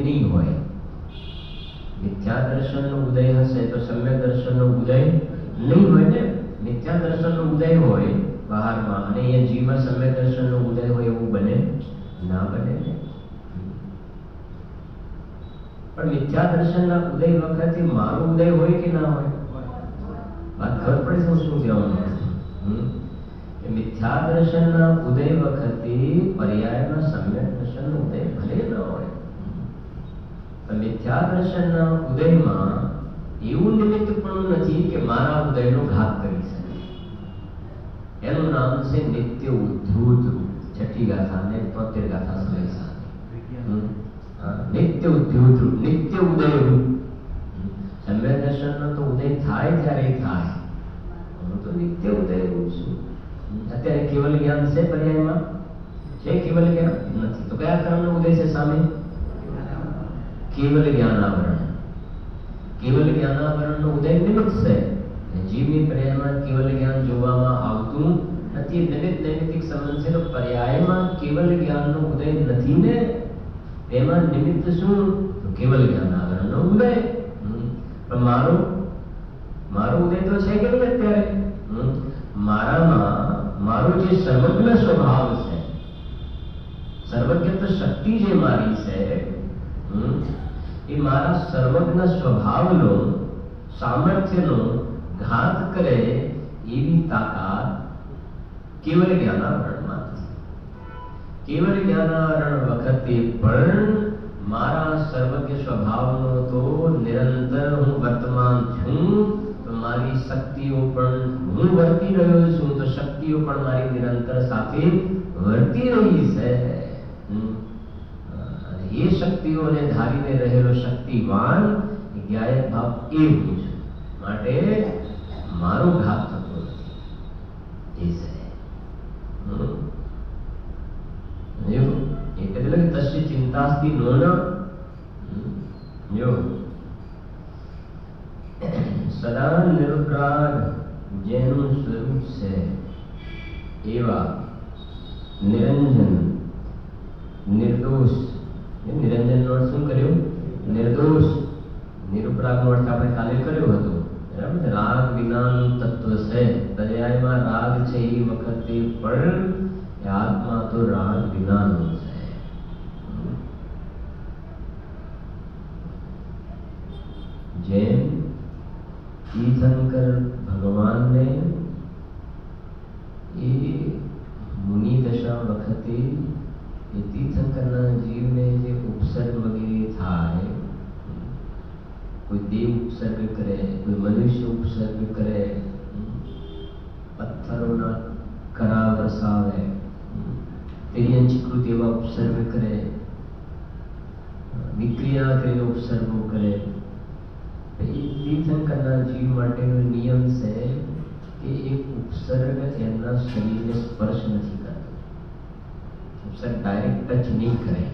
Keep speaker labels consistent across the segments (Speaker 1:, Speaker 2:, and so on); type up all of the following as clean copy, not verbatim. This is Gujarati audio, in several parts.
Speaker 1: नहीं होय। मिथ्या दर्शनનો ઉદય હશે તો સમ્યક દર્શનનો ઉદય નહીં હોય ને। મિથ્યા દર્શનનો ઉદય હોય બહારમાં અને એ જીવમાં સમ્યક દર્શનનો ઉદય હોય એવું બને ના બને ને। પણ મિથ્યા દર્શનના ઉદય વખતે મારો ઉદય હોય કે ના હોય? વાત ખબર પડે છે શું કહેવાનું? મિથ્યા દર્શનના ઉદય વખતે પર્યાયમાં સમ્યક દર્શનનો ઉદય ભલે ન હોય, મિથ્યા દર્શનના ઉદયમાં એવું નિમિત્તપણું નથી કે મારા ઉદયનો ઘાત કરી શકે। એનું નામ છે નિત્ય ઉદ્ધૂત રૂપ। છઠ્ઠી ગાથા ને 73 ગાથા સમય સાથે નિત્ય ઉદ્ધૂત રૂપ, નિત્ય ઉદય રૂપ। સમ્યક દર્શનનો તો ઉદય થાય ત્યારે થાય, હું તો નિત્ય ઉદય રૂપ છું। અત્યારે કેવલ જ્ઞાન છે પર્યાયમાં? છે કેવલ જ્ઞાન? નથી તો કયા કર્મનો ઉદય છે સામે? केवल ज्ञानावरण। केवल ज्ञानावरणનો ઉદય નિમિત્ત છે। જીવની પર્યાયમાં કેવલ જ્ઞાન જોવામાં આવતું નથી। નિમિત્ત નૈમિત્તિક સંબંધ છે તો પર્યાયમાં કેવલ જ્ઞાનનો ઉદય નથી ને, એમાં નિમિત્ત શું? તો કેવલ જ્ઞાનાવરણનો ઉદય। પણ મારો ઉદય તો છે કે નહીં અત્યારે? મારામાં મારો જે સર્વજ્ઞ સ્વભાવ છે, સર્વજ્ઞ શક્તિ જે મારી છે, એ મારા સર્વજ્ઞ સ્વભાવનો સામર્થ્યનો ઘાત કરે એવી તાકાત કેવલ જ્ઞાનાવરણમાં નથી। કેવલ જ્ઞાનાવરણ વખતે પણ મારા સર્વજ્ઞ સ્વભાવનો તો નિરંતર હું વર્તમાન છું, તો મારી શક્તિઓ પણ હું વર્તી રહ્યો છું, તો શક્તિઓ પણ મારી નિરંતર સાથે વર્તી રહી છે। ये शक्तिओने धारीने रहेलो शक्तिवान ज्ञायक भाव ए हूँ छुं, माटे मारो घात थतो नथी। ए छे जो એટલે કે તસ્ય ચિંતાસ્તિ નોન જો સદા નિરુદ્રાગ જેનું સ્વરૂપ છે એવા નિરંજન निर्दोष। निरंजन નો શું કર્યો? નિર્દોષ। નિરુપરાગનો અર્થ આપણે કાલે કર્યો હતો, બરાબર? રાગ વિનાનું તત્વ છે। દયામાં રાગ છે એ વખતે પણ આત્મા તો રાગ વિનાનો છે। જેમ તીર્થંકર ભગવાનને એ મુનિ દશા વખતે ये तीर्थंकरना जीव ने जे उपसर्ग वगैरह थाय, कोई देव उपसर्ग करे, कोई मनुष्य उपसर्ग करे, पत्थरोना करा वरसावे, तिर्यंचीकृत एवा उपसर्ग करे, विक्रिया કરીને ઉપસર્ગો કરે। એ તીર્થંકરના જીવ માટેનો નિયમ છે કે એક ઉપસર્ગ એમના શરીરને સ્પર્શ નથી કરતો, उपसर्ग डायरेक्ट टच नहीं करे।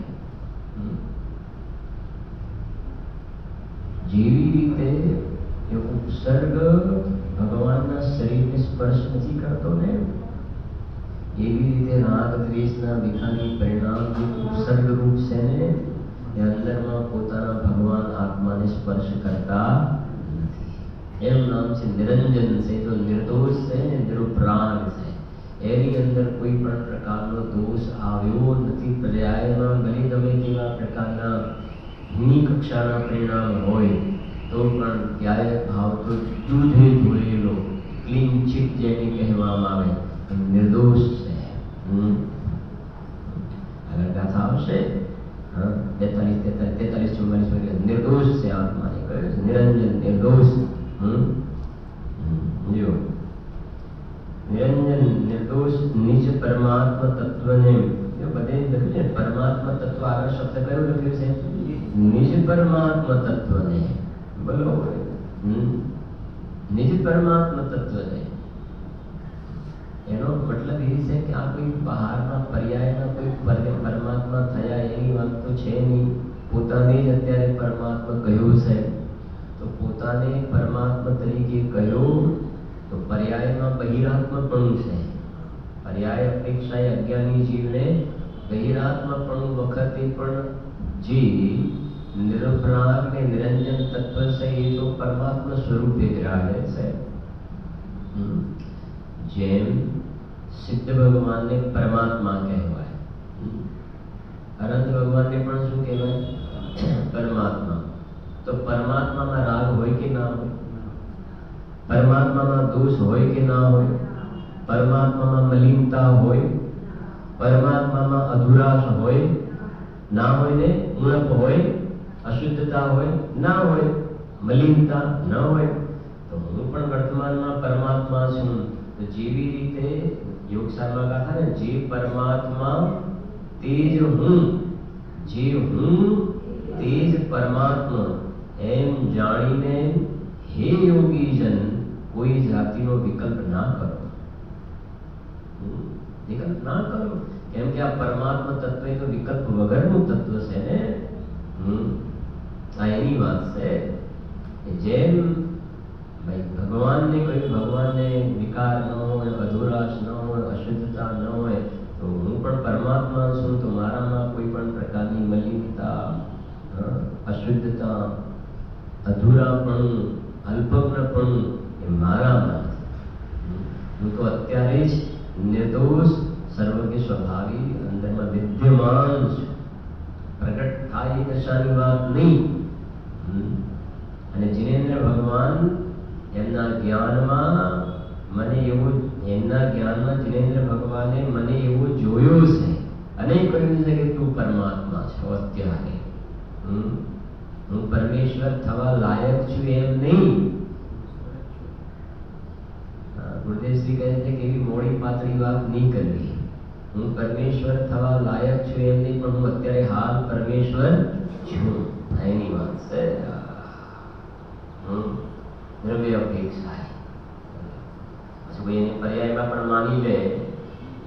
Speaker 1: जेवी रीते ये उपसर्ग भगवानना शरीरने स्पर्श नहीं करतो ने, एवी रीते राग द्वेषना विखानी परिणाम जे उपसर्ग रूप छे ने ए अंदरमां पोताना भगवान आत्माने स्पर्श करता नथी। एम नाम छे निरंजन छे, तो निर्दोष छे, निरुपराग छे। एनी अंदर कोई पण प्रकारनो दोष આવ્યો નથી। પર્યાયમાં ભલે ગમે તેવા પ્રકારના ભૂમિ કક્ષાના પરિણામ હોય તો પણ ક્યારેક ભાવ તો દૂધે ધોયેલો ક્લીન ચીટ જેને કહેવામાં આવે નિર્દોષ છે। આગળ ગાથા આવશે 43-44 નિર્દોષ છે આત્માને કહ્યું છે, નિરંજન નિર્દોષ। જો निरंजन निर्दोष निज परमात्मा तत्व ने जो बदे लख्યું परमात्मा तत्व આગળ શબ્દ કયો લખ્યો છે? નિજ પરમાત્મા તત્વ ને। બોલો નિજ પરમાત્મા તત્વ ને, એનો મતલબ એ છે કે આ કોઈ બહારના પર્યાયના કોઈ પરમાત્મા થયા એની વાત તો છે નહીં। પોતાને જ અત્યારે પરમાત્મા કહ્યું છે, તો પોતાને પરમાત્મા તરીકે કહ્યો तो पर्याय में बहिरात्मपणु है। पर्याय अपेक्षा अज्ञानी जीव ने बहिरात्मपणु वखते पण जे निरुपराग ने निरंजन तत्व से ये तो परमात्मा स्वरूप विराजे છે। જેમ સિદ્ધ ભગવાનને પરમાત્મા કહેવાય, અનંત ભગવાનને પણ શું કહેવાય? પરમાત્મા। તો પરમાત્મામાં રાગ હોય કે ના હોય? પરમાત્મામાં દોષ હોય કે ના હોય? પરમાત્મામાં મલિનતા હોય? પરમાત્મામાં અધુરાશ હોય ના હોય? ને ઉણપ હોય, અશુદ્ધતા હોય ના હોય, મલિનતા ન હોય? તો હું પણ વર્તમાનમાં પરમાત્મા છું। તો જેવી રીતે યોગશાળામાં ગાથા ને, જે પરમાત્મા તે જ હું, જે હું તે જ પરમાત્મા, એમ જાણીને હે યોગીજન કોઈ જાતિનો વિકલ્પ ના કરો। વિકલ્પ ના કરો, કેમ કે આ પરમાત્મા તત્વ એ તો વિકલ્પ વગરનું તત્વ છે ને। આ એની વાત છે। જેમ ભાઈ ભગવાનને કહ્યું, ભગવાનને વિકાર ન હોય, અધુરાશ ન હોય, અશુદ્ધતા ન હોય, તો હું પણ પરમાત્મા છું, તો મારામાં કોઈ પણ પ્રકારની મલિનતા, અશુદ્ધતા, અધૂરાપણું, અલ્પજ્ઞપણું એ મારામાં નથી। હું તો અત્યારે જ નિર્દોષ, સર્વજ્ઞ સ્વભાવી અંદરમાં વિદ્યમાન છું। પ્રગટ થાય એ દશાની વાત નહીં। અને જીનેન્દ્ર ભગવાન એમના જ્ઞાનમાં મને એવું, એમના જ્ઞાનમાં જીનેન્દ્ર ભગવાને મને એવું જોયું છે અને કહ્યું છે કે તું પરમાત્મા છો અત્યારે। હું પરમેશ્વર થવા લાયક છું એમ નહીં। ગુરુદેવશ્રી કહે છે કે એવી મોડી પાતળી વાત નહીં કરવી। હું પરમેશ્વર થવા લાયક છું એમ નહીં, પણ હું અત્યારે હાલ પરમેશ્વર છું, એની વાત છે। દ્રવ્ય અપેક્ષા પછી કોઈ એને પર્યાયમાં પણ માની લે।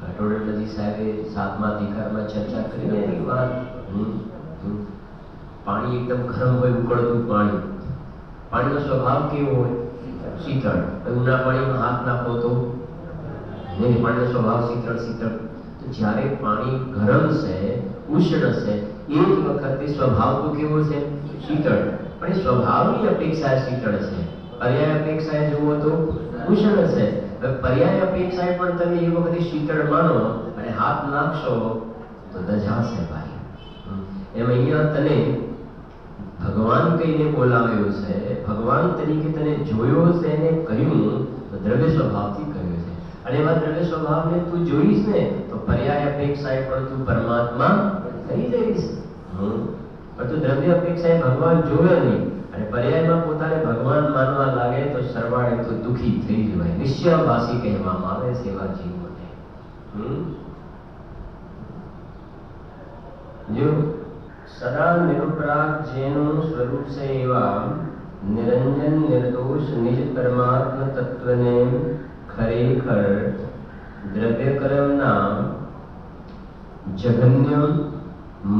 Speaker 1: ટોડરજી સાહેબે 7મા અધિકારમાં ચર્ચા કરીને એની વાત, પાણી એકદમ ગરમ હોય, ઉકળતું પાણી, પાણીનો સ્વભાવ કેવો હોય? શીતળ। ઊંડા પાણીમાં હાથ નાખો તો પાણીનો સ્વભાવ શીતળ શીતળ। તો જ્યારે પાણી ગરમ છે, ઉષ્ણ છે, એ જ વખતે સ્વભાવ તો કેવો છે? શીતળ। પણ એ સ્વભાવની અપેક્ષા શીતળ છે, પર્યાય અપેક્ષાએ જુઓ તો ઉષ્ણ છે। પર્યાય અપેક્ષાએ પણ તમે એ વખતે શીતળ માનો અને હાથ નાખશો તો દજાશે ભાઈ। એમ અહીંયા તને ભગવાન કહીને બોલાવ્યો છે, ભગવાન તરીકે તને જોયો છે એને કહ્યું તો દ્રવ્ય સ્વભાવથી કહ્યું છે। અને એવા દ્રવ્ય સ્વભાવને તું જોઈશ ને તો પર્યાય અપેક્ષાએ પણ તું પરમાત્મા થઈ જઈશ। પણ તું દ્રવ્ય અપેક્ષાએ ભગવાન જોયો નહીં અને પર્યાયમાં પોતાને ભગવાન માનવા લાગે તો સરવાળે તો દુઃખી થઈ જવાય। નિશ્ચયભાસી કહેવામાં આવે છે એવા જીવોને। જો સદા નિરુપરાગ જેનું સ્વરૂપ છે એવા નિરંજન નિર્દોષ નિજ પરમાત્મ તત્વને ખરેખર દ્રવ્ય કર્મના જઘન્ય,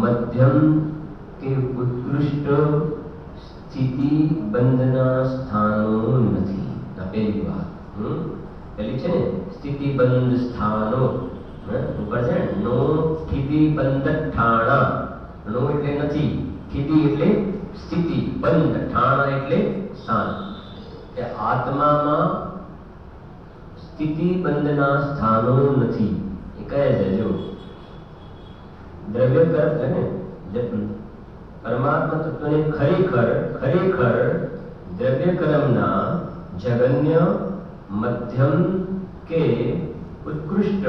Speaker 1: મધ્યમ કે ઉત્કૃષ્ટ સ્થિતિ બંધના સ્થાનો નથી। આ પહેલી વાત। પેલી છે ને સ્થિતિ બંધ સ્થાનો, ઉપર છે નો સ્થિતિ બંધ ઠાણા। નો એટલે નથી, સ્થિતિ એટલે સ્થિતિ, બંધ ઠાણા એટલે સ્થાન। કે આત્મામાં સ્થિતિ બંધના સ્થાનો નથી। એ કહે છે જો દ્રવ્ય કર્મ છે ને, પરમાત્મા તત્વને ખરેખર દ્રવ્ય કર્મના જગન્ય, મધ્યમ કે ઉત્કૃષ્ટ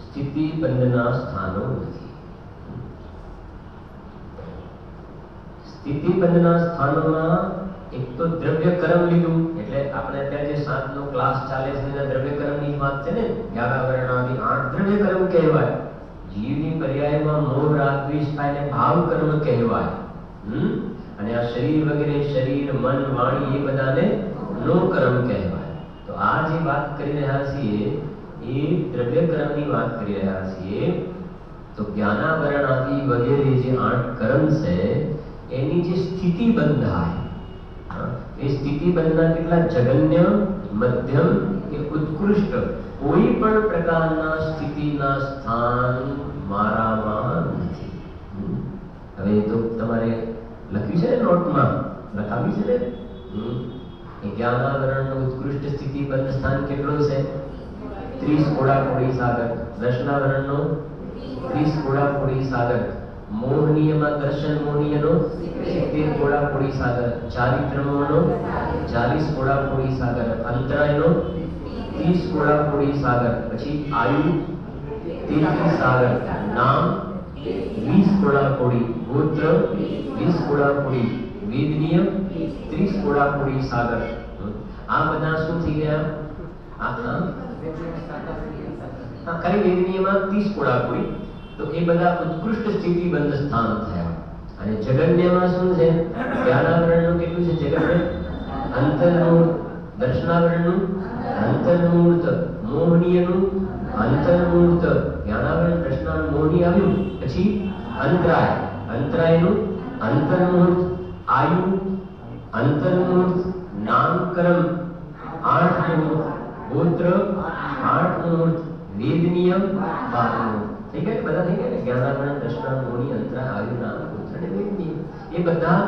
Speaker 1: સ્થિતિ બંધના સ્થાનો નથી। સ્થિતિ બંધના સ્થાનોમાં એક તો દ્રવ્ય કર્મ લીધું, એટલે આપણે અત્યારે જે 7નો ક્લાસ ચાલે છે એના દ્રવ્ય કર્મની વાત છે ને, 11 વર્ણાદી 8 દ્રવ્ય કર્મ કહેવાય। જીવની પર્યાયમાં મોહ રાગ દ્વેષ થાય ને ભાવ કર્મ કહેવાય। અને આ શરીર વગેરે, શરીર મન વાણી એ બધાને નો કર્મ કહેવાય। તો આ જે વાત કરી રહ્યા છીએ એ દ્રવ્ય કર્મની વાત કરી રહ્યા છીએ। તો જ્ઞાનાવરણ આદિ વગેરે જે 8 કર્મ છે એની જે સ્થિતિ બંધાય, એ સ્થિતિ બંધના કેટલા જગન્ય, મધ્યમ કે ઉત્કૃષ્ટ કોઈ પણ પ્રકારના સ્થિતિના સ્થાન મારામાં નથી। હવે તો તમારે લખ્યું છે નોટમાં લખાવી છે ને કે જ્ઞાનાવરણનું ઉત્કૃષ્ટ સ્થિતિ બંધ સ્થાન કેટલું છે? 30 કોડા કોડી સાગર. દર્શનાવરણનો 30 કોડા કોડી સાગર. મોહનીયમાં દર્શન મોહનીયનો 70 કોડા કોડી સાગર. ચારિત્રમોનો 40 કોડા કોડી સાગર. અંતરાયનો 30 કોડા કોડી સાગર. પછી આયુ 33 સાગર. નામ 20 કોડા કોડી. ગોત્ર 20 કોડા કોડી. વેદ નિયમ 30 કોડા કોડી સાગર. આ બધા શું થઈ ગયા? ખાલી વેદ નિયમમાં 30 કોડા કોડી. તો એ બધા ઉત્કૃષ્ટ સ્થિતિ બંધ સ્થાન થયા. અને જગન્યમાં શું છે? જ્ઞાનાવરણનું કેટલું છે? જગન્ય અંતર્મૂર્ત. દર્શનાવરણનું અંતર્મૂર્ત. મોહનીયનું અંતર્મૂર્ત. જ્ઞાનાવરણ દર્શનાવરણ મોહની આવ્યું. પછી અંતરાય. અંતરાયનું અંતર્મૂર્ત. આયુ અંતર્મૂર્ત. નામકરમ 8 મૂર્ત. ગોત્ર 8 મૂર્ત. વેદ નિયમ 12 મૂર્ત. થઈ ગયા બધા થઈ ગયા ને? જ્ઞાનાવરણ દર્શનાવરણ મોહની અંતરાય આયુ નામ ગોત્ર અને વેદ નિયમ. એ બધા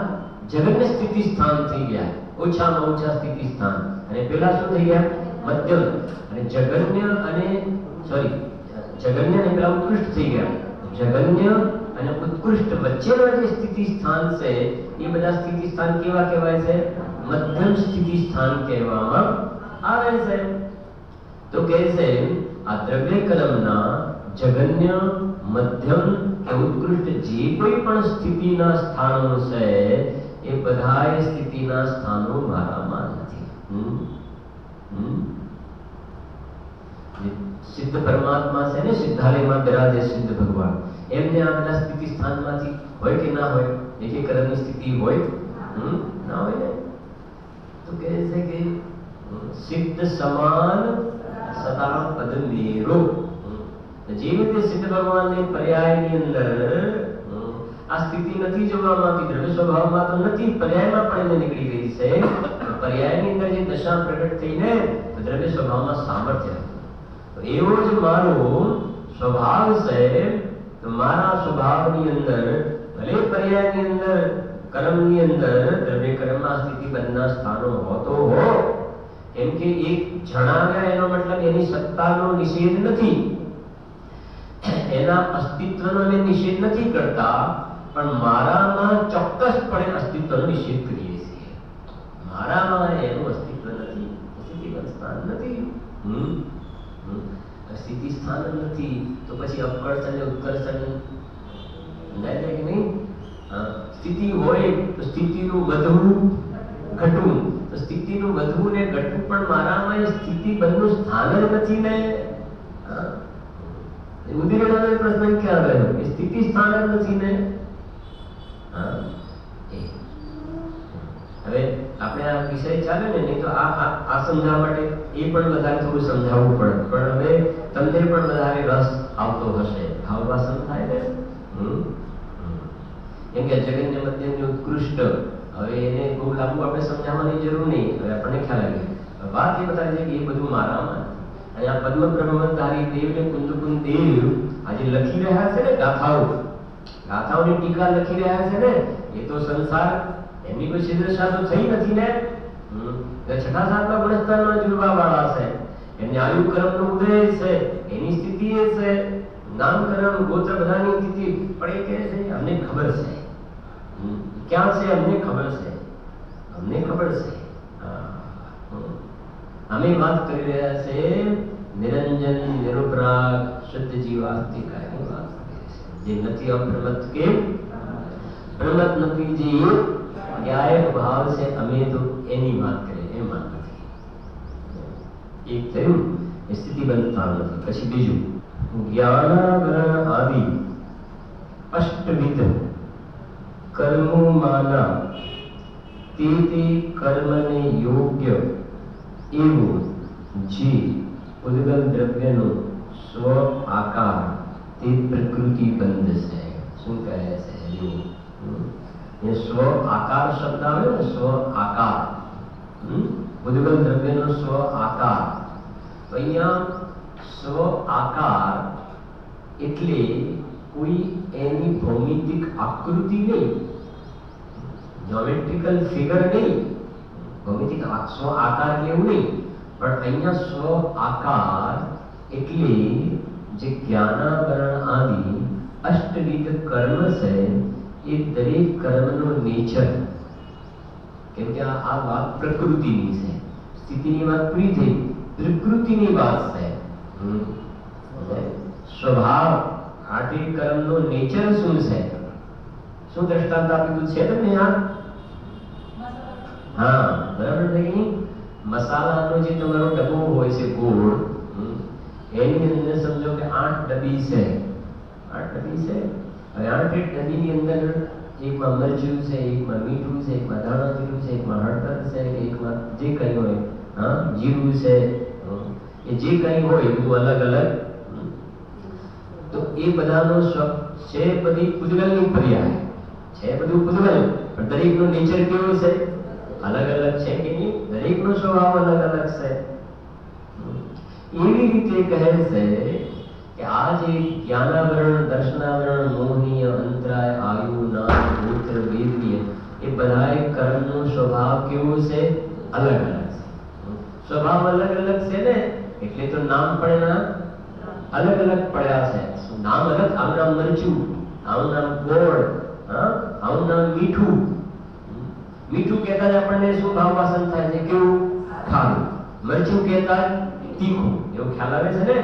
Speaker 1: જગન્ય સ્થિતિ સ્થાન થઈ ગયા. ઓછામાં ઓછા સ્થિતિ સ્થાન. અને પેલા શું થઈ ગયા? મધ્યમ. અને જગન્ય અને જગન્ય અને પેલા ઉત્કૃષ્ટ થઈ ગયા. જગન્ય અને ઉત્કૃષ્ટ વચ્ચેના જે સ્થિતિ સ્થાન છે એ બધા સ્થિતિ સ્થાન કેવા કહેવાય છે? મધ્યમ સ્થિતિ સ્થાન કહેવામાં આવે છે. તો કહે છે આ દ્રવ્ય કલમના જગન્ય, મધ્યમ કે ઉત્કૃષ્ટ જે કોઈ પણ સ્થિતિના સ્થાનો છે એ બધાય સ્થિતિના સ્થાનો મારામાં નથી. સિદ્ધ પરમાત્મા છે ને, સિદ્ધાલયમાં બિરાજે સિદ્ધ ભગવાન. એમને આ બધા સ્થિતિ સ્થાનમાંથી હોય કે ના હોય? એકે કર્મની સ્થિતિ હોય? ના હોય ને. તો કહે છે કે સિદ્ધ સમાન સદા પદ મેરો. જે રીતે સિદ્ધ ભગવાનને પર્યાયની અંદર આ સ્થિતિ નથી જોવામાં આવતી. દ્રવ્ય સ્વભાવમાં તો નથી, પર્યાયમાં પણ એને નીકળી ગઈ છે. પર્યાયની અંદર જે દશા પ્રગટ થઈને દ્રવ્ય સ્વભાવમાં સામર્થ્ય. તો એવો જ મારો સ્વભાવ છે. તો મારા સ્વભાવની અંદર ભલે પર્યાયની અંદર કર્મની અંદર દ્રવ્ય કર્મમાં સ્થિતિ બંધના સ્થાનો હોતો હો, કેમ કે એક જણાવ્યા એનો મતલબ એની સત્તાનો નિષેધ નથી, એના અસ્તિત્વનો અમે નિષેધ નથી કરતા, પણ મારામાં ચોક્કસપણે અસ્તિત્વનો નિષેધ કરીએ છીએ. મારામાં એનું અસ્તિત્વ નથી, સ્થિતિ બંધ સ્થાન નથી, સ્થિતિ સ્થાન નથી. તો પછી અપકર્ષણ અને ઉત્કર્ષણ સમજાય છે કે નહીં? સ્થિતિ હોય તો સ્થિતિનું વધવું ઘટવું. તો સ્થિતિનું વધવું ને ઘટવું પણ મારામાં એ સ્થિતિ બંધનું સ્થાન જ નથી ને. ઉદીરણાનો પ્રશ્ન ખ્યાલ રહ્યો, એ સ્થિતિ સ્થાન જ નથી ને. હવે આપણે આ વિષય ચાલે ને, નહીં તો આ સમજાવવા માટે એ પણ વધારે થોડું સમજાવવું પડે. પણ હવે તમને પણ વધારે રસ આવતો હશે. ભાવવાસન થાય ને. કેમ કે જગન્ય મધ્યની ઉત્કૃષ્ટ, હવે એને બહુ લાંબુ આપણે સમજાવવાની જરૂર નહીં. હવે આપણને ખ્યાલ આવી વાત એ બતાવે છે કે એ બધું મારામાં. અને આ પદ્મ બ્રહ્મધારી દેવ ને કુંદકુંદ દેવ આજે લખી રહ્યા છે ને ગાથાઓની ટીકા લખી રહ્યા છે ને, એ તો સંસાર એમની કોઈ સિદ્ધશા તો થઈ નથી ને. છઠ્ઠા સાતમા ગુણસ્થાનમાં જુડવા વાળા છે. એમને આયુ કર્મનો ઉદય છે, એની સ્થિતિ એ છે. નામકરણ ગોત્ર બધાની સ્થિતિ પણ એ કહે છે અમને ખબર છે. ક્યાં છે? અમને ખબર છે. અમને ખબર છે. અમે વાત કરી રહ્યા છે નિરંજન નિરુપરાગ શુદ્ધ જીવાસ્તિકાની વાત કરીએ છીએ. જે નથી અપ્રમત્ત કે પ્રમત્ત નથી, જે ન્યાયક ભાવ છે, અમે તો એની વાત કરીએ. એમ વાત નથી. એક થયું એ સ્થિતિ બંધતા નથી. પછી બીજું જ્ઞાનાવરણ આદિ અષ્ટવિધ કર્મોમાંના તે કર્મને યોગ્ય એવું જે ઉદ્ગલ દ્રવ્યનો સ્વ આકાર તે પ્રકૃતિ બંધ છે. શું કહે છે? એ સ્વ આકાર શબ્દ આવે ને, સ્વ આકાર, ઉદ્ગલ દ્રવ્યનો સ્વ આકાર. તો અહીંયા સ્વ આકાર એટલે કોઈ એની ભૌમિતિક આકૃતિ નહીં. જ્યોમેટ્રિકલ ફિગર નહીં, ભૌમિતિક સ્વ આકાર એટલે એવું નહીં, પણ અહીંયા સ્વ આકાર એટલે જે જ્ઞાનાવરણ આદિ અષ્ટવિધ કર્મ છે એ દરેક કર્મનો નેચર, કેમ કે આ વાત પ્રકૃતિની છે, સ્થિતિની વાત પૂરી થઈ, પ્રકૃતિની વાત છે. સ્વભાવ આટલી કર્મનો નેચર શું છે? શું દ્રષ્ટાંત આપેલું છે તમને યાદ? હા, બરાબર છે કે નહીં? મસાલાનો જે તમારો ડબ્બો હોય છે ગોળ, એની અંદર સમજો કે 8 ડબ્બી છે. 8 ડબ્બી છે. હવે 8 ડબ્બીની અંદર એકમાં મરચું છે, એકમાં મીઠું છે, એકમાં ધાણા જીરું છે, એકમાં હળદર છે, એકમાં જે કંઈ હોય, હા, જીરું છે, એ જે કંઈ હોય બધું અલગ અલગ. તો એ બધાનો છે બધી પૂતગલની પર્યાય છે, બધું પૂતગલ, પણ દરેકનો નેચર કેવો છે? અલગ અલગ છે કે નહીં? દરેકનો સ્વભાવ અલગ અલગ છે. એવી રીતે કહે છે કે આ જે જ્ઞાનાવરણ, દર્શનાવરણ, મોહનીય, અંતરાય, આયુ, નામ, ગોત્ર, વેદનીય, એ બધાય કર્મનો સ્વભાવ કેવો છે? અલગ અલગ છે. સ્વભાવ અલગ અલગ છે ને, એટલે તો નામ પણ એના અલગ અલગ પડ્યા છે. નામ અલગ, આનું નામ મરચું, આનું નામ ગોળ, હા, આનું નામ મીઠું. મીઠું કહેતા જ આપણને શું ભાવ વાસન થાય છે? કેવું? ખારું. મરચું કહેતા તીખું. એવો ખ્યાલ આવે છે ને?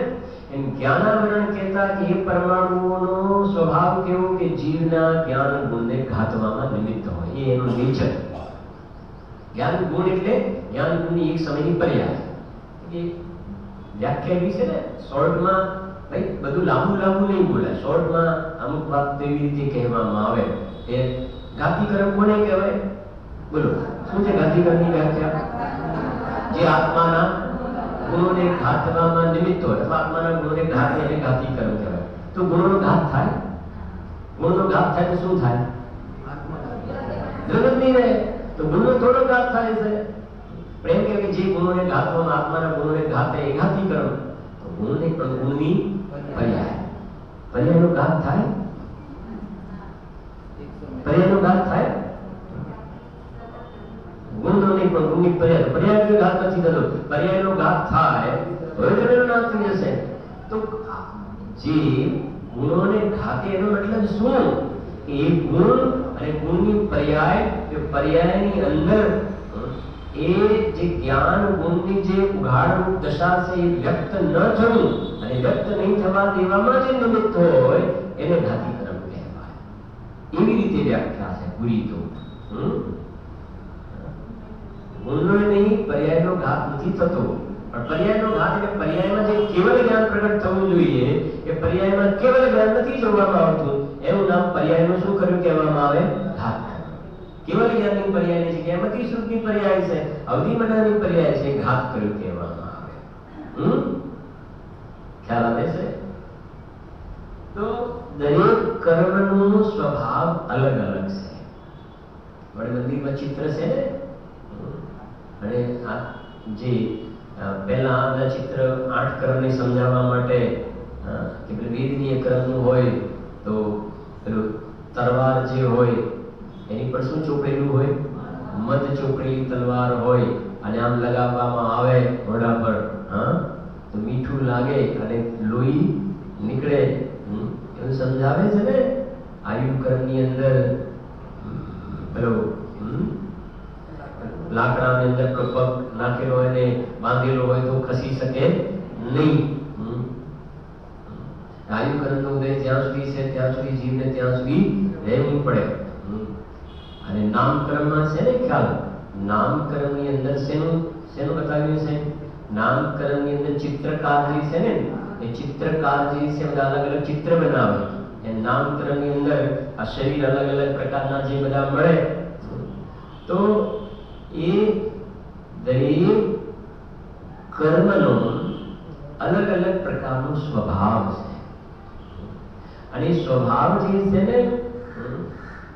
Speaker 1: એમ જ્ઞાનાવરણ કહેતા કે એ પરમાણુઓનો સ્વભાવ કેવો કે જીવના જ્ઞાન ગુણને ઘાતવામાં નિમિત્ત હોય, એ એનું નેચર. જ્ઞાન ગુણ એટલે જ્ઞાન ગુણની એક સમયની પર્યાય. વ્યાખ્યા એવી છે ને, શોર્ટમાં ભાઈ બધું લાંબુ લાંબુ નહીં બોલાય. શોર્ટમાં અમુક વાત તેવી રીતે કહેવામાં આવે કે ઘાતીકરણ કોને કહેવાય? બોલો, શું છે ઘાતીકરણની વ્યાખ્યા? જે આત્માના ગુણોને ઘાતવામાં નિમિત્ત હોય, અથવા આત્માના ગુણોને ઘાતે એને ઘાતીકરણ કહેવાય. તો ગુણોનો ઘાત થાય, ગુણનો ઘાત થાય તો શું થાય? જગત નહીં રહે. તો ગુણનો થોડો ઘાત થાય છે. પ્રેમ કે જે ગુણોને ઘાતવામાં, આત્માના ગુણોને ઘાતે એ ઘાતીકરણ. તો ગુણ નહીં પણ ગુણની પર્યાય. પર્યાયનો ઘાત થાય, પર્યાયનો ઘાત થાય. ગુણનો નહીં પણ ગુણની પર્યાય. પર્યાયનો ઘાત નથી થતો, પર્યાયનો ઘાત થાય તો એનો નામ થઈ જશે. તો જે ગુણોને ઘાતે એનો મતલબ શું? એ ગુણ અને ગુણની પર્યાય, એ પર્યાયની અંદર એ જે જ્ઞાન ગુણની જે ઉઘાડ રૂપ દશા છે એ વ્યક્ત ન થવું અને વ્યક્ત નહીં થવા દેવામાં જે નિમિત્ત હોય એને ઘાતીકરણ કહેવાય. એવી રીતે વ્યાખ્યા છે પૂરી. તો ગુણનો નહીં, પર્યાયનો ઘાત નથી થતો. પણ પર્યાયનો ઘાત એટલે પર્યાયમાં જે કેવલ જ્ઞાન પ્રગટ થવું જોઈએ એ પર્યાયમાં કેવલ જ્ઞાન નથી જોવામાં આવતું, એનું નામ પર્યાયનું શું કર્યું કહેવામાં આવે? ઘાત. કેવલ જ્ઞાનની પર્યાયની જગ્યાએ મતિ શ્રુતની પર્યાય છે, અવધિમનાની પર્યાય છે, ઘાત કર્યું કહેવામાં આવે. ખ્યાલ આવે છે? તો દરેક કર્મનો સ્વભાવ અલગ અલગ છે. વડે મંદિરમાં ચિત્ર છે ને, અને આ જે પહેલા આ ચિત્ર 8 કર્મને સમજાવવા માટે કે વેદનીય કર્મનું હોય તો પેલું તલવાર જે હોય એની પર શું ચોપડેલું હોય? મધ ચોપડેલી તલવાર હોય અને આમ લગાવવામાં આવે ઘોડા પર, હા, તો મીઠું લાગે અને લોહી નીકળે. એવું સમજાવે છે ને. આયુ કર્મની અંદર પેલો લાકડાની અંદર પગ નાખેલો હોય ને બાંધેલો હોય તો ખસી શકે નહીં. આયુ કર્મનો ઉદય જ્યાં સુધી છે ત્યાં સુધી જીવને ત્યાં સુધી રહેવું પડે. અને નામકરણમાં છે ને ખ્યાલ, નામકરણની અંદર શેનું બતાવ્યું છે? નામકરણની અંદર ચિત્રકાર જે છે ને, એ ચિત્રકાર જે છે બધા અલગ અલગ ચિત્ર બનાવે. એ નામકરણની અંદર આ શરીર અલગ અલગ પ્રકારના જે બધા મળે, તો એ દરેક કર્મનો અલગ અલગ પ્રકારનો સ્વભાવ છે. અને સ્વભાવ જે છે ને,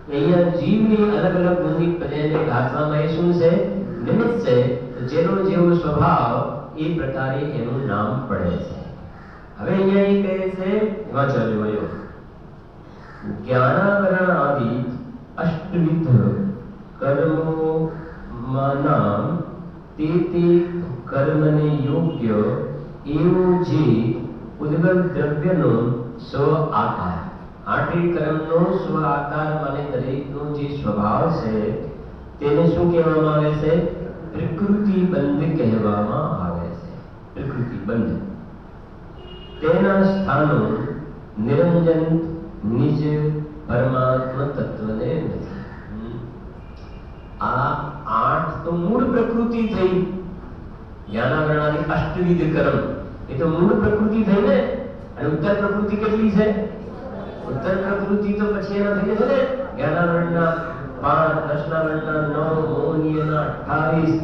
Speaker 1: અહીંયા જીવની અલગ અલગ ગુણની પર્યાયને ઘાતવામાં એ શું છે? નિમિત્ત છે. તો જેનો જેવો સ્વભાવ એ પ્રકારે એનું નામ પડે છે. હવે અહીંયા એ કહે છે વાંચજો, જ્ઞાનાવરણ આદિ અષ્ટવિધ કર્મોમાંના તે કર્મને યોગ્ય એવો જે ઉદ્ગલ દ્રવ્યનો સ્વ આકાર, આઠે કર્મનો સ્વ આકાર માને દરેકનો જે સ્વભાવ છે તેને શું કહેવામાં આવે છે? પ્રકૃતિ બંધ કહેવામાં આવે છે. પ્રકૃતિ બંધ. તેના સ્થાનો નિરંજન નિજ પરમાત્મા તત્વને નથી. આ આઠ તો મૂળ પ્રકૃતિ થઈ. જ્ઞાનાવરણાની અષ્ટવિધ કર્મ એ તો મૂળ પ્રકૃતિ થઈ ને. અને ઉત્તર પ્રકૃતિ કેટલી છે? ઉત્તર પ્રકૃતિ તો પછી એના થઈ જશે ને. જ્ઞાનાવરણના 5, દર્શનાવરણના 9, મોહનીયના 28,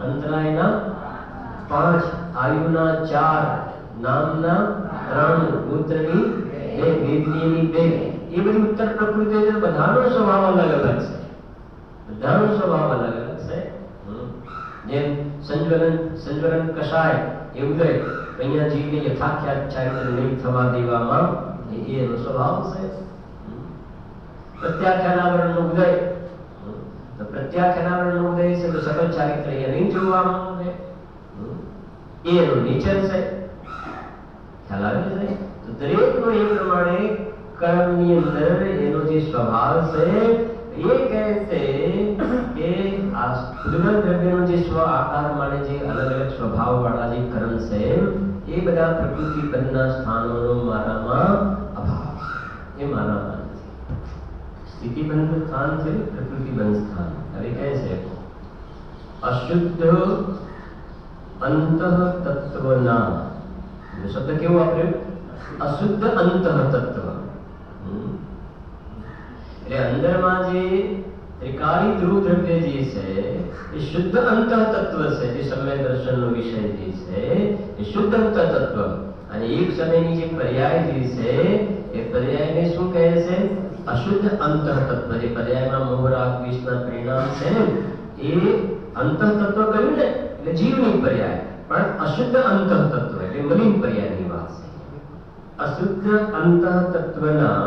Speaker 1: અંતરાયના 5, આયુના 4, નામના 3, ગોત્રની 2, વેદનીયની 2. એ બધી ઉત્તર પ્રકૃતિ છે. બધાનો સ્વભાવ અલગ અલગ છે. બધાનો સ્વભાવ અલગ અલગ છે. જેમ સંજ્વલન કષાય એ ઉદય અહીંયા જીવને યથાખ્યાત ચારિત્ર નહીં થવા દેવામાં એનો સ્વભાવ છે. પ્રત્યાખ્યાનાવરણનો ઉદય, તો પ્રત્યાખ્યાનાવરણનો ઉદય છે તો સકલ ચારિત્ર અહીંયા નહીં જોવામાં આવે. એ એનો નેચર છે. ખ્યાલ આવે છે? તો દરેકનો એ પ્રમાણે કર્મની અંદર એનો જે સ્વભાવ છે એ કહે છે કે આ ઉદ્ગલ દ્રવ્યનો જે સ્વ આકાર માને જે અલગ અલગ સ્વભાવ વાળા જે કર્મ છે એ બધા પ્રકૃતિ બંધના સ્થાનોનો મારામાં અભાવ છે. એ મારામાં નથી. સ્થિતિબંધ સ્થાન છે, પ્રકૃતિબંધ સ્થાન. હવે કહે છે અશુદ્ધ અંતઃ તત્વના. શબ્દ કેવો વાપર્યો? અશુદ્ધ અંતઃ તત્વ. એટલે અંદરમાં જે ત્રિકાળી ધ્રુવ દ્રવ્ય જે છે એ શુદ્ધ અંતઃ તત્વ છે. જે સમ્યક દર્શનનો વિષય જે છે એ શુદ્ધ અંતઃ તત્વ. અને એક સમયની જે પર્યાય જે છે એ પર્યાયને શું કહે છે? અશુદ્ધ અંતઃ તત્વ. જે પર્યાયમાં મોહરાગ વિષના પરિણામ છે ને એ અંતઃ તત્વ કહ્યું ને એટલે જીવની પર્યાય, પણ અશુદ્ધ અંતઃ તત્વ એટલે મલિન પર્યાયની વાત છે. અશુદ્ધ અંતઃ તત્વના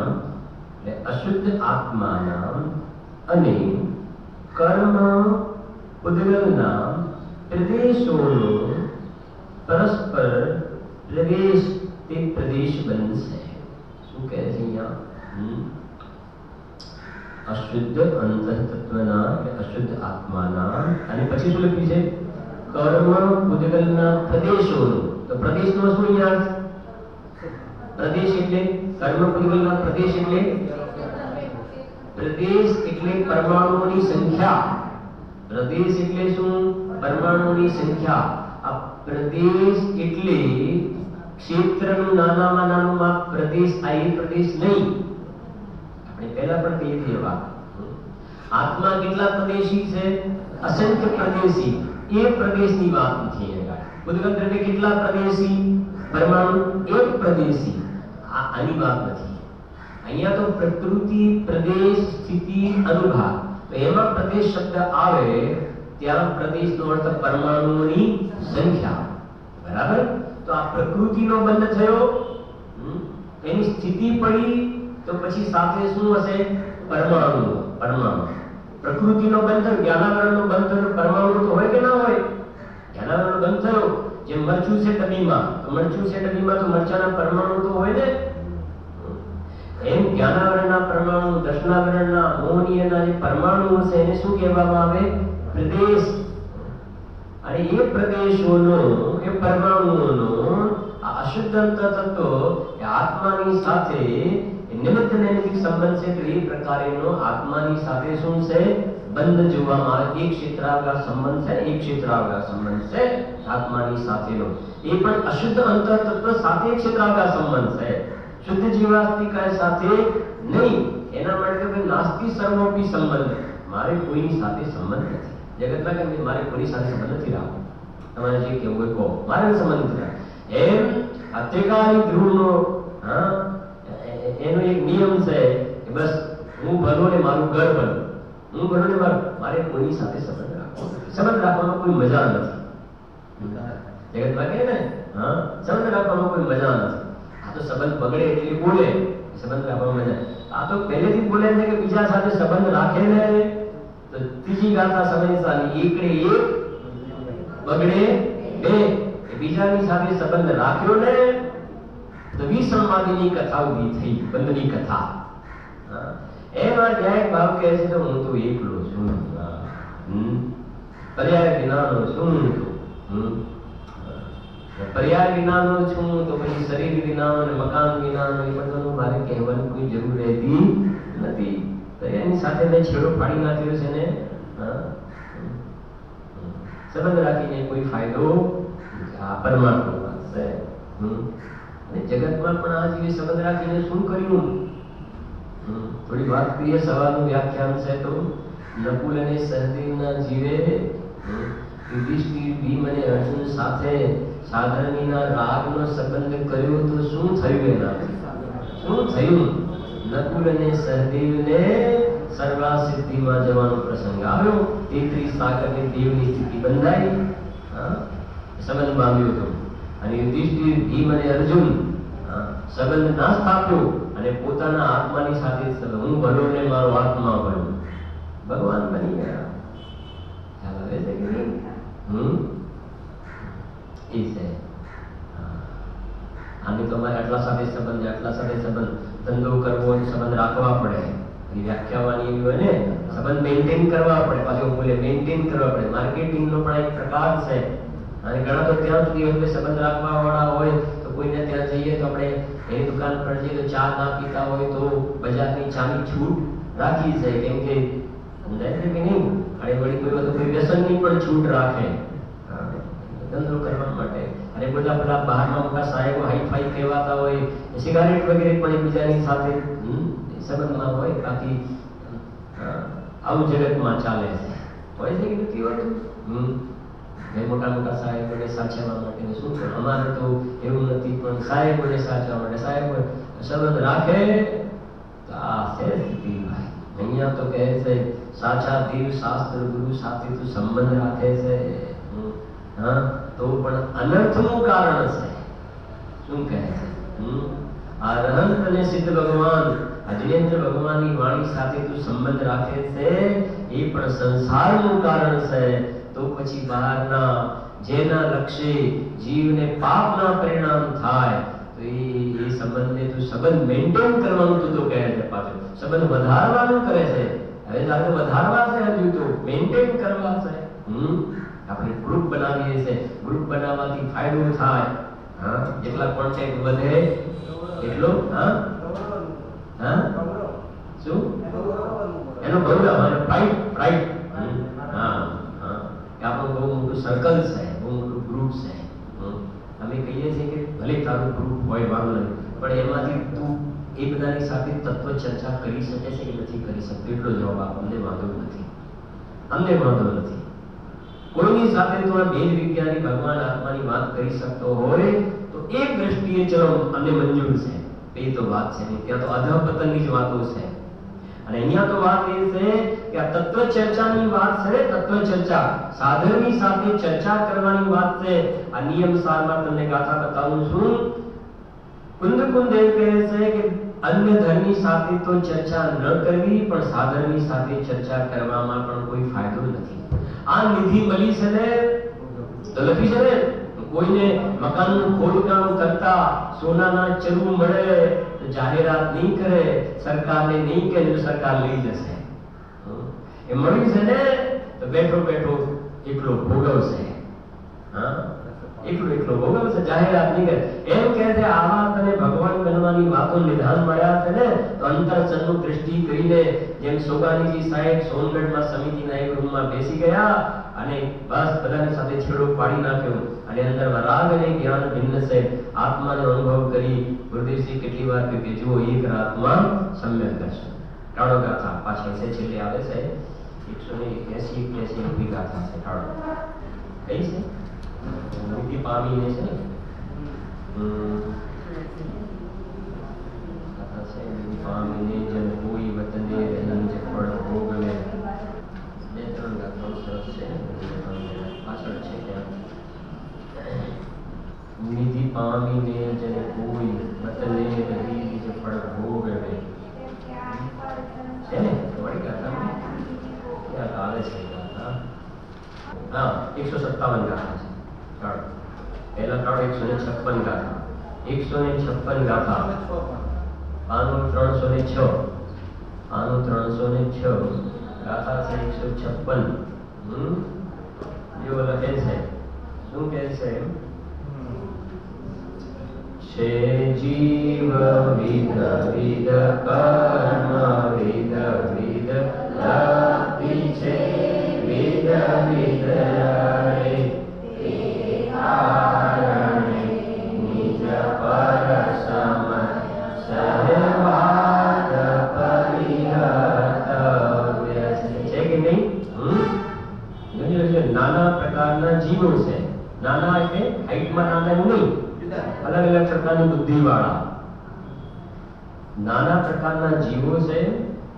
Speaker 1: અશુદ્ધ આત્માના અને કર્મ ઉદ્ગલના પ્રદેશોનો પરસ્પર પ્રવેશ તે પ્રદેશ બનશે. શું કહે છે અહીંયા? અશુદ્ધ અંતઃ તત્વના કે અશુદ્ધ આત્માના અને પછી શું લખ્યું છે? કર્મ ઉદ્ગલના પ્રદેશોનો. તો પ્રદેશનો શું અહીંયા? પ્રદેશ એટલે કર્મ ઉદ્ગલના પ્રદેશ એટલે પરમાણુઓની સંખ્યા. પ્રદેશ એટલે શું? પરમાણુઓની સંખ્યા. આ પ્રદેશ એટલે ક્ષેત્રનું નાનામાં નાનું માપ પ્રદેશ. આ એ પ્રદેશ નહીં. આપણે પહેલા પણ કહીએ છીએ વાત. આત્મા કેટલા પ્રદેશી છે? અસંખ્ય પ્રદેશી. એ પ્રદેશની વાત નથી. ઉદ્ગલ દ્રવ્ય કેટલા પ્રદેશી? પરમાણુ એક પ્રદેશી. આની વાત નથી. અહીંયા તો પ્રકૃતિ, પ્રદેશ, સ્થિતિ, અનુભાગ. તો એમાં પ્રદેશ શબ્દ આવે ત્યાં પ્રદેશનો અર્થ પરમાણુઓની સંખ્યા. બરાબર? તો આ પ્રકૃતિનો બંધ થયો, એની સ્થિતિ પડી, તો પછી સાથે શું હશે? પરમાણુ. પ્રકૃતિનો બંધ થયો, જ્ઞાનાવરણનો બંધ થયો, પરમાણુ તો હોય કે ના હોય? જ્ઞાનાવરણનો બંધ થયો. જેમ મરચું છે ડબ્બીમાં, તો મરચાના પરમાણુ તો હોય ને. એમ જ્ઞાનાવરણના પરમાણુ, દર્શનાવરણના, મોહનીયના જે પરમાણુઓ છે એને શું કહેવામાં આવે? પ્રદેશ. અને એ પ્રદેશોનો, એ પરમાણુઓનો આ અશુદ્ધ તત્વ એ આત્માની સાથે નિમિત્ત નૈમિત્તિક સંબંધ છે. તો એ પ્રકારેનો આત્માની સાથે શું છે? બંધ જોવામાં આવે. એક ક્ષેત્રાવકાશ સંબંધ છે, એક ક્ષેત્રાવકાશ સંબંધ છે આત્માની સાથેનો. એ પણ અશુદ્ધ અંતઃ તત્વ સાથે ક્ષેત્રાવકાશ સંબંધ છે, શુદ્ધ જીવાસ્તિકા સાથે નહીં. એના માટે તો નાસ્તિ સર્વોપી સંબંધ. મારે કોઈની સાથે સંબંધ નથી. જગતમાં કે મારે કોઈની સાથે સંબંધ નથી રાખવો. તમારે જે કેવું હોય કહો, મારે સંબંધ નથી રાખવો. એમ અત્રિકાળી ધ્રુવનો એનો એક નિયમ છે કે બસ હું ભલો ને મારું ઘર ભલું. હું ભલો ને મારે કોઈની સાથે સંબંધ રાખવો. સંબંધ રાખવામાં કોઈ મજા નથી. જગતમાં કહે ને સંબંધ રાખવામાં કોઈ મજા નથી. આ તો સંબંધ બગડે એટલે બોલે, સંબંધ રાખવામાં મજા. આ તો પહેલેથી બોલે છે કે બીજા સાથે સંબંધ રાખે ને તો ગાથા સમયસાની એકડે એક બગડે બે. બીજાની સાથે સંબંધ રાખ્યો ને તો વિસંવાદીની કથા ઊભી થઈ, બંધની કથા. એમાં ન્યાય ભાવ કહે છે તો હું તો એકલો છું, પર્યાય વિનાનો છું, પર્યાય વિનાનો છું તો પછી શરીર વિનાનો અને મકાન વિનાનો એ બધાનું મારે કહેવાની કોઈ જરૂર રહેતી નથી. તો એની સાથે મેં છેડો ફાડી નાખ્યો છે ને સંબંધ રાખીને કોઈ ફાયદો પરમાત્મા છે. અને જગતમાં પણ આ જીવે સંબંધ રાખીને શું કર્યું? થોડી વાત કરીએ. સવારનું વ્યાખ્યાન છે તો નકુલ અને સહદેવના જીવે યુધિષ્ઠિર, ભીમ અને અર્જુન સાથે સાધનીના રાગનો સંબંધ કર્યો તો શું થયું? એનાથી શું થયું? નકુલ અને સહદેવને સર્વા સિદ્ધિમાં જવાનો પ્રસંગ આવ્યો. 33 સાગરની દેવની સ્થિતિ બંધાઈ, સંબંધ બાંધ્યો હતો. અને યુધિષ્ઠિર, ભીમ અને અર્જુન સંબંધ ના સ્થાપ્યો અને પોતાના આત્માની સાથે હું ભલો ને મારો આત્મા ભલો, ભગવાન બની ગયા. ખ્યાલ આવે છે કે નહીં? એ છે. આને તો અમારે આટલા સાથે સંબંધ, આટલા સાથે સંબંધ, ધંધો કરવો હોય સંબંધ રાખવા પડે. વ્યાખ્યાવાની એવી હોય ને, સંબંધ મેન્ટેન કરવા પડે. પાછું બોલે મેન્ટેન કરવા પડે. માર્કેટિંગનો પણ એક પ્રકાર છે. અને ઘણા તો ત્યાં સુધી હોય સંબંધ રાખવા વાળા હોય તો કોઈને ત્યાં જઈએ તો આપણે એની દુકાન પર જઈએ તો ચા ના પીતા હોય તો બજારની ચાની છૂટ રાખી છે, કેમ કે સમજાય છે કે નહીં? અને વળી કોઈ વખત કોઈ વ્યસનની પણ છૂટ રાખે ધંધો કરવા માટે. અને બધા પેલા બહારના મોટા સાહેબો હાઈફાઈ કહેવાતા હોય, સિગારેટ વગેરે પણ એકબીજાની સાથે સંબંધમાં હોય. બાકી આવું જગતમાં ચાલે છે, હોય છે કે નથી હોતું? મોટા મોટા સાહેબોને સાચવવા માટે શું કરે? અમારે તો એવું નથી, પણ સાહેબોને સાચવવા માટે સાહેબ સંબંધ રાખે તો આ છે સ્થિતિ. ભાઈ અહીંયા તો કહે છે સાચા દેવ શાસ્ત્ર ગુરુ સાથે તું સંબંધ રાખે છે તો પણ અનર્થનું કારણ છે. શું કહે છે? આ રહંત અને સિદ્ધ ભગવાન અજનેન્દ્ર ભગવાનની વાણી સાથે તું સંબંધ રાખે છે એ પણ સંસારનું કારણ છે. તો પછી બહારના જેના લક્ષ્ય જીવને પાપના પરિણામ થાય તો એ સંબંધને તું સંબંધ મેન્ટેન કરવાનું તું તો કહે છે. પાછું સંબંધ વધારવાનું કરે છે. હવે તારે વધારવા છે, હજુ તો મેન્ટેન કરવા છે. આપણે ગ્રુપ બનાવીએ છીએ, ગ્રુપ બનાવવાથી ફાયદો થાય. જેટલા કોન્ટેક્ટ વધે એટલો શું એનો ગૌરવ અને પ્રાઇડ. આપણું બહુ મોટું સર્કલ છે, બહુ મોટું ગ્રુપ છે. અમે કહીએ છીએ કે ભલે તારું ગ્રુપ હોય વાંધો નહીં, પણ એમાંથી તું એ બધાની સાથે તત્વ ચર્ચા કરી શકે છે કે નથી કરી શકતો? એટલો જવાબ આપ. અમને વાંધો નથી, અમને વાંધો નથી. કોઈની સાથે તું આ ભેદ વિજ્ઞાની ભગવાન આત્માની વાત કરી શકતો હોય તો એક દ્રષ્ટિએ ચલો અમને મંજૂર છે. એ તો વાત છે નહીં, ત્યાં તો અધઃપતનની જ વાતો છે. અને અહીંયા તો વાત એ છે કે આ તત્વ ચર્ચાની વાત છે. તત્વ ચર્ચા સાધનની સાથે ચર્ચા કરવાની વાત છે. આ નિયમ સારમાં તમને ગાથા બતાવું છું. કુંદ દેવ કહે છે કે અન્ય ધર્મની સાથે તો ચર્ચા ન કરવી, પણ સાધનની સાથે ચર્ચા કરવામાં પણ કોઈ ફાયદો નથી. આ નિધિ મળી છે ને તો લખી છે ને, કોઈને મકાનનું ખોદકામ કરતા સોનાના ચરુ મળે તો જાહેરાત નહીં કરે, સરકારને નહીં કહે તો સરકાર લઈ જશે. એ મળ્યું છે ને તો બેઠો બેઠો એકલો ભોગવશે. એકલો ભોગવશે, જાહેરાત નહીં કરે. એમ કહે છે આવા તને ભગવાન બનવાની વાતો નિધાન મળ્યા છે ને તો અંતરસન્નું દ્રષ્ટિ કરીને જેમ સોગાનીજી સાહેબ સોનગઢમાં સમિતિના એક રૂમમાં બેસી ગયા અને બસ બધાની સાથે છેડો પાડી નાખ્યો અને અંદર રાગ અને જ્ઞાન ભિન્ન છે. આત્માનો અનુભવ કરી ગુરુદેવજી કેટલી વાર કે જુઓ એક રાતમાં સમ્યક દર્શન. ટાળો ગાથા પાછળ છે, છેલ્લે આવે છે 180 ગાથા છે. ટાળો કઈ છે? મુક્તિ પામીને છે ને ગાથા છે. મુક્તિ પામીને જન કોઈ વતને રહીને ફળ ભોગવે. બે ત્રણ ગાથાઓ સરસ છે, પાછળ છે ત્યાં. નિધિ પામીને જન કોઈ વતને રહી જે ફળ ભોગવે છે ને. તમારી ગાથામાં ક્યાંક આવે છે. हाँ 157 गाथा છે ચાલો પહેલા ત્રણ 156 ગાથા 156 ગાથા આનું 306 આનું 306 ગાથા છે 156 जो लखे છે શું કહે છે છે જીવ વિદ વિદ કર્મ વિદ વિદ લક્તિ છે વિદ વિદ રે તે કારણે નિજ પર સમ સહેવાદ પરિહતવ્ય છે કે નહીં નાના પ્રકારના જીવો છે નાના એટલે હાઈટમાં નાના નહીં अलग अलग प्रकार की बुद्धि वाला नाना प्रकार जीवो से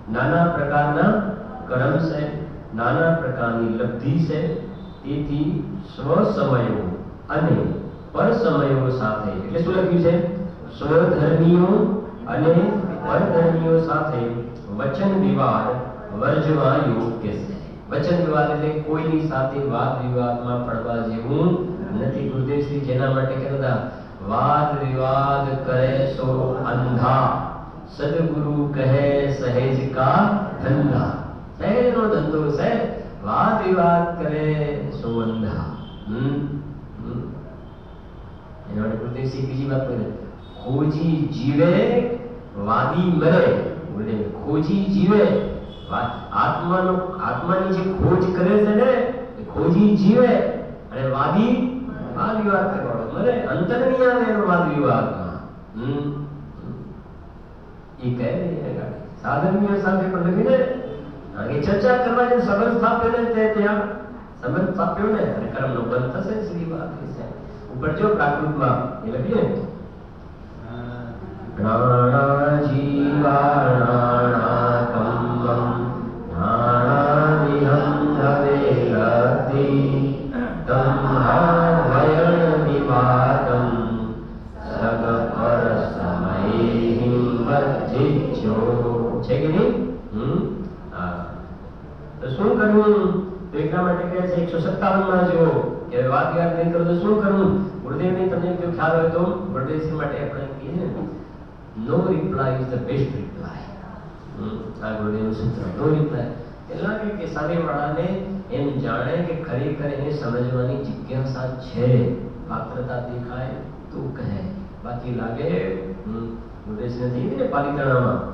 Speaker 1: नाना प्रकार कर्म से नाना प्रकार की लब्धि से તેથી સ્વ સમયો અને પર સમયો સાથે એટલે શું લખ્યું છે સ્વધર્મીઓ અને પરધર્મીઓ સાથે વચન વિવાદ વર્જવા યોગ્ય છે વચન વિવાદ એટલે કોઈની સાથે વાદ વિવાદમાં પડવા જેવું નથી ગુરુદેવ શ્રી જેના માટે કહેતા वाद विवाद करे सो अंधा सदगुरु कहे सहेज का धंधा सहेज नो धंधो से वाद विवाद करे सो अंधा इन्होंने गुरुदेव जी बीजी बात बोले खोजी जीवे वादी मरे बोले खोजी जीवे आत्मानी जे खोज करे છે ને खोजी जीवे અને વાદી वाद विवाद करवाड़ो मरे अंतर नहीं आवे एनो वाद विवाद में ये कह रही है गाड़ी साधर्मीय સાથે પણ લખીને આગે ચર્ચા કરવા જે સંબંધ સ્થાપ્યો ને તે ત્યાં સંબંધ સ્થાપ્યો ને અને કર્મનો બંધ થશે સીધી વાત છે ઉપર જો પ્રાકૃતમાં એ લખીએ પ્રાણા જીવાણા કમ્મમ જ્ઞાનાનિહં ધવેલતિ તમ્હા છે કે નહીં તો શું કરવું તો એટલા માટે કહે છે 157 માં જો કે વાત યાદ નહીં કરો તો શું કરવું ગુરુદેવ ને તમને જો ખ્યાલ હોય તો ગુરુદેવ શ્રી માટે આપણે કહીએ ને no reply is the best reply આ ગુરુદેવનું સૂત્ર નો રિપ્લાય એટલા કે સામે વાળાને એમ જાણે કે ખરેખર એને સમજવાની જિજ્ઞાસા છે પાત્રતા દેખાય તો કહે બાકી લાગે ગુરુદેવ શ્રી નથી ને પાલિતાણામાં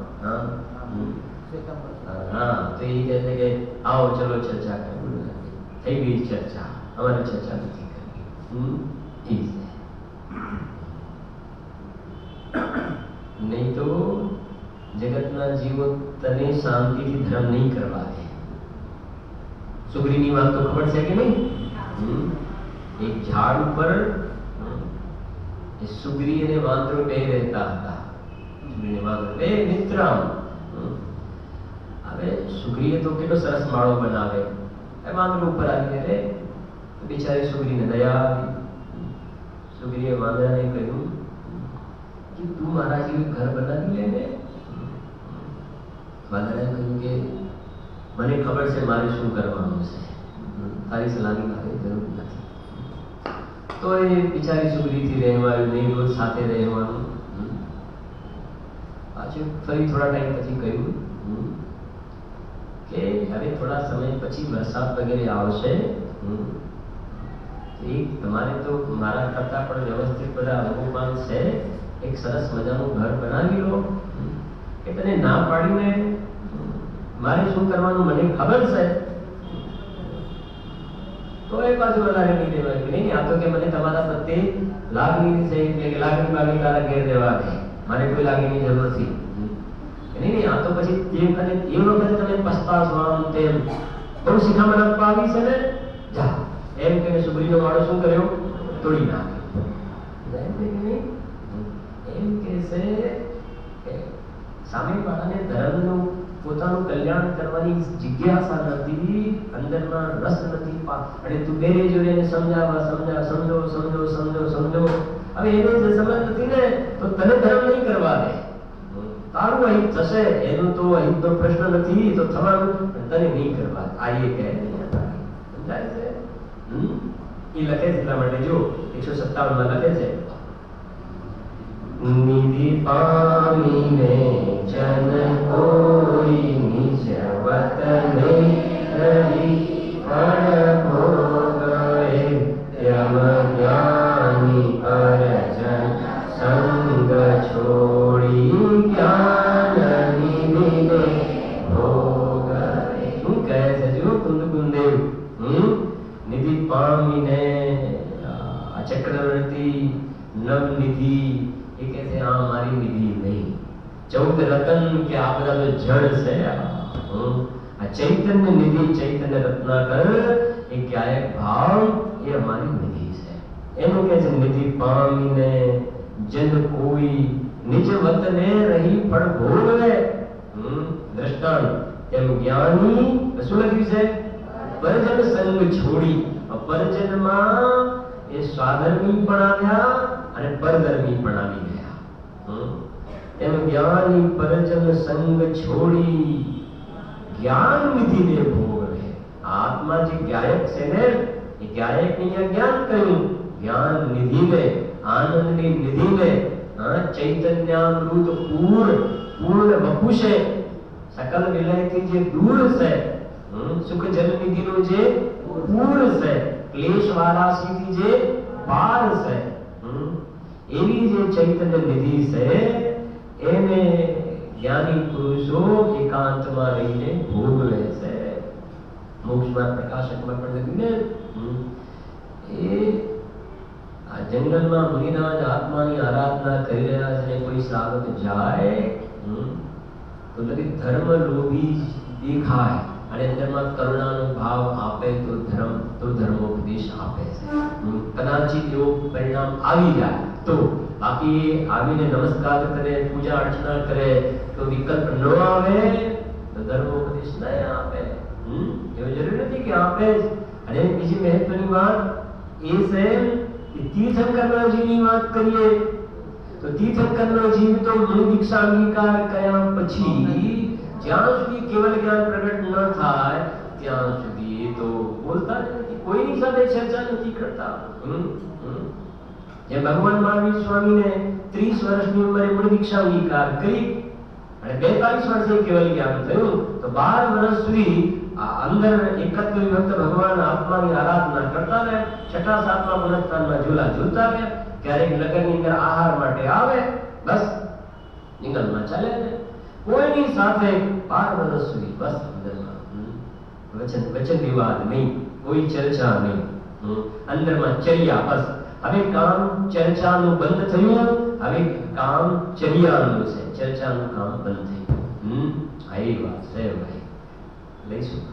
Speaker 1: हाँ तो ये कहते कि आओ चलो चर्चा करें થઈ ગઈ ચર્ચા અમારે ચર્ચા નથી કરવી ठीक है नहीं तो जगतना जीवो तने शांति थी धर्म नहीं करवा दे सुग्रीनी बात तो खबर है कि नहीं एक झाड़ पर सुग्री ने वांद्रो पे रहता था सुग्री ने वांद्रो ए मित्रम હવે સુગ્રીએ તો કેટલો સરસ માળો બનાવે એ વાંદરો ઉપર આવીને રે તો બિચારી સુગ્રીને દયા આવી સુગ્રીએ વાંદરાને કહ્યું કે તું મારા જેવું ઘર બનાવી લે ને વાંદરાએ કહ્યું કે મને ખબર છે મારે શું કરવાનું છે તારી સલાહની મારે જરૂર નથી તો એ બિચારી સુગ્રીથી રહેવાનું નહીં રોજ સાથે રહેવાનું પાછું ફરી થોડા ટાઈમ પછી કહ્યું કે હવે થોડા સમય પછી વરસાદ વગેરે આવશે એક તમારે તો મારા કરતા પણ વ્યવસ્થિત બધા અનુમાન છે એક સરસ મજાનું ઘર બનાવી લો કે તને ના પાડીને મારે શું કરવાનું મને ખબર છે તો એ પાછું વધારે નહીં દેવાય કે નહીં આ તો કે મને તમારા પ્રત્યે લાગણી છે એટલે કે લાગણી બાગણી તારા ઘેર દેવા દે મારે કોઈ લાગણીની જરૂર નથી नहीं आ तो પછી તે વખતે તમે પસ્તાશો આમ તેમ બહુ શિખામણ આપવા આવી છે ને જા એમ કે સુગ્રીનો માળો શું કર્યો તોડી નાખ્યો એમ કે છે કે સામે વાળાને ધર્મનું પોતાનું કલ્યાણ કરવાની જિજ્ઞાસા નથી અંદરમાં રસ નથી અને તું બેરે જોડે એને સમજાવવા સમજો હવે એને જે સમજ નથી ને તો તને ધર્મ નહીં કરવા દે તારું અહિત થશે એનું તો અહિતનો પ્રશ્ન નથી તો થવાનું તને નહીં કરવા આ એ કહે સમજાય છે? એ લખે છે એટલા માટે જો 157 માં લખે છે, નિધિ પામીને જન કોઈ નિજ વતને રહી ફળ ભોગવે ત્યમ જ્ઞાની પરજન સંગ છોડી જ્ઞાન નિધિને ભોગવે. શું કહે છે જો કુંદકુંદેવ? નિધિ પામીને આ ચક્રવર્તી નવનિધિ એ કહે છે આ મારી નિધિ નહીં. 14 રતન કે આ બધા તો જળ છે. આ ચૈતન્ય નિધિ, ચૈતન્ય રત્નાકર એ ક્યારેક ભાવ એ અમારી નિધિ છે. એનું કહે છે નિધિ પામીને જન કોઈ નિજ વતને રહી ફળ ભોગવે. દ્રષ્ટાંત એમ જ્ઞાની શું લખ્યું છે? પરજન સંગ છોડી. પરજનમાં એ સ્વાધર્મી પણ આવ્યા અને પરધર્મી પણ આવી ગયા. એમ જ્ઞાની પરજન સંગ છોડી જ્ઞાન નિધિને ભોગવે. આત્મા જે ગાયક છે ને એ ગાયકને જ્ઞાન કહ્યું. જ્ઞાન નિધિને, આનંદની નિધિને, ચૈતન્યામૃત પૂર્ણ વપુષે સકલ વિલયથી જે દૂર છે, સુખ જલ નિધિનો જે પૂર છે, ક્લેશ વારાશીથી જે પાર છે, એવી જે ચૈતન્ય નિધિ છે એને જ્ઞાની પુરુષો એકાંતમાં રહીને ભોગવે છે. મોક્ષમાં પ્રકાશકમાં પણ લખ્યું ને, એ આ જંગલમાં મુનિરાજ આત્માની આરાધના કરી રહ્યા છે, કોઈ શ્રાવક જાય તો લગી ધર્મ લોભી દેખાય અને અંદરમાં કરુણાનો ભાવ આપે તો ધર્મોપદેશ આપે છે. કદાચિત એવો પરિણામ આવી જાય તો, બાકી આવીને નમસ્કાર કરે, પૂજા અર્ચના કરે તો વિકલ્પ ન આવે તો ધર્મોપદેશ નહીં આપે. એવું જરૂર નથી કે આપે જ. અને બીજી મહત્વની વાત એ છે કે તીર્થંકરજીની વાત કરીએ તો તીર્થંકરજી તો મુનિ દીક્ષા અંગીકાર કર્યા પછી જ્યાં સુધી કેવલ જ્ઞાન પ્રગટ ન થાય ત્યાં સુધી તો બોલતા નથી, કોઈની સાથે ચર્ચા નથી કરતા. જે ભગવાન મહાવીર સ્વામીને 30 વર્ષની ઉંમરે મુનિ દીક્ષા અંગીકાર કરી અને 42 વર્ષે કેવલ જ્ઞાન થયું તો 12 વર્ષ સુધી અંદર એકત્વ વિભક્ત ભગવાન આત્માની આરાધના કરતા રહે. 6ઠા 7મા પુનઃસ્થાનમાં ઝૂલા ઝૂલતા રહે. ક્યારેક લગ્નની અંદર આહાર માટે આવે, બસ નિગલમાં ચાલે છે. કોઈની સાથે 12 વર્ષ સુધી બસ અંદરમાં વચન વિવાદ નહીં, કોઈ ચર્ચા નહીં, અંદરમાં ચર્યા બસ. હવે કામ ચર્ચાનું બંધ થયું, હવે કામ ચર્યાનું છે, ચર્ચાનું કામ બંધ થયું. આ એ વાત છે ભાઈ. લઈશું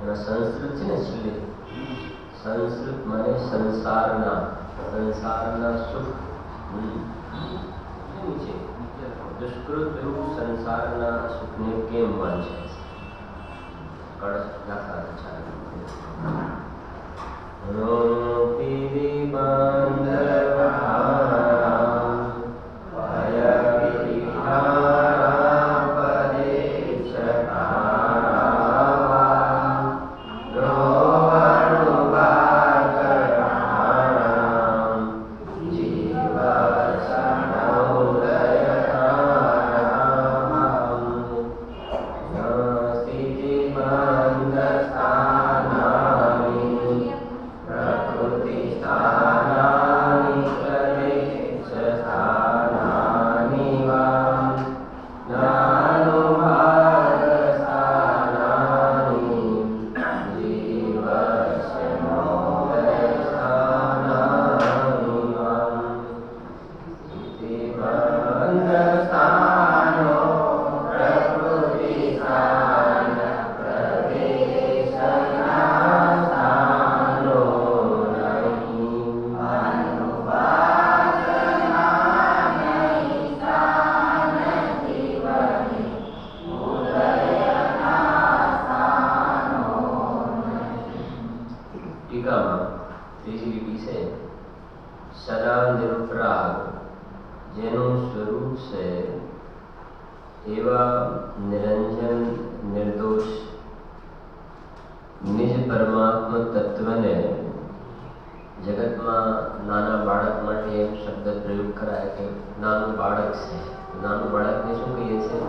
Speaker 1: એના સંસ્કૃત છે ને છેલ્લે સંસ્કૃત માને સંસારના સુખ એવું છે. દુષ્કૃત રૂપ સંસારના સુખને કેમ વાંચે છે? કળશ ગાથા ચાલે. રોપી બાંધવા પાય વિહારા પદે ચકારા રોવણુ બાકરામ જીવસણ ઉદયકારામ સ્થિતિ બંધસ્થાનાની પ્રકૃતિ સ્થાનાની પ્રદેશ સ્થાનાની વા જ્ઞાનુભાગ સ્થાનાની જીવસ્યોદય સ્થાનાની વા સ્થિતિ બંધસ્થાનો પ્રકૃતિ સ્થાન પ્રદેશના સ્થાનો નહીં અનુવાદના નહીં સ્થાન જીવની ઉદયના સ્થાનો નહીં. ટીકામાં ત્રીજી લીટી છે સદા નિરુપરાગ જેનું સ્વરૂપ છે એવા નિરંજન નિર્દોષ નિજ પરમાત્મ તત્વને જગતમાં નાના બાળક માટે એમ શબ્દ પ્રયોગ કરાય કે નાનું બાળક છે. નાનું બાળકને શું કહીએ છીએ?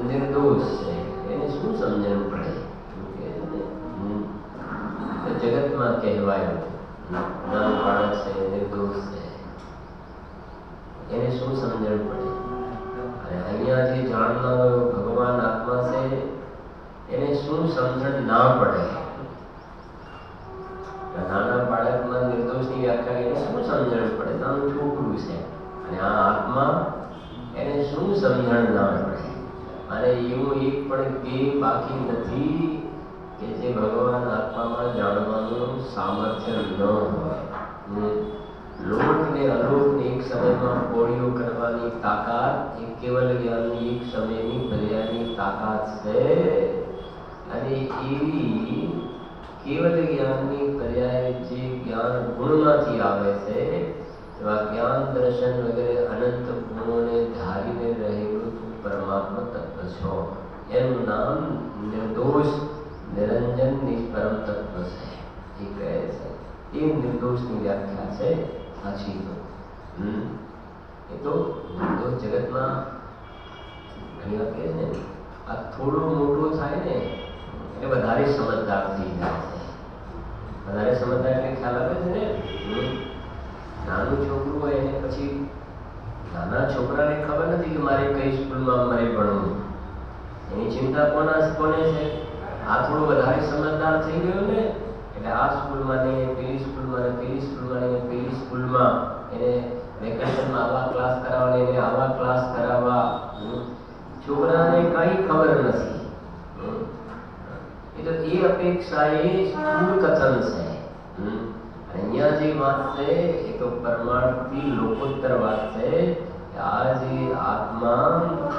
Speaker 1: નિર્દોષ છે. એને શું સમજણ પડે? તો જગતમાં કહેવાય નાનું બાળક છે, નિર્દોષ છે, એને શું સમજણ પડે? અને અહીંયા જે જાણનારો ભગવાન આત્મા છે એને શું સમજણ ના પડે? નાના બાળકમાં નિર્દોષની વ્યાખ્યા એને શું સમજણ પડે? નાનું છોકરું છે અને આ આત્મા એને શું સમજણ ના પડે? અને એવું એક પણ કે બાકી નથી કે જે ભગવાન આત્મામાં જાણવાનું સામર્થ્ય ન હોય. લોક ને અલોક ને એક સમયમાં કોળીઓ કરવાની તાકાત એ કેવલ જ્ઞાનની એક સમયની પર્યાયની તાકાત છે. અને એવી કેવલ જ્ઞાનની પર્યાય જે જ્ઞાન ગુણમાંથી આવે છે એવા જ્ઞાન દર્શન વગેરે અનંત ગુણોને ધારીને રહેલું પરમાત્મા તત્વ છો. એનું નામ નિર્દોષ નિરંજન નિષ્પરમ તત્વ છે. એ કહે છે એ નિર્દોષની વ્યાખ્યા છે સાચી. તો એ તો નિર્દોષ જગતમાં ઘણી વાર કહે છે ને આ થોડો મોટો થાય ને એટલે વધારે સમજદાર થઈ જાય છે. વધારે સમજદાર એટલે ખ્યાલ આવે છે ને નાનું છોકરું હોય એને પછી નાના છોકરાને ખબર નથી કે મારે કઈ સ્કૂલમાં મારે ભણવું. એની ચિંતા કોને છે? આ થોડો વધારે સમજદાર થઈ ગયો ને એટલે આ સ્કૂલમાં નહીં, પેલી સ્કૂલમાં ને પેલી સ્કૂલમાં નહીં, પેલી સ્કૂલમાં એને વેકેશનમાં આવા ક્લાસ કરાવવા એને આવા ક્લાસ કરાવવા. છોકરાને કઈ ખબર નથી. એટલે એ અપેક્ષા એ સ્થૂળ કથન છે. અહીંયા જે વાત છે એ તો પરમાર્થી લોકોત્તર વાત છે. આ જે આત્મા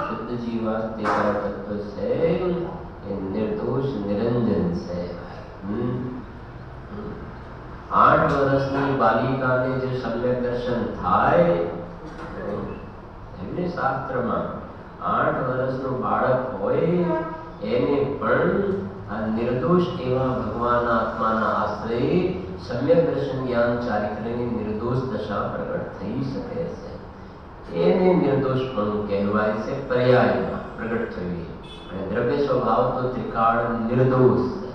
Speaker 1: શુદ્ધ જીવાસ્તિકા તત્વ છે એ નિર્દોષ નિરંજન છે. 8 વર્ષની બાલિકાને જે સમ્યક દર્શન થાય એમને શાસ્ત્રમાં 8 વર્ષનું બાળક હોય એને પણ આ નિર્દોષ એવા ભગવાન આત્માના આશ્રય સમ્યક દર્શન જ્ઞાન ચારિત્ર્યની નિર્દોષ દશા પ્રગટ થઈ શકે છે. એને નિર્દોષપણું કહેવાય છે. પર્યાયમાં પ્રગટ થવી. અને દ્રવ્ય સ્વભાવ તો ત્રિકાળ નિર્દોષ છે.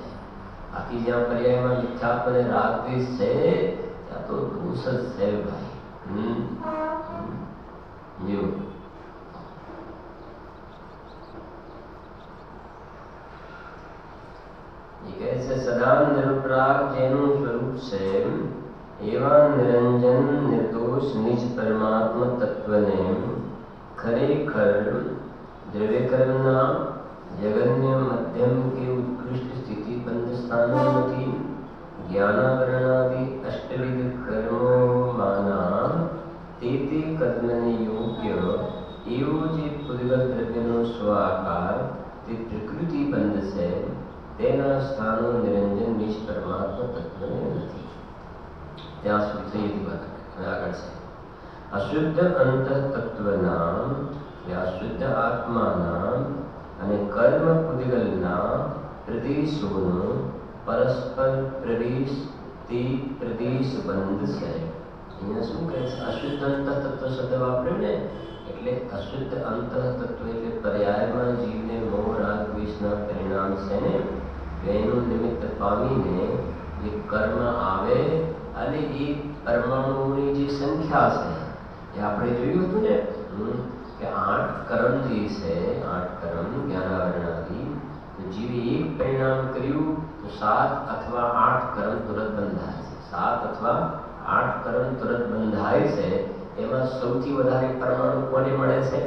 Speaker 1: બાકી જ્યાં પર્યાયમાં મિથ્યાત્વ અને રાગદ્વેષ છે ત્યાં તો દોષ જ છે ભાઈ. જો એ કહે છે સદા નિરુપરાગ જેનું સ્વરૂપ છે એવા નિરંજન નિર્દોષ નિજ પરમાત્મ તત્વને ખરેખર દ્રવ્ય કર્મના જગન્ય મધ્યમ કે ઉત્કૃષ્ટ સ્થિતિ બંધ स्थानो નથી જ્ઞાનાવરણાદિ અષ્ટવિધ કર્મોમાંના તે કર્મને યોગ્ય એવો જે પૂર્વગત દ્રવ્યનો સ્વાકાર તે પ્રકૃતિ બંધ છે તેના સ્થાનો નિરંજન નિજ પરમાત્મા તત્વને નથી. ત્યાં સુધી થઈ વાત આગળ છે. અશુદ્ધ અંત તત્વના અશુદ્ધ આત્માના અને કર્મ પૂર્વગલના પ્રદેશોનો પરસ્પર પ્રદેશ તે પ્રદેશ બંધ છે. અહીંયા શું કહે છે? અશુદ્ધ અંત તત્વ શબ્દ વાપર્યો ને, એટલે અશુદ્ધ અંત તત્વ એટલે પર્યાયમાં જીવને મોહ રાગ દ્વેષના પરિણામ છે ને, એનું નિમિત્ત પામીને જે કર્મ આવે અને એ પરમાણુઓની જે સંખ્યા છે એ આપણે જોયું હતું ને કે 8 કર્મ જે છે, 8 કર્મ જ્ઞાનાવરણાદિ, જીવે એક પરિણામ કર્યું તો 7 અથવા 8 કર્મ તુરત બંધાય છે. 7 અથવા 8 કર્મ તુરત બંધાય છે. એમાં સૌથી વધારે પરમાણુ કોને મળે છે?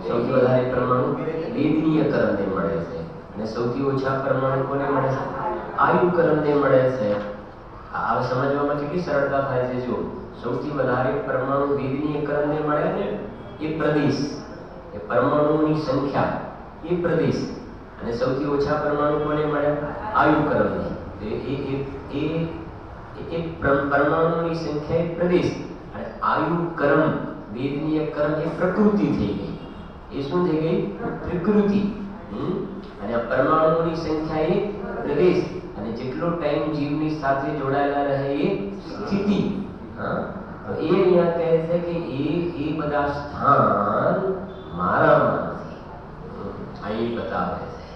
Speaker 1: સૌથી વધારે પરમાણુ વેદનીય કર્મને મળે છે અને સૌથી ઓછા પરમાણુ કોને મળે છે? આયુ કર્મને મળે છે. આ સમજવામાં કેટલી સરળતા થાય છે. જો સૌથી વધારે પરમાણુ વેદનીય કર્મને મળે ને એ પ્રદેશ, એ પરમાણુઓની સંખ્યા એ પ્રદેશ, અને સૌથી ઓછા પરમાણુ કોને મળે? આયુ કર્મને. એ પરમાણુની સંખ્યા એ પ્રદેશ અને આયુ કર્મ વેદનીય કર્મ એ પ્રકૃતિ થઈ ગઈ. એ શું થઈ ગઈ? પ્રકૃતિ. અને આ પરમાણુની સંખ્યા એ પ્રદેશ અને જેટલો ટાઈમ જીવની સાથે જોડાયેલા રહે એ સ્થિતિ. તો એ અહીંયા કહે છે કે એ બધા સ્થાન મારામાં નથી. આ એ બતાવે છે.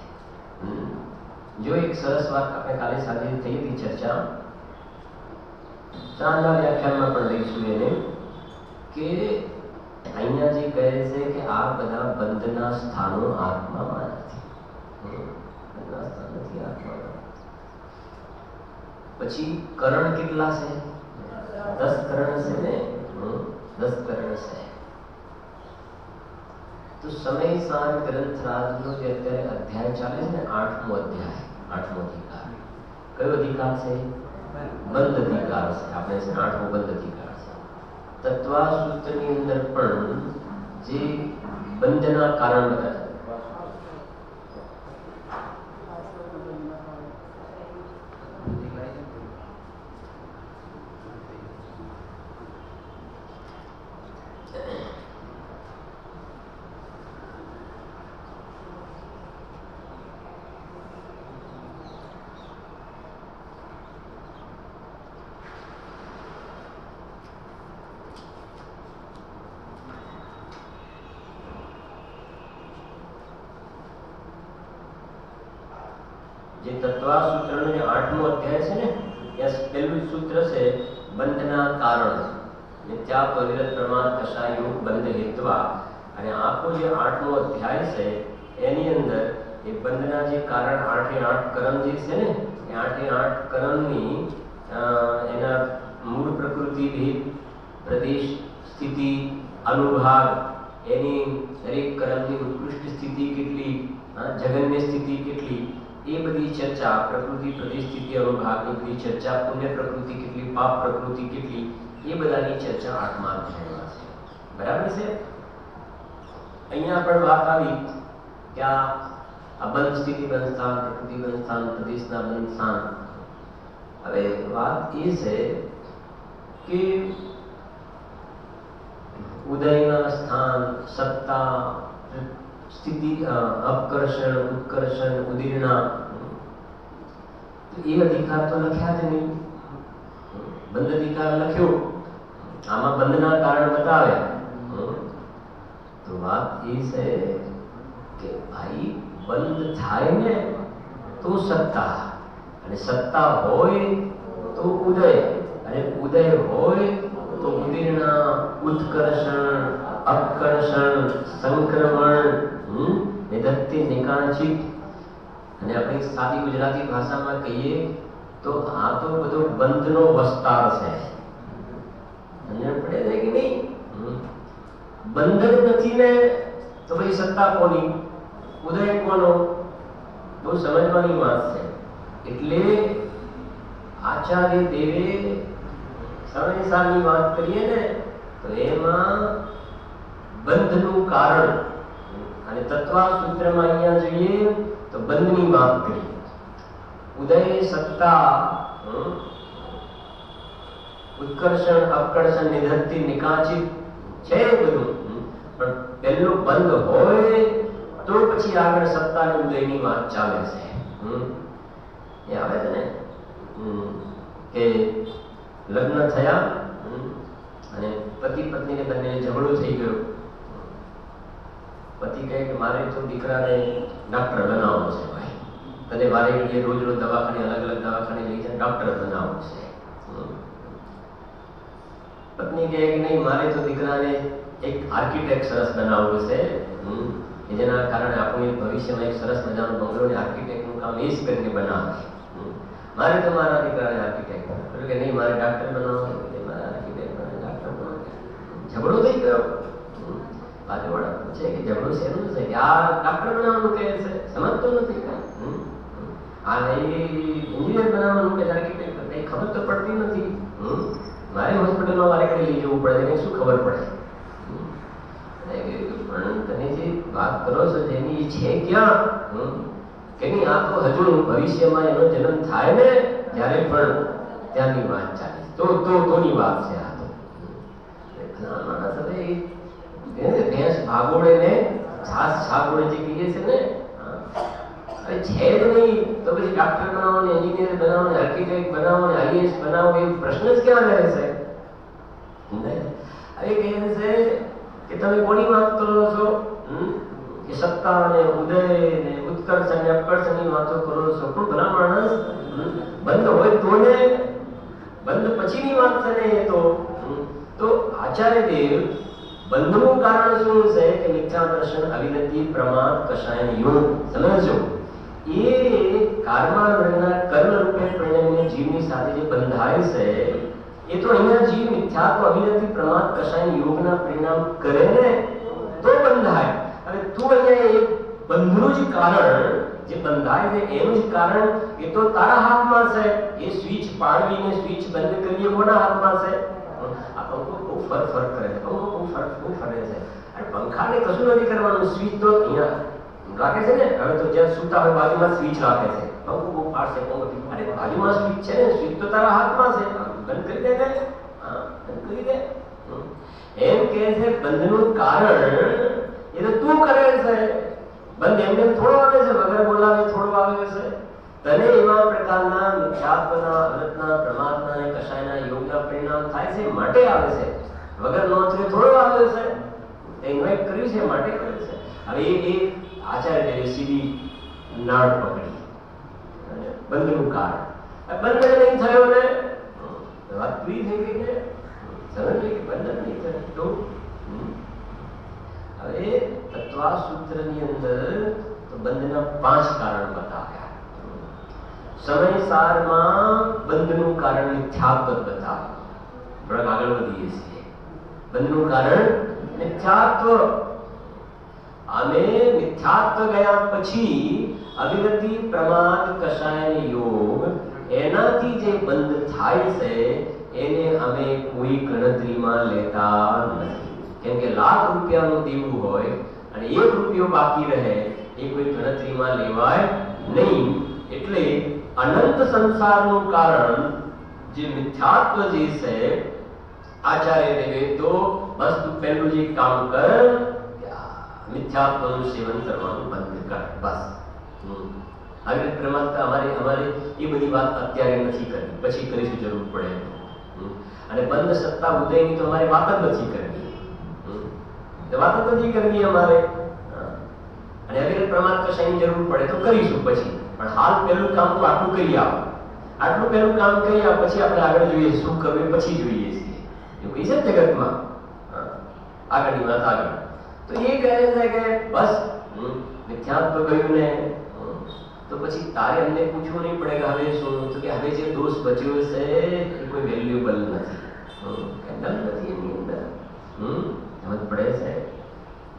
Speaker 1: જો એક સરસ વાત આપણે કાલે સાંજે થઈ હતી ચર્ચા, ચાંદના વ્યાખ્યાનમાં પણ લઈશું એને, કે અહીંયા જે કહે છે કે આ બધા બંધના સ્થાનો આત્મામાં નથી. બંધના સ્થાન નથી આત્મામાં. પછી કરણ કેટલા છે? 10 કરણ છે ને, 10 કરણ છે. તો સમય સાર ગ્રંથરાજનો જે અત્યારે અધ્યાય ચાલે છે ને, 8મો અધ્યાય, 8મો અધિકાર, કયો અધિકાર છે? બંધ અધિકાર છે. આપણે છે 8મો બંધ અધિકાર છે. તત્વા સૂત્રની અંદર પણ જે બંધના કારણ બતાવે જે તત્વા સૂત્રનો જે 8મો અધ્યાય છે ને, ત્યાં પહેલું સૂત્ર છે બંધના કારણ. મિથ્યા પરિરત પ્રમાદ કષાયો બંધ હેત્વા. અને આખો જે 8મો અધ્યાય છે એની અંદર એ બંધના જે કારણ 8 કર્મ જે છે ને, એ 8 કર્મની એના મૂળ પ્રકૃતિ ભેદ, પ્રદેશ, સ્થિતિ, અનુભાગ, એની દરેક કર્મની ઉત્કૃષ્ટ સ્થિતિ કેટલી, જગન્ય સ્થિતિ કેટલી, એ બધી ચર્ચા, પ્રકૃતિ, પ્રદેશ, સ્થિતિ, અનુભાગની બધી ચર્ચા, પુણ્ય પ્રકૃતિ કેટલી, પાપ પ્રકૃતિ કેટલી, એ બધાની ચર્ચા 8મા અધ્યાયમાં છે. બરાબર છે? અહીંયા પણ વાત આવી કે આ બંધ સ્થિતિ બંધ સ્થાન, પ્રકૃતિ બંધ સ્થાન, પ્રદેશના બંધ સ્થાન. હવે વાત એ છે કે ઉદયના સ્થાન, સત્તા, સ્થિતિ, અપકર્ષણ, ઉત્કર્ષણ, ઉદીર્ણા, એ અધિકાર તો લખ્યા જ નહીં. બંધ અધિકાર લખ્યો, આમાં બંધના કારણ બતાવ્યા. તો વાત એ છે કે ભાઈ બંધ થાય ને તો સત્તા, અને સત્તા હોય તો ઉદય, અને ઉદય હોય તો ઉદીર્ણા, ઉત્કર્ષણ, અપકર્ષણ, સંક્રમણ, નિદત્તિ, નિકાંચિત. અને આપણી સાદી ગુજરાતી ભાષામાં કહીએ તો આ તો બધો બંધનો વસ્તાર છે. સમજણ પડે છે કે નહીં? બંધ જ નથી ને તો ભાઈ સત્તા કોની, ઉદય કોનો? બહુ સમજવાની વાત છે. એટલે આચાર્ય દેવે સમયસારની વાત કરીએ ને તો એમાં બંધનું કારણ અને તત્વા સૂત્રમાં અહીંયા જોઈએ તો બંધની વાત કરી. ઉદય સત્તા ઉત્કર્ષણ અપકર્ષણ નિધત્તિ નિકાચિત છે બધું, પણ પહેલું બંધ હોય તો પછી આગળ સત્તા અને ઉદયની વાત ચાલે છે. એ આવે છે ને કે લગ્ન થયા અને પતિ પત્નીને બંને ઝઘડો થઈ ગયો. પતિ કહે કે મારે તો દીકરાને ડોક્ટર બનાવવો છે ભાઈ, તને વારે ઘડીએ રોજ રોજ દવાખાને અલગ અલગ દવાખાને લઈ જાય ડોક્ટર બનાવવો છે. પત્ની કહે કે નહીં મારે તો દીકરાને એક આર્કિટેક્ટ સરસ બનાવવું છે કે જેના કારણે આપણે ભવિષ્યમાં એક સરસ મજાનો બંગલો ને આર્કિટેક્ટનું કામ એ જ કરીને બનાવે. મારે તો મારા દીકરાને આર્કિટેક્ટ એટલે કે નહીં મારે ડોક્ટર બનાવવો છે, મારા આર્કિટેક્ટ ડોક્ટર બનાવવો. ઝઘડો થઈ ગયો. બાજુવાળા પૂછે કે ઝઘડો શેનું છે કે આ ડોક્ટર બનાવવાનું કહે છે, સમજતો નથી આ એન્જિનિયર બનાવવાનું કે આર્કિટેક્ટ કઈ ખબર તો પડતી નથી. મારે હોસ્પિટલમાં વારે ઘડી લઈ જવું પડે છે, શું ખબર પડે? પણ તમે જે વાત કરો છો જેની છે ક્યાં કે નહીં, આ તો હજુ ભવિષ્યમાં એનો જન્મ થાય ને ત્યારે પણ ત્યાંની વાત ચાલે તોની વાત છે. આ તો માણસ હવે ભેંસ ભાગોળે ને છાસ છાગોળે જે કહીએ છે ને છે જ નહીં તો પછી ડોક્ટર બનાવો ને એન્જિનિયર બનાવો ને આર્કિટેક્ટ બનાવો ને આઈએએસ બનાવો એ પ્રશ્ન જ ક્યાં રહે છે? હવે કહે છે કે તમે કોની વાત કરો છો કે સત્તા ને ઉદય ને ઉત્કર્ષ અને અપકર્ષની વાતો કરો છો, પણ ભલા માણસ બંધ હોય તો ને બંધ પછીની વાત છે ને. એ તો આચાર્ય દેવ બંધનું કારણ શું છે કે મિથ્યા દર્શન અવિરતિ પ્રમાદ કષાય યોગ. સમજો એ કર્મના કર્મ રૂપે પ્રણયને જીવની સાથે જે બંધાય છે એ તો અહીંયા જીવ મિથ્યાત્વ અવિરતિ પ્રમાદ કષાય યોગના પરિણામ કરે ને તો બંધાય. હવે તું અહીંયા એ બંધનું જ કારણ જે બંધાય છે એનું જ કારણ એ તો તારા હાથમાં છે. એ સ્વિચ પાડવીને સ્વિચ બંધ કરીએ કોના હાથમાં છે? આ પંખો બહુ ફરક કરે છે, પંખો બહુ ફરે છે. અને પંખાને કશું નથી કરવાનું, સ્વિચ તો અહીંયા રાખે છે ને. હવે તો જ્યાં સૂતા હોય બાજુમાં સ્વિચ રાખે છે, પંખો બહુ ફાડશે. અરે બાજુમાં સ્વિચ છે ને, સ્વિચ તો તારા હાથમાં છે, બંધ કરી દે ને. બંધ કરી દે એમ કહે છે. બંધનું કારણ એ તો તું કરે છે. બંધ એમને થોડો આવે છે, વગર બોલાવે થોડો આવે છે. તને એવા પ્રકારના મિથ્યાત્વના અનંતના પ્રમાદના અને કષાયના યોગના પરિણામ થાય છે માટે આવે છે, વગર નોંધે થોડો આવે છે. ઇન્વાઇટ કર્યું છે માટે કરે છે. હવે એ આચાર્ય દેવે સીધી નાળ પકડી બંધનું કારણ. બંધ નહીં થયો ને વાત પૂરી થઈ ગઈ ને. સમજ કે બંધ નહીં થયો તો હવે તત્વા સૂત્રની અંદર તો બંધના 5 કારણ બતાવ્યા. સમયસારમાં બંધનું કારણ મિથ્યાત્વ બતાવ્યું. આપણે આગળ વધીએ છીએ. બંધનું કારણ મિથ્યાત્વ અને મિથ્યાત્વ ગયા પછી અવિરતિ પ્રમાદ કષાય યોગ એનાથી જે બંધ થાય છે એને અમે કોઈ ગણતરીમાં લેતા નથી. કેમ કે લાખ રૂપિયાનું દેવું હોય અને 1 રૂપિયો બાકી રહે એ કોઈ ગણતરીમાં લેવાય નહીં. એટલે અનંત સંસારનું કારણ જે મિથ્યાત્વ જે છે આચાર્ય દેવે તો બસ તું પહેલું જે કામ કર મિથ્યાત્વનું સેવન કરવાનું બંધ કર બસ. આવી પ્રમાણતા અમારે એ બધી વાત અત્યારે નથી કરવી, પછી કરીશું જરૂર પડે. અને બંધ સત્તા ઉદયની તો અમારે વાત જ નથી કરવી, વાત જ નથી કરવી અમારે. અને અવિરત પ્રમાદ કશાની જરૂર પડે તો કરીશું પછી, પણ હાલ પહેલું કામ તો આટલું કરી આવો. આટલું પહેલું કામ કરી આવ પછી આપણે આગળ જોઈએ શું કરવું પછી જોઈએ છીએ. એવું કહી છે જગતમાં આગળની વાત આગળ. તો એ કહે છે કે બસ મિથ્યાત્વ ગયું ને તો પછી તારે અમને પૂછવું નહીં પડે કે હવે શું, તો કે હવે જે દોષ બચ્યો છે એ કોઈ વેલ્યુએબલ નથી, દમ નથી એની અંદર. સમજ પડે છે.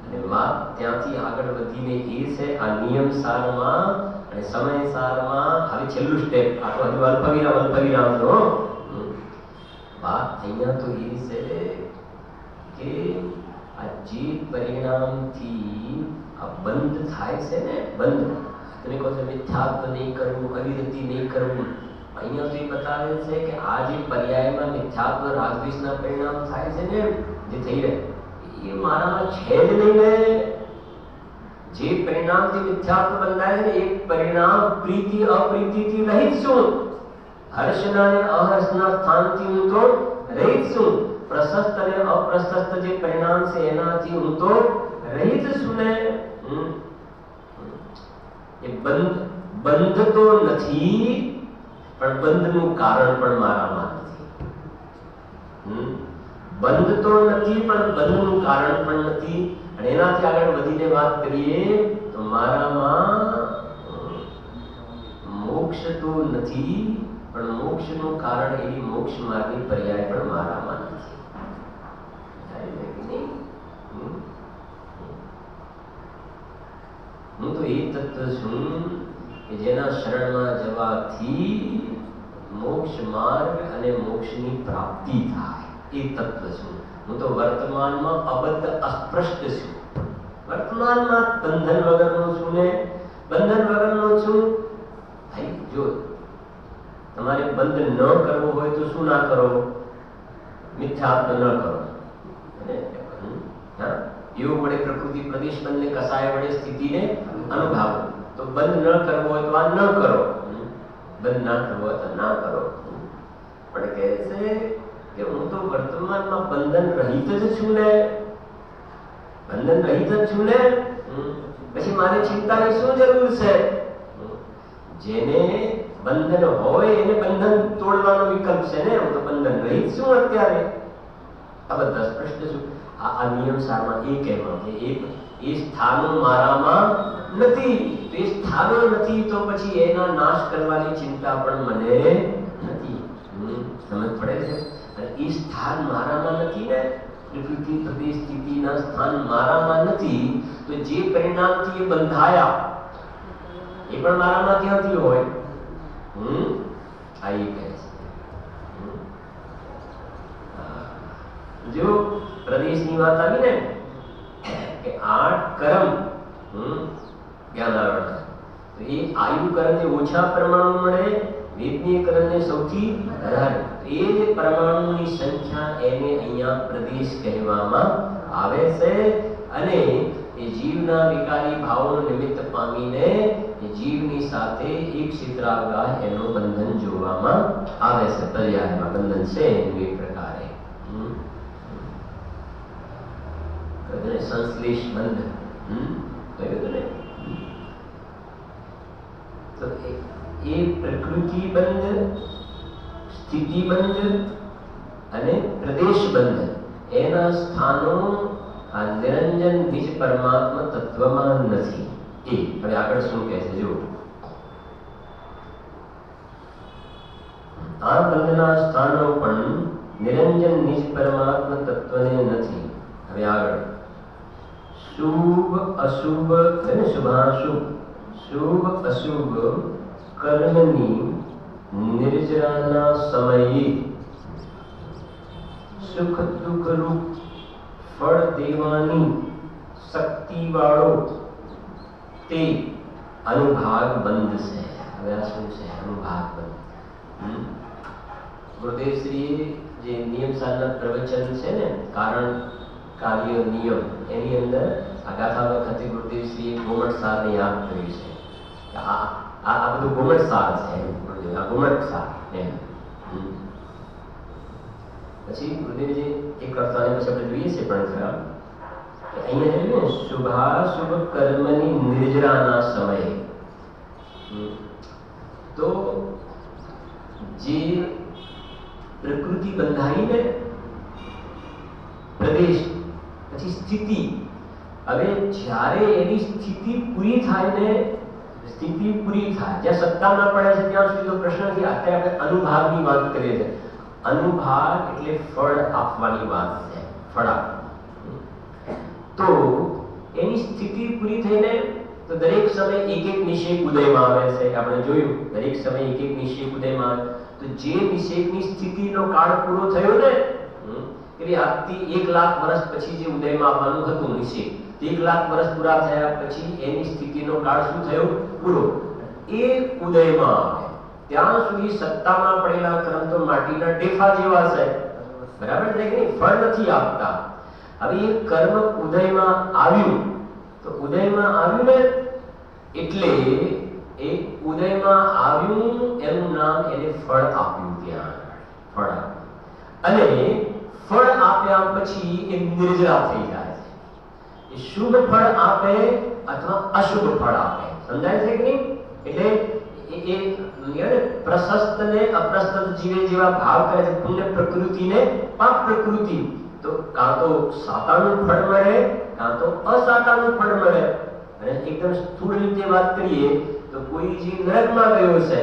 Speaker 1: અને વાત ત્યાંથી આગળ વધીને એ છે આ નિયમ સારમાં અને સમયસારમાં હવે છેલ્લું સ્ટેપ આ તો હજુ અલ્પવિરામનો વાત અહીંયા તો એ છે કે આ જે પરિણામથી આ બંધ થાય છે ને, બંધ તમે કહો છો મિથ્યાત્વ નહીં કરવું, અવિરતિ નહીં કરવું, અહીંયા તો એ બતાવે છે કે આ જે પર્યાયમાં મિથ્યાત્વ રાગદ્વેષના પરિણામ થાય છે ને, જે થઈ રહે એ મારામાં છે જ નહીં ને. જે પરિણામથી મિથ્યાત્વ બંધાય છે ને એ પરિણામ પ્રીતિ અપ્રીતિથી રહિત છું, હર્ષના અને અહર્ષના સ્થાનથી હું તો રહિત છું, પ્રશસ્ત અને અપ્રશસ્ત જે પરિણામ છે એનાથી હું તો રહિત છું ને. એ બંધ તો નથી, પણ બંધનું કારણ પણ મારામાં નથી. બંધ તો નથી પણ બંધનું કારણ પણ નથી. અને એનાથી આગળ વધીને વાત કરીએ તો મારામાં મોક્ષ તો નથી, પણ મોક્ષનું કારણ એવી મોક્ષ માર્ગની પર્યાય પણ મારામાં નથી. હું તો એ તત્વ છું કે જેના શરણમાં જવાથી મોક્ષ માર્ગ અને મોક્ષની પ્રાપ્તિ થાય, એ તત્વ છું. હું તો વર્તમાનમાં અબદ્ધ અસ્પૃષ્ટ છું, વર્તમાનમાં બંધન વગરનો છું ને, બંધન વગરનો છું. ભાઈ જો તમારે બંધ ન કરવો હોય તો શું ના કરો? મિથ્યાત્વ ન કરો. એવું વડે પ્રકૃતિ પ્રદેશ બંધને કસાય વડે સ્થિતિને અનુભાવો. તો બંધ ન કરવો હોય તો આ ન કરો, બંધ ના કરવો હોય તો ના કરો. પણ કહે છે કે હું તો વર્તમાનમાં બંધન રહિત જ છું ને, બંધન રહિત જ છું ને, પછી મારે ચિંતાની શું જરૂર છે? જેને બંધન હોય એને બંધન તોડવાનો વિકલ્પ છે ને. હું તો બંધન રહિત છું અત્યારે, આ બધા સ્પષ્ટ છું. આ નિયમ સારમાં એ કહેવાનું છે એ સ્થાનો મારામાં નથી, તો એ સ્થાનો નથી તો પછી એના નાશ કરવાની ચિંતા પણ મને નથી. સમજ પડે છે? અને એ સ્થાન મારામાં નથી ને, પ્રકૃતિ પ્રદેશ સ્થિતિના સ્થાન મારામાં નથી, તો જે પરિણામથી એ બંધાયા એ પણ મારામાં ક્યાંથી હોય? આ એ કહે છે. જો પ્રદેશની વાત આવી ને કે 8 કર્મ જ્ઞાન આવરણ, તો એ આયુ કર્મને ઓછા પરમાણુ મળે, વેદનીય કર્મને સૌથી વધારે. એ જે પરમાણુની સંખ્યા એને અહીંયા પ્રદેશ કહેવામાં આવે છે. અને એ જીવના વિકારી ભાવોનું નિમિત્ત પામીને એ જીવની સાથે એક ક્ષેત્રાવગાહ એનું બંધન જોવામાં આવે છે. પર્યાયમાં બંધન છે એનું એક પ્રકારે સંશ્લેષ બંધ કહ્યું ને. તો એ પ્રકૃતિ બંધ, સ્થિતિ બંધ અને પ્રદેશ બંધ એના સ્થાનો આ નિરંજન નિજ પરમાત્મા તત્વમાં નથી. એ હવે આગળ શું કહે છે જો, આ બંધના સ્થાનો પણ નિરંજન નિજ પરમાત્મા તત્વને નથી. હવે આગળ શુભ અશુભ અને શુભાશુભ, શુભ અશુભ કર્મની નિર્જરાના સમયે સુખ દુઃખ રૂપ ફળ દેવાની શક્તિ વાળો તે અનુભાગ બંધ છે. હવે આ શું છે? અનુભાગ બંધ. ગુરુદેવશ્રીએ જે નિયમ સારના પ્રવચન છે ને, કારણ કાર્ય નિયમ, એની અંદર આ ગાથા વખતે ગુરુદેવશ્રીએ ગોમટ સારને યાદ કર્યું છે કે આ બધું ગોમટ સાર છે. આ ગોમટ સાર એમ. પછી ગુરુદેવજી એક અર્થાને પછી આપણે જોઈએ છે પણ ખરા કે અહીંયા જોયું ને શુભાશુભ કર્મની નિર્જરાના સમયે, તો જે પ્રકૃતિ બંધાઈને પ્રદેશ પછી સ્થિતિ, હવે જ્યારે એની સ્થિતિ પૂરી થાય ને, સ્થિતિ પૂરી થાય જ્યાં સત્તા ના પડે છે ત્યાં સુધી તો પ્રશ્ન નથી. અત્યારે આપણે અનુભાગની વાત કરીએ છીએ. અનુભાગ એટલે ફળ આપવાની વાત છે, ફળ આપવું. તો એની સ્થિતિ પૂરી થઈને તો દરેક સમય એક એક નિષેક ઉદયમાં આવે છે. આપણે જોયું દરેક સમય એક એક નિષેક ઉદયમાં આવે. તો જે નિષેકની સ્થિતિનો કાળ પૂરો થયો ને, એટલે આજથી 1 લાખ વર્ષ પછી જે ઉદયમાં આવવાનું હતું નિષેક, 1 લાખ વર્ષ પૂરા થયા પછી એની સ્થિતિનો કાળ શું થયો? પૂરો. એ ઉદયમાં આવે ત્યાં સુધી સત્તામાં પડેલા કર્મ તો માટીના ટેફા જેવા છે, બરાબર છે કે નહીં? ફળ નથી આપતા. હવે એ કર્મ ઉદયમાં આવ્યું, તો ઉદયમાં આવ્યું ને એટલે એ ઉદયમાં આવ્યું એનું નામ એને ફળ આપ્યું. ત્યાં ફળ આપ્યું અને ફળ આપ્યા પછી એ નિર્જરા થઈ જાય છે. એ શુભ ફળ આપે અથવા અશુભ ફળ આપે. સમજાય છે કે નહીં? એટલે એ પ્રશસ્ત ને અપ્રશસ્ત જીવે જેવા ભાવ કરે છે. પુણ્ય પ્રકૃતિ ને પાપ પ્રકૃતિ. તો કાં તો સાતાનું ફળ મળે, કાં તો અસાતાનું ફળ મળે. અને એકદમ સ્થૂળ રીતે વાત કરીએ તો કોઈ જે નરકમાં ગયો છે,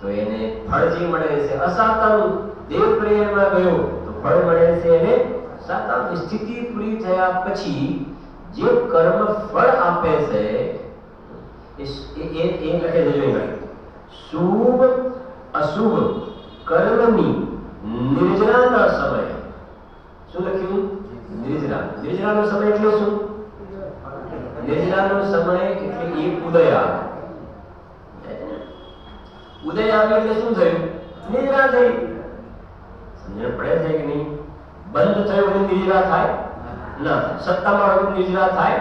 Speaker 1: તો એને ફળ જે મળે છે અસાતાનું. દેવ પ્રયાગમાં ગયો તો ફળ મળે છે એને સાતાનું. સ્થિતિ પૂરી થયા પછી જે કર્મ ફળ આપે છે એ લખે છે. શુભ અશુભ કર્મની નિર્જરાના સમયે. શું લખ્યું? નિર્જરા. નિર્જરાનો સમય એટલે શું? નિર્જરાનો સમય એટલે એક ઉદય આવે. ઉદય આવે એટલે શું થયું? નિર્જરા થઈ. સમજણ પડે છે કે નહીં? બંધ થયો એટલે નિર્જરા થાય ના? સત્તામાં હોય નિર્જરા થાય.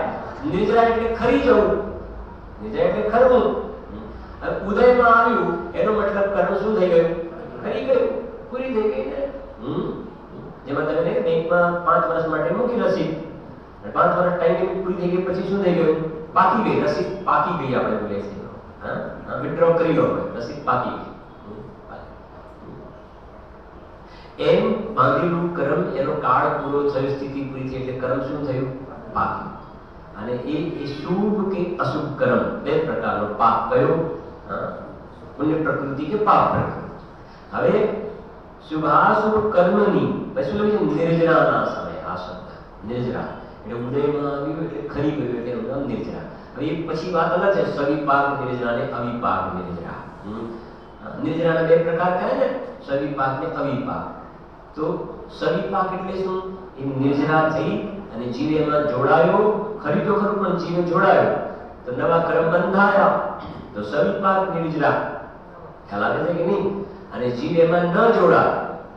Speaker 1: નિર્જરા એટલે ખરી જવું, નિર્જરા એટલે ખરવું. ઉદયમાં આવ્યું એનો મતલબ કર્મ શું થઈ ગયું? ખરી ગયું, પૂરી થઈ ગઈ ને. જેમાં તમે બેંકમાં 5 વર્ષ માટે મૂકી રસીદ, 5 વર્ષ ટાઈમ લિમિટ પૂરી થઈ ગઈ પછી શું થઈ ગયું? પાકી ગઈ રસીદ. પાકી ગઈ આપણે બોલે છે. હા, વિથડ્રો કરી લો, રસીદ પાકી ગઈ. એમ બાંધેલું કર્મ એનો કાળ પૂરો થયો, સ્થિતિ પૂરી થઈ એટલે કર્મ શું થયું? પાક્યું. અને એ શુભ કે અશુભ કર્મ બે પ્રકારનો પાપ કયો? પુણ્ય પ્રકૃતિ કે પાપ પ્રકૃતિ. હવે શુભાશુભ કર્મની પછી નિર્જરાના સમય. આ શબ્દ નિર્જરા એટલે ઉદયમાં આવ્યું એટલે ખરી ગયું એટલે એનું નામ નિર્જરા. હવે પછી વાત અલગ છે, સવિપાક નિર્જરા ને અવિપાક નિર્જરા. નિર્જરાના બે પ્રકાર કહે ને, સવિપાક ને અવિપાક. તો સવિપાક એટલે શું? એ નિર્જરા થઈ અને જીવ એમાં જોડાયો. ખરી તો ખરું પણ જીવ જોડાયો તો નવા કર્મ બંધાયા, તો સવિપાક નિર્જરા. ખ્યાલ આવે છે કે નહીં? અને જીવ એમાં ન જોડાય,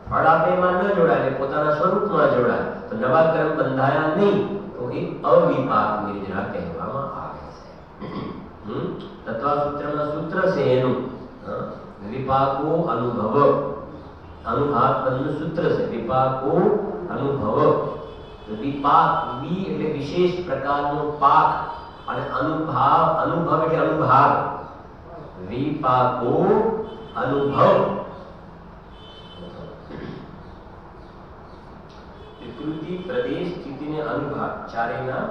Speaker 1: ફળ આપે એમાં ન જોડાય એટલે પોતાના સ્વરૂપમાં જોડાય તો નવા કર્મ બંધાયા નહીં, તો એ અવિપાક નિર્જરા કહેવામાં આવે છે. તત્વસૂત્રમાં સૂત્ર છે એનું વિપાકો અનુભવ. અનુભાગ બંધ સૂત્ર છે. વિપાકો અનુભવ. વિપાક વી એટલે વિશેષ પ્રકારનો પાક અને અનુભાવ અનુભવ એટલે અનુભાગ. વિપાકો અનુભવ. વિકૃતિ પ્રદેશ સ્થિતિને અનુભાગ ચારેના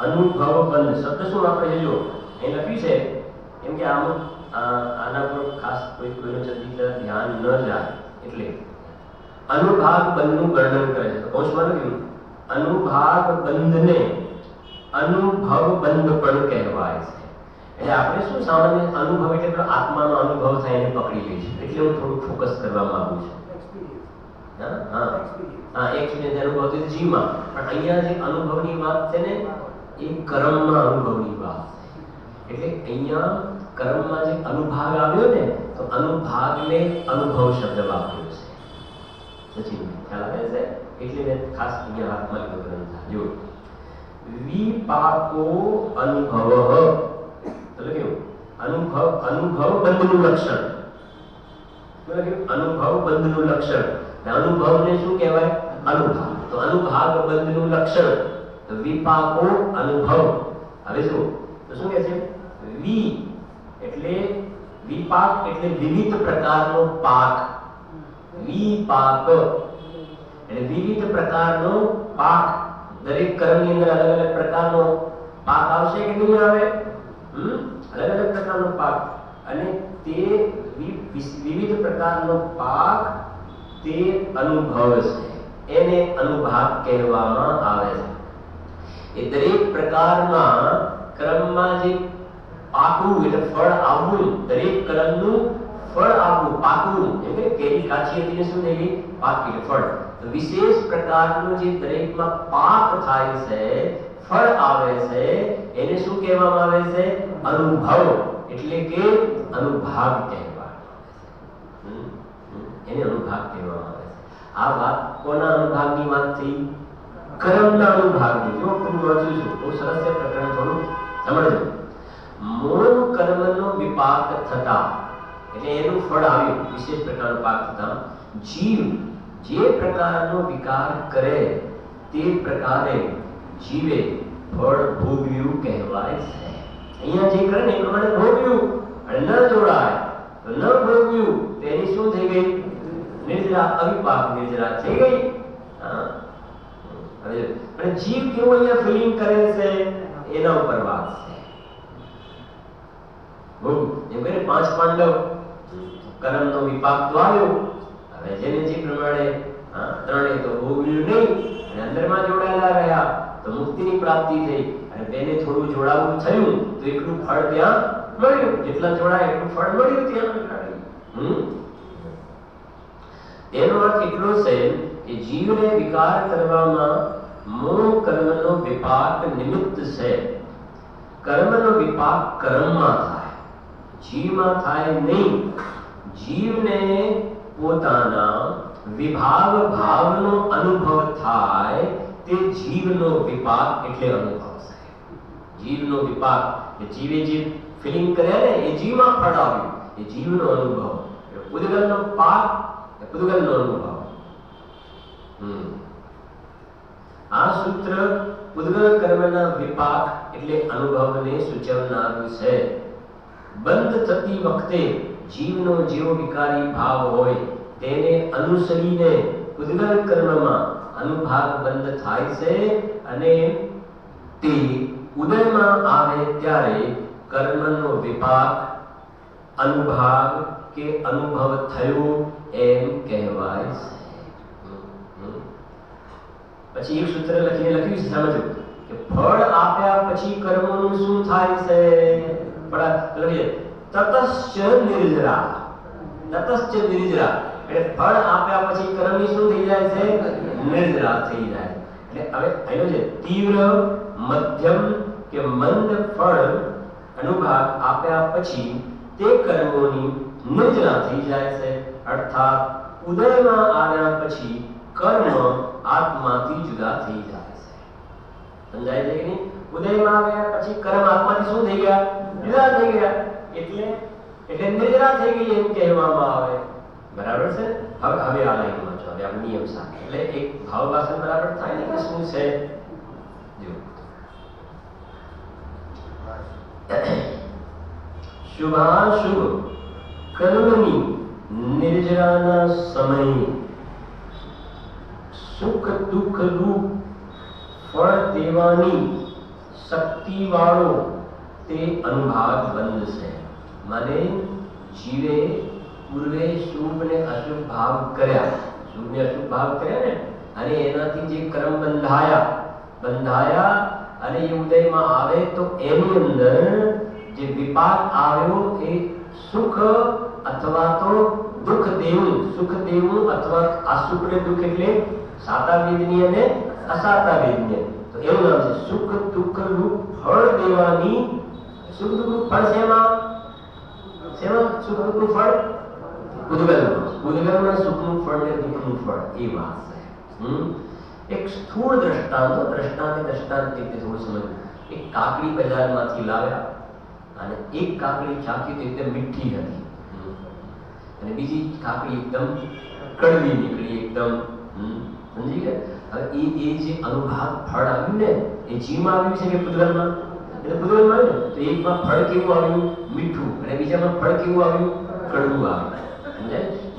Speaker 1: અનુભવ બંધ શબ્દ શું આપણે જો અહીં લખ્યું છે એમ કે આના પર ખાસ કોઈનો જલ્દી ધ્યાન ન જાય એટલે અનુભાગ બંધનું વર્ણન કરે છે. તો કૌશમાં લખ્યું અનુભાગ બંધને અનુભવ બંધ પણ કહેવાય છે. એટલે આપણે શું સામાન્ય અનુભવ એટલે આત્માનો અનુભવ થાય એને પકડી લઈશું, એટલે હું થોડું ફોકસ કરવા માંગુ છું. એક્સપિરિયન્સ અનુભવ તો જીવમાં, પણ અહીંયા જે અનુભવની વાત છે ને એ કર્મમાં અનુભવની વાત છે. એટલે અહીંયા કર્મમાં જે અનુભાગ આવ્યો ને તો અનુભાગને અનુભવ શબ્દ વાપર્યો છે. સચિન ખ્યાલ આવે છે? એટલે મેં ખાસ અહીંયા હાથમાં લીધો ગ્રંથ. જો વિપાકો અનુભવ એટલે કેવું? અનુભવ બંધનું લક્ષણ. અનુભવ બંધનું લક્ષણ. અનુભવને શું કહેવાય? અનુભાગ. તો અનુભાગ બંધનું લક્ષણ તો વિપાકો અનુભવ. હવે શું તો શું કહે છે? વી એટલે વિપાક એટલે વિવિધ પ્રકારનો પાક. વિપાક એટલે વિવિધ પ્રકારનો પાક. દરેક કર્મની અંદર અલગ અલગ પ્રકારનો પાક આવશે કે નહીં આવે? અલગ અલગ પ્રકારનો પાક, અને તે વિવિધ પ્રકારનો પાક તે અનુભવ છે, એને અનુભાગ કહેવામાં આવે છે. એ દરેક પ્રકારના કર્મમાં જે પાકવું એટલે ફળ આવવું, દરેક કર્મનું ફળ આવવું, પાકવું, એટલે કેરી કાચી હતી ને શું થઈ ગઈ? પાકી, એટલે ફળ. તો વિશેષ પ્રકારનું જે દરેકમાં પાક થાય છે, ફળ આવે છે, એને શું કહેવામાં આવે છે? અનુભવ, એટલે કે અનુભાગ કહેવામાં આવે છે. એને અનુભાગ કહેવામાં આવે છે. આ વાત કોના અનુભાગની વાત થઈ? કર્મના અનુભાગની. જો હું વાંચું છું, બહુ સરસ છે પ્રકરણ, થોડું સમજો. મૂળ કર્મનો વિપાક થતા, એટલે એનું ફળ આવ્યું, વિશેષ પ્રકારનો પાક થતા, જીવ જે પ્રકારનો વિકાર કરે તે પ્રકારે જીવે ફળ ભોગવ્યું કહેવાય છે. અહીંયા જે કરે ને એ પ્રમાણે ભોગવ્યું, અને ન જોડાય તો ન ભોગવ્યું, તેની શું થઈ ગઈ? નિર્જરા, અવિપાક નિર્જરા થઈ ગઈ. અને જીવ કેવો અહીંયા ફીલિંગ કરે છે એના ઉપર વાત છે. જેમ કે 5 પાંડવ, કર્મનો વિપાક તો આવ્યો, હવે જેને જે પ્રમાણે ત્રણે તો ભોગવ્યું નહીં અને અંદરમાં જોડાયેલા રહ્યા તો મુક્તિની પ્રાપ્તિ થઈ, અને તેને થોડું જોડાવું થયું તો એટલું ફળ ત્યાં મળ્યું, જેટલા જોડાય એટલું ફળ મળ્યું ત્યાં. તેનો અર્થ એટલો છે કે જીવને વિકાર કરવામાં મૂળ કર્મનો વિપાક નિમિત્ત છે. કર્મનો વિપાક કર્મમાં થાય, જીવમાં થાય નહીં. જીવને પોતાના વિભાગ ભાવનો અનુભવ થાય તે જીવનો વિપાક એટલે અનુભવ છે. જીવનો વિપાક, જીવે જે ફીલિંગ કર્યા ને એ જીવમાં ફળ આવ્યું, એ જીવનો અનુભવ. પૂદગલનો પાક એ પૂદગલનો અનુભવ. આ સૂત્ર પૂદગલ કર્મના વિપાક એટલે અનુભવને સૂચવનારું છે. બંધ થતી વખતે જીવનો જેવો વિકારી ભાવ હોય તેને અનુસરીને પૂદગલ કર્મમાં અનુભાગ બંધ થાય છે, અને તે ઉદયમાં આવે ત્યારે કર્મનો વિપાક અનુભાગ કે અનુભવ થયો એમ કહેવાય છે. પછી એક સૂત્ર લખ્યું છે, સમજો કે ફળ આપ્યા પછી કર્મોનું શું થાય છે? તતશ્ચ નિર્જરા. તતશ્ચ નિર્જરા એટલે ફળ આપ્યા પછી કર્મની શું થઈ જાય છે? નિર્જરા થઈ જાય. એટલે હવે આનો છે તીવ્ર, મધ્યમ કે મંદ ફળ અનુભાગ આપ્યા પછી તે કર્મોની નિર્જરા થઈ જાય છે. અર્થાત ઉદયમાં આવ્યા પછી કર્મ આત્માથી જુદા થઈ જાય છે. સમજાય છે કે નહીં? ઉદયમાં આવ્યા પછી કર્મ આત્માથી શું થઈ ગયા? જુદા થઈ ગયા. એટલે નિર્જરા થઈ ગઈ એમ કહેવામાં આવે. બરાબર છે? હવે આ લાઈનમાં જો, હવે આ નિયમ સાથે, એટલે એક ભાવ ભાષણ બરાબર થાય ને કે શું છે? જો શુભાશુભ કર્મની નિર્જરાના સમયે સુખ દુઃખ રૂપ ફળ દેવાની શક્તિ વાળો તે અનુભાગ બંધ છે. મને જીવે પૂર્વે શુભ ને અશુભ ભાવ કર્યા, શુભ ને અશુભ ભાવ કર્યા ને, અને એનાથી જે કર્મ બંધાયા અને એ ઉદયમાં આવે તો એની અંદર જે વિપાક આવ્યો એ સુખ અથવા તો દુઃખ દેવું અથવા અસુખ ને દુઃખ એટલે સાતા વેદની અને અસાતા વેદની. તો એવું નામ છે સુખ દુઃખ રૂપ ફળ દેવાની. સુખ દુઃખ રૂપ ફળ શેમાં સુખ દુઃખ નું ફળ? પૂદગલમાં સુખનું ફળ ને દુઃખનું ફળ, એ વાત છે. એક સ્થૂળ દ્રષ્ટાંત રીતે થોડું સમજવું. એક કાકડી બજારમાંથી લાવ્યા અને એક કાકડી ચાખી તો એકદમ મીઠી હતી, અને બીજી કાકડી એકદમ કડવી નીકળી, એકદમ. સમજી ગયા? હવે એ જે અનુભાગ ફળ આવ્યું ને એ જીવમાં આવ્યું છે કે પૂદગલમાં? એટલે પૂદગલમાં આવ્યું ને તો એકમાં ફળ કેવું આવ્યું? મીઠું, અને બીજામાં ફળ કેવું આવ્યું? કડવું આવ્યું.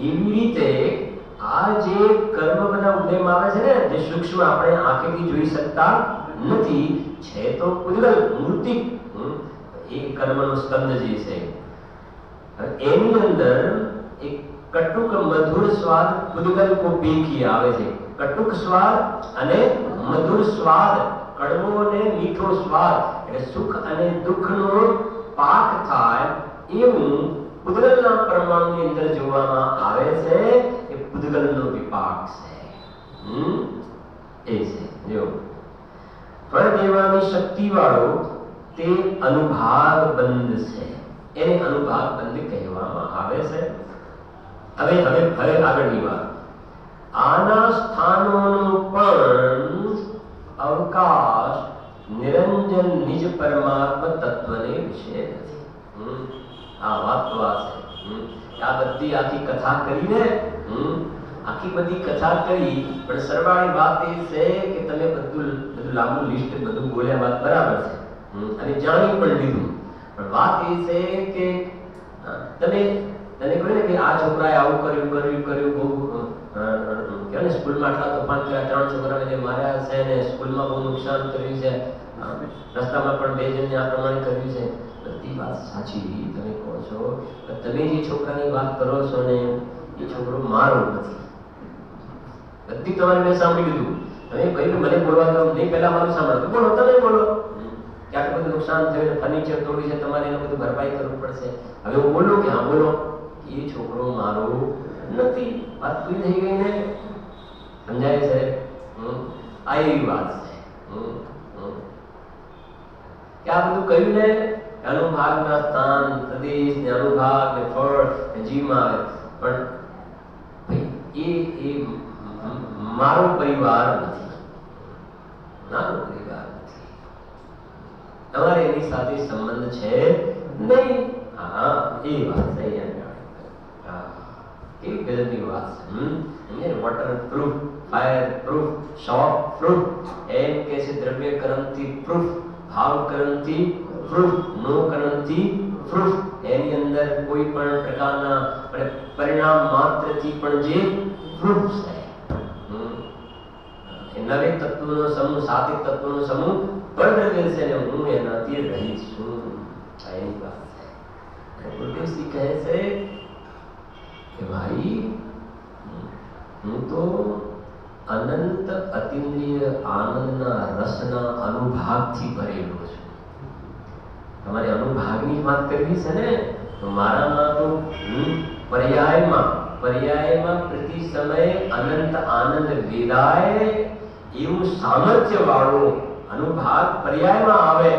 Speaker 1: એવી રીતે આ જે કર્મ બધા ઉદયમાં આવે છે ને, જે સૂક્ષ્મ આપણે આંખેથી જોઈ શકતા નથી, છે તો પૂજગલ મૂર્તિક, એ કર્મનો સ્કંદ જે છે એની અંદર એક કટુક મધુર સ્વાદ પૂજગલ કો પીખી આવે છે. કટુક સ્વાદ અને મધુર સ્વાદ, કડવો અને મીઠો સ્વાદ, એટલે સુખ અને દુઃખનો પાક થાય એવું પૂજગલના પરમાણુની અંદર જોવામાં આવે છે. એ પૂજગલનો વિપાક છે. એ છે જો ફળ દેવાની શક્તિ વાળો તે અનુભાગ બંધ છે. એને અનુભાગ બંધ કહેવામાં આવે છે. હવે આગળની વાત, આના સ્થાનોનો પણ અવકાશ નિરંજન નિજ પરમાત્મા તત્વને વિશે નથી. આ વાત તો આ છે. આ બધી આખી કથા કરીને, આખી બધી કથા કરી, પણ સરવાળી વાત એ છે કે તમે બધું લાંબુ લિસ્ટ બધું બોલ્યા, વાત બરાબર છે અને જાણી પણ લીધું, પણ વાત એ છે કે તને કહ્યું ને કે આ છોકરાએ આવું કર્યું બહુ કે સ્કૂલમાં આટલા તોફાન કર્યા, 3 છોકરાને માર્યા છે ને સ્કૂલમાં બહુ નુકસાન કર્યું છે, રસ્તામાં પણ 2 જણને આ પ્રમાણે કર્યું છે. બધી વાત સાચી તમે કહો છો, તમે જે છોકરાની વાત કરો છો ને એ છોકરો મારો નથી. બધી તમારી મેં સાંભળી લીધું. તમે કહ્યું મને બોલવા દો નહીં, પહેલા મારું સાંભળો, બોલો તમે બોલો કે આટલું બધું નુકસાન થયું, ફર્નિચર તોડ્યું છે, તમારે એનું બધું ભરપાઈ કરવું પડશે. હવે હું બોલું કે હા બોલો, એ છોકરો મારો નથી. વાત પૂરી થઈ ગઈ ને? સમજાય છે? આ એવી વાત છે કે આ બધું કહ્યું ને, અનુભાગના સ્થાન, પ્રદેશ ને અનુભાગ ને ફળ ને જીવમાં આવે, પણ એ મારો પરિવાર નથી, મારો પરિવાર નથી. તમારે એની સાથે સંબંધ છે નહીં. હા, એ વાત છે. કેવી ગજબની વાત છે. વોટર પ્રૂફ, ફાયર પ્રૂફ, શોક પ્રૂફ, એમ કે છે દ્રવ્ય કર્મથી પ્રૂફ, ભાવ કર્મથી પ્રૂફ, નો કર્મથી પ્રૂફ. એની અંદર કોઈ પણ પ્રકારના પરિણામ માત્રથી પણ જે પ્રૂફ છે. નવે તત્વનો સમૂહ, સાત્વિક તત્વનો સમૂહ પરદ્રવ્ય છે ને હું એનાથી રહીશ છું. એની વાત છે. ગુરુદેવજી કહે છે કે ભાઈ હું તો અનંત અતિન્દ્રિય આનંદના રસના અનુભાગથી ભરેલો છું. તમારે અનુભાગની વાત કરવી છે ને, તો મારામાં તો પર્યાયમાં પ્રતિ સમયે અનંત આનંદ વેદાય એવું સામર્થ્ય વાળું અનુભાગ પર્યાયમાં આવે,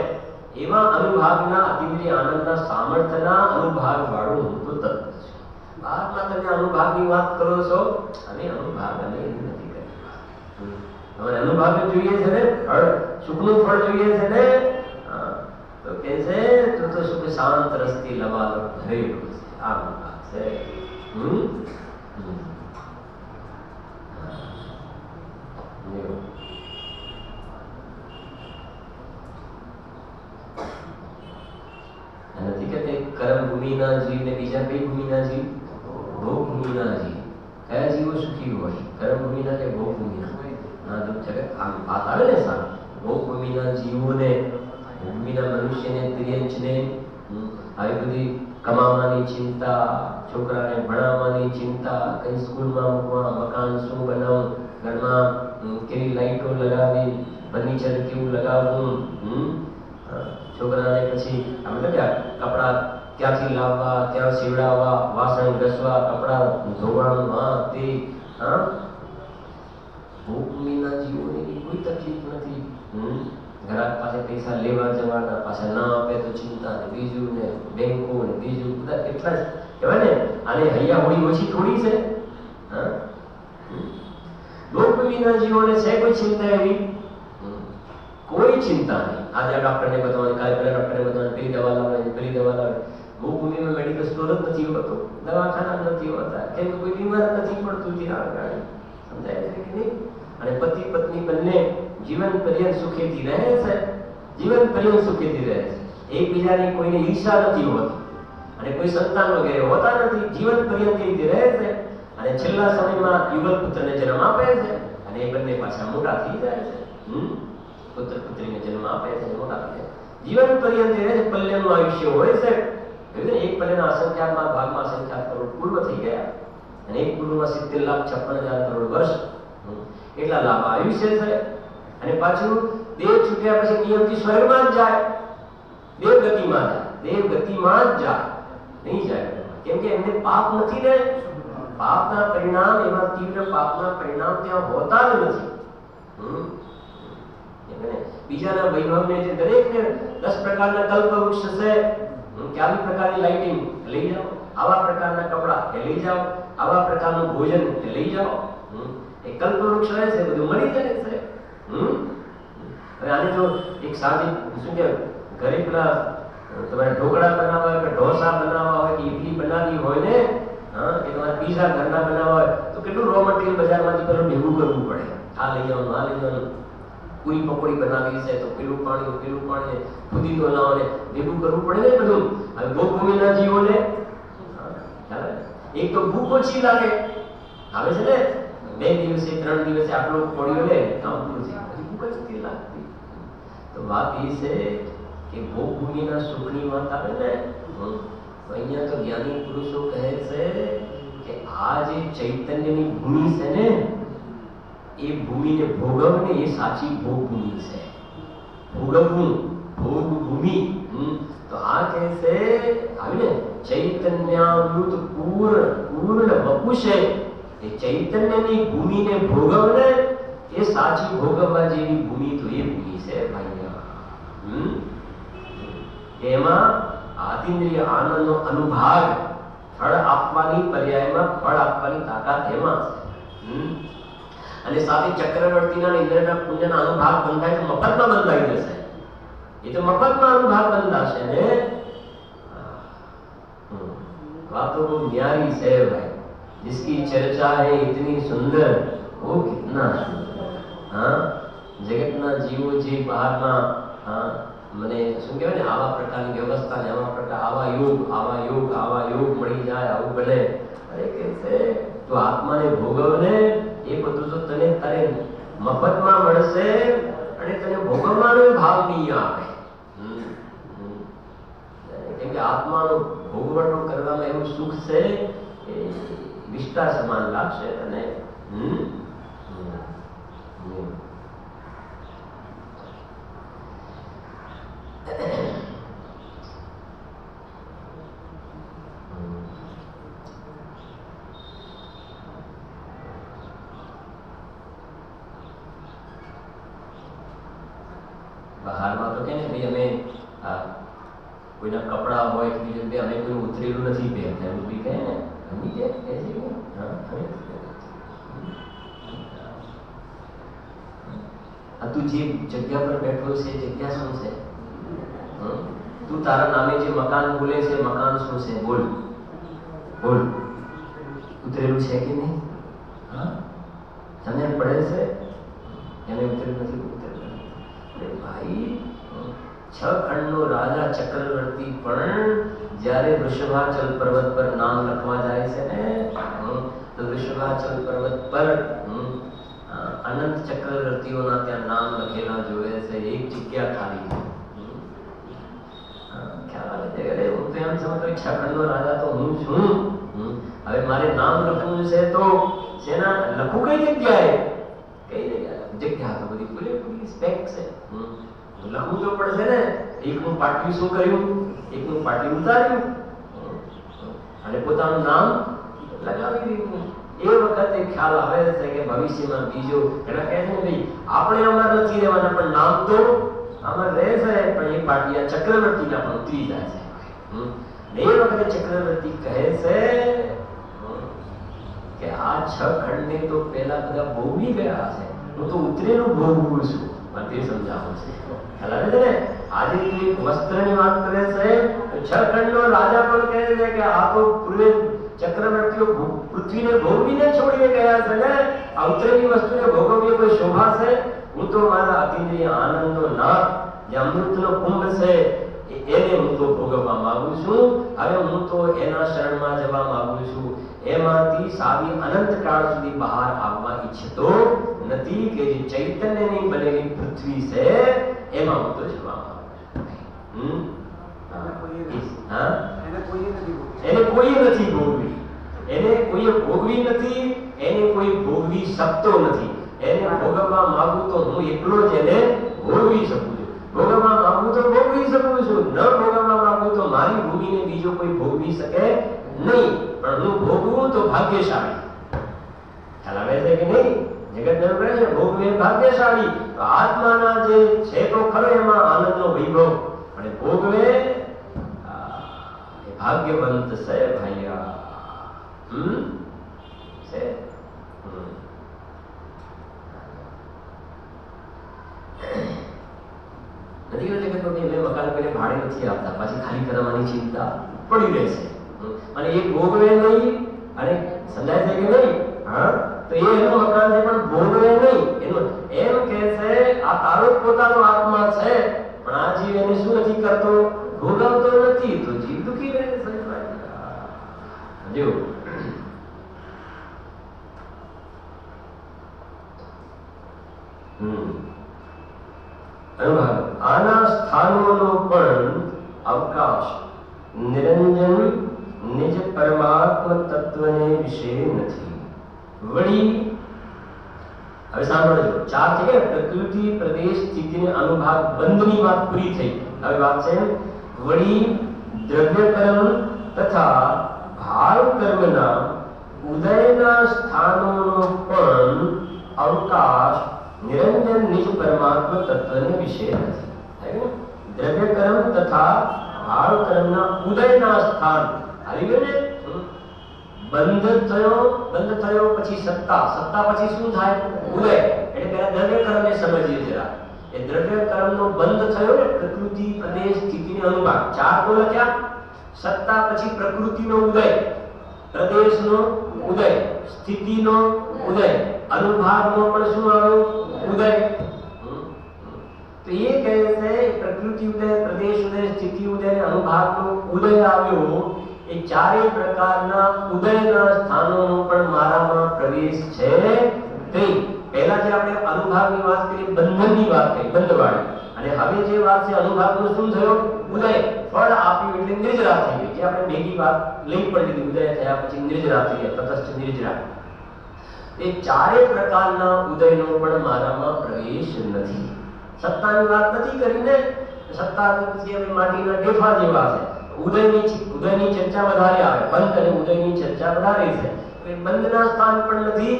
Speaker 1: એવા અનુભાગના અતિન્દ્રિય આનંદના સામર્થ્યના અનુભાગ વાળું હું તો તત્વ છું. બાદમાં તમે અનુભાગની વાત કરો છો, અને અનુભાગ અમે નથી કરી. તમારે અનુભાગ જોઈએ છે ને, ફળ, સુખનું ફળ જોઈએ છે ને, તો કે છે તો સુખ શાંત રસથી લવાલો ભરેલું છે. આ અનુભાગ છે. નથી કે કર્મ ભૂમિના જીવ ને બીજા કઈ ભૂમિના જીવ? ભોગ ભૂમિના જીવ. કયા જીવો સુખી હોય? કર્મ ભૂમિના કે ભોગ ભૂમિના? ના, જો જગત આમ વાત આવે ને સાહેબ, ભોગ ભૂમિના જીવોને, ભૂમિના મનુષ્યને, તિર્યંચને આવી બધી કમાવાની ચિંતા, છોકરાને ભણાવવાની ચિંતા, કઈ સ્કૂલમાં મૂકવા, મકાન શું બનાવવું, ઘરમાં કેવી લાઈટો લગાવી, ફર્નિચર કેવું લગાવવું, છોકરાને પછી આપણે કપડા ક્યાંથી લાવવા, ક્યાં સીવડાવવા, વાસણ ઘસવા, કપડા ધોવાનું, તે ભૂમિના જીવોની કોઈ તકલીફ નથી. ઘરાક પાસે પૈસા લેવા જવાના, પાછા ના આપે તો ચિંતા, ને બીજું ને બેંકો ને બીજું બધા કેટલા કહેવાય ને, આને હૈયા હોળી ઓછી થોડી છે. ભૂમિના જીવોને છે કોઈ ચિંતા એવી? કોઈ ચિંતા નહીં. આજે આ ડોક્ટરને બતાવવાની, કાલે પેલા ડોક્ટરને બતાવવાની, પેલી દવા લાવવાની, પેલી દવા લાવવાની. ભૂમિમાં મેડિકલ સ્ટોર જ નથી હોતો, દવાખાના નથી હોતા, કેમ કે કોઈ બીમાર નથી પડતું ત્યાં આગળ. સમજાય છે કે નહીં? અને પતિ પત્ની બંને જીવન પર્યંત સુખેથી રહે છે, જીવન પર્યંત સુખેથી રહે છે. એકબીજાની કોઈને ઈર્ષા નથી હોતી, અને કોઈ સંતાન વગેરે હોતા નથી. જીવન પર્યંત રીતે રહે છે, અને અને છેલ્લા સમયમાં યુગલ પુત્રને જન્મ આપે છે અને એ બંને પાછા મોટા થઈ જાય છે. પુત્ર પુત્રીને જન્મ આપે છે, મોટા થાય છે. જીવન પર્યંત રહે છે, પલ્યનું આયુષ્ય હોય છે. એક પલ્યના અસંખ્યાતમાં ભાગમાં અસંખ્યાત કરોડ પૂર્વ થઈ ગયા અને એક પૂર્વમાં 70,56,000 કરોડ વર્ષ એટલા લાંબા આયુષ્ય છે. અને પાછું દેહ છૂટ્યા પછી નિયમથી સ્વર્ગમાં જ જાય, દેવગતિમાં જાય, દેવગતિમાં જ જાય, નહીં જાય. કેમ કે એમને પાપ નથી ને, પાપના પરિણામ, એમાં તીવ્ર પાપના પરિણામ ત્યાં હોતા જ નથી. બીજાના વૈભવને જે દરેકને 10 પ્રકારના કલ્પવૃક્ષ છે કે આવી પ્રકારની લાઇટિંગ લઈ જાઓ, આવા પ્રકારના કપડા એ લઈ જાઓ, આવા પ્રકારનું ભોજન એ લઈ જાઓ. એ કલ્પવૃક્ષ રહે છે, બધું મળી જાય છે. હવે આને જો એક સાદી શું કે ઘરે પેલા તમારે ઢોકળા બનાવવા હોય કે ઢોસા બનાવવા હોય કે ઇડલી બનાવવી હોય ને, કે તમારે પીઝા ઘરના બનાવવા હોય તો કેટલું રો મટીરિયલ બજારમાંથી પેલું ભેગું કરવું પડે. આ લઈ જવાનું, આ લઈ જવાનું. પૂરી પકોડી બનાવી છે તો પેલું પાણી ફુદીનો લાવો ને ભેગું કરવું પડે ને બધું. હવે ગોભૂમિના જીવોને એક તો ભૂખ ઓછી લાગે, આવે છે ને 2 દિવસે 3 દિવસે આટલો કોળીઓ લે કામ પૂરું થઈ ગયું, ભૂખ જ નથી લાગતી. તો વાત એ છે કે ભોગભૂમિના સુખની વાત આવે ને, તો અહીંયા તો જ્ઞાની પુરુષો કહે છે કે આ જે ચૈતન્યની ભૂમિ છે ને, એ ભૂમિને ભોગવને એ સાચી ભોગભૂમિ છે. ભોગવવું, ભોગભૂમિ. તો આ કહે છે આવી ને ચૈતન્યામૃત પૂર્ણ વપુષે, એ ચૈતન્યની ભૂમિને ભોગવને એ સાચી ભોગવવા જેવી ભૂમિ તો એ ભૂમિ છે ભાઈ. એમાં આતિન્દ્રિય આનંદનો અનુભાગ, ફળ આપવાની પર્યાયમાં ફળ આપવાની તાકાત એમાં છે. અને સાથે ચક્રવર્તીના ઇન્દ્રના પુણ્યના અનુભાગ બંધાય તો મફતમાં બંધાઈ જશે. એ તો મફતમાં અનુભાગ બંધાશે ને. વાતો બહુ ન્યારી છે ભાઈ. जिसकी चर्चा है इतनी सुंदर, वो कितना सुंदर. जगतना जीवो जे બહારના મને શું કહેવાય ને આવા પ્રકારની વ્યવસ્થા ને આવા પ્રકાર આવા યોગ મળી જાય, આવું બને. અરે કે છે તો આત્માને ભોગવને, એ બધું તો તને તારે મફતમાં મળશે અને તને ભોગવવાનો ભાવ નહીં આવે. કેમ કે આત્માનો ભોગવટો કરવામાં એવું સુખ છે કે વિષ્ટા સમાન લાગશે. અને બહારમાં તો કે ને ભાઈ અમે કોઈના કપડા હોય કે બીજું અમે કોઈ ઉતરેલું નથી પહેરતા, એવું બી કહે ને. તું જે જગ્યા પર બેઠો છે જગ્યા શું છે? તું તારા નામે જે મકાન બોલે છે મકાન શું છે? બોલ બોલ, ઉતરેલું છે કે નહીં? તને પડે છે એને ઉતરેલું નથી? ઉતરેલું ભાઈ. 6 ખંડનો રાજા ચક્રવર્તી પણ જ્યારે વૃષભાચલ પર્વત પર નામ લખવા જાય છે ને, તો વૃષભાચલ પર્વત પર અનંત ચક્રવર્તીઓના ત્યાં નામ લખેલા જોવે છે, એક જગ્યા ખાલી. ખ્યાલ આવે છે? અરે હું તો એમ સમજતો 6 ખંડનો રાજા તો હું છું. હવે મારે નામ લખવું છે તો શેના લખું? કઈ જગ્યાએ? કઈ જગ્યા તો બધી પૂરેપૂરી સ્પેક છે. લખવું તો પડશે ને. એકનું પાટિયું શું કર્યું? એકનું પાટિયું ઉતાર્યું અને પોતાનું નામ લગાવી દીધું. એ વખતે ખ્યાલ આવે છે કે ભવિષ્યમાં બીજો એના કહે છે ને ભાઈ આપણે અમાર નથી રહેવાના, પણ નામ તો અમાર રહે છે. પણ એ પાટિયા ચક્રવર્તીના પણ ઉતરી જાય છે. એ વખતે ચક્રવર્તી કહે છે કે આ 6 ખંડને તો પેલા બધા ભોગવી ગયા છે, હું તો ઉતરેલું ભોગવું છું. તે સમજાવું છે. ખ્યાલ આવે છે ને? આજે તું એક વસ્ત્રની વાત કરે છે, 6 ખંડનો રાજા પણ કહે છે કે આ તો પૂર્વે ચક્રવર્તીઓ પૃથ્વીને ભોગવીને છોડીને ગયા છે ને, આ ઉતરેલી વસ્તુને ભોગવવી કોઈ શોભા છે? હું તો મારા અતિન્દ્રિય આનંદનો નાદ, જે અમૃતનો કુંભ છે, એને હું તો ભોગવવા માંગુ છું, હવે હું તો એના શરણમાં જવા માંગુ છું, એમાંથી સાવી અનંત કાળ સુધી બહાર આવવા ઈચ્છતો નથી કે જે ચૈતન્યની બનેલી પૃથ્વી છે એમાં હું તો જવા માંગુ છું. એને કોઈએ નથી ભોગવી, એને કોઈએ ભોગવી નથી, એને કોઈ ભોગવી શકતો નથી. એને ભોગવવા માંગુ તો હું એકલો જ એને ભોગવી શકું છું. ભોગવવા માંગુ તો ભોગવી શકું છું, ન ભોગવવા માંગુ તો મારી ભૂમિને બીજો કોઈ ભોગવી શકે નહીં. પણ હું ભોગવું તો ભાગ્યશાળી. ખ્યાલ આવે છે કે નહીં? જગત એમ કહે છે ભોગવે ભાગ્યશાળી. તો આત્માના જે છે તો ખરો એમાં આનંદનો વૈભવ, અને ભોગવે એ ભાગ્યવંત છે ભાઈયા. છે નથી કે જગત અમે મકાન કરીને ભાડે નથી આપતા, પાછી ખાલી કરવાની ચિંતા પડી રહેશે, અને એ ભોગવે નહીં. અને સમજાય છે કે નહીં? હા, તો એ એનું મકાન છે પણ ભોગવે નહીં. એનું એમ કહે છે આ તારો પોતાનો આત્મા છે, પણ આ જીવ એને શું નથી કરતો? ભોગવતો નથી. તો જીવ દુખી રહે છે. જો આના સ્થાનોનો પણ અવકાશ નિરંજન નિજ પરમાત્મ તત્વને વિશે નથી. વળી હવે સાંભળજો, ચાર છે કે પ્રકૃતિ પ્રદેશ સ્થિતિને અનુભાગ બંધની વાત પૂરી થઈ. હવે વાત છે વળી દ્રવ્ય કર્મ તથા ભાવ કર્મના ઉદયના સ્થાનોનો પણ અવકાશ નિરંજન નિજ પરમાત્મ તત્વને વિશે નથી. દ્રવ્ય કર્મ તથા ભાવ કર્મના ઉદયના સ્થાન આવી ગયું ને. બંધ થયો પછી સત્તા, સત્તા પછી શું થાય? ઉદય. એટલે પહેલા દ્રવ્ય કર્મને સમજીએ જરા. એ દ્રવ્ય કર્મનો બંધ થયો ને, પ્રકૃતિ પ્રદેશ સ્થિતિને અનુભાગ, ચાર તો લખ્યા. સત્તા પછી પ્રકૃતિનો ઉદય, પ્રદેશનો ઉદય, સ્થિતિનો ઉદય, અનુભાગનો પણ શું આવ્યો? ઉદય. તો એ કહે છે પ્રકૃતિ ઉદય, પ્રદેશ ઉદય, સ્થિતિ ઉદય અને અનુભાગનો ઉદય આવ્યો. એ ચારેય પ્રકારના ઉદયના સ્થાનોનો પણ મારામાં પ્રવેશ છે નહીં. પહેલા જે આપણે અનુભાગની વાત કરી, બંધનની વાત કરી, બંધવાળી, અને હવે જે વાત છે અનુભાગનો શું થયો? ઉદય. ફળ આપ્યું એટલે નિર્જરા થઈ ગઈ. જે આપણે ભેગી વાત લઈ પડી દીધી, ઉદય થયા પછી નિર્જરા થઈ ગયા, તટસ્થ નિર્જરા. એ ચારે પ્રકારના ઉદયનો પણ મારામાં પ્રવેશ નથી. સત્તાની વાત નથી કરીને, સત્તા પછી હવે માટીના ઢેફા જેવા છે. ઉદયની ચર્ચા વધારે આવે, બંધ અને ઉદયની ચર્ચા વધારે છે. બંધના સ્થાન પણ નથી,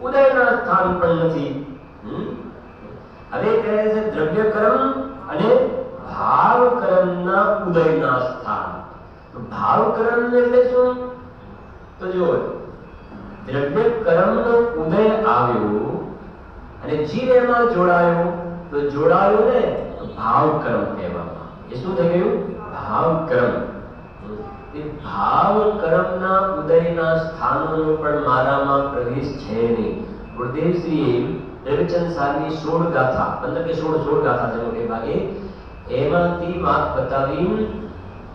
Speaker 1: ઉદયના સ્થાન પણ નથી. હવે કહે છે દ્રવ્ય કર્મ અને ભાવ કર્મના ઉદયના સ્થાન. ભાવ કર્મ એટલે શું? તો જો દ્રવ્ય કર્મનો ઉદય આવ્યો અને જીવ એમાં જોડાયો, તો જોડાયો ને ભાવ કર્મ કહેવામાં. એ શું થઈ ગયું? ભાવ કર્મ. એ ભાવ કર્મના ઉદયના સ્થાનોનો પણ મારામાં પ્રવેશ છે નહીં. ગુરુદેવશ્રીએ રવિચંદ સારની 16 ગાથા, 15 કે 16 ગાથા છે મોટે ભાગે, એમાંથી વાત બતાવી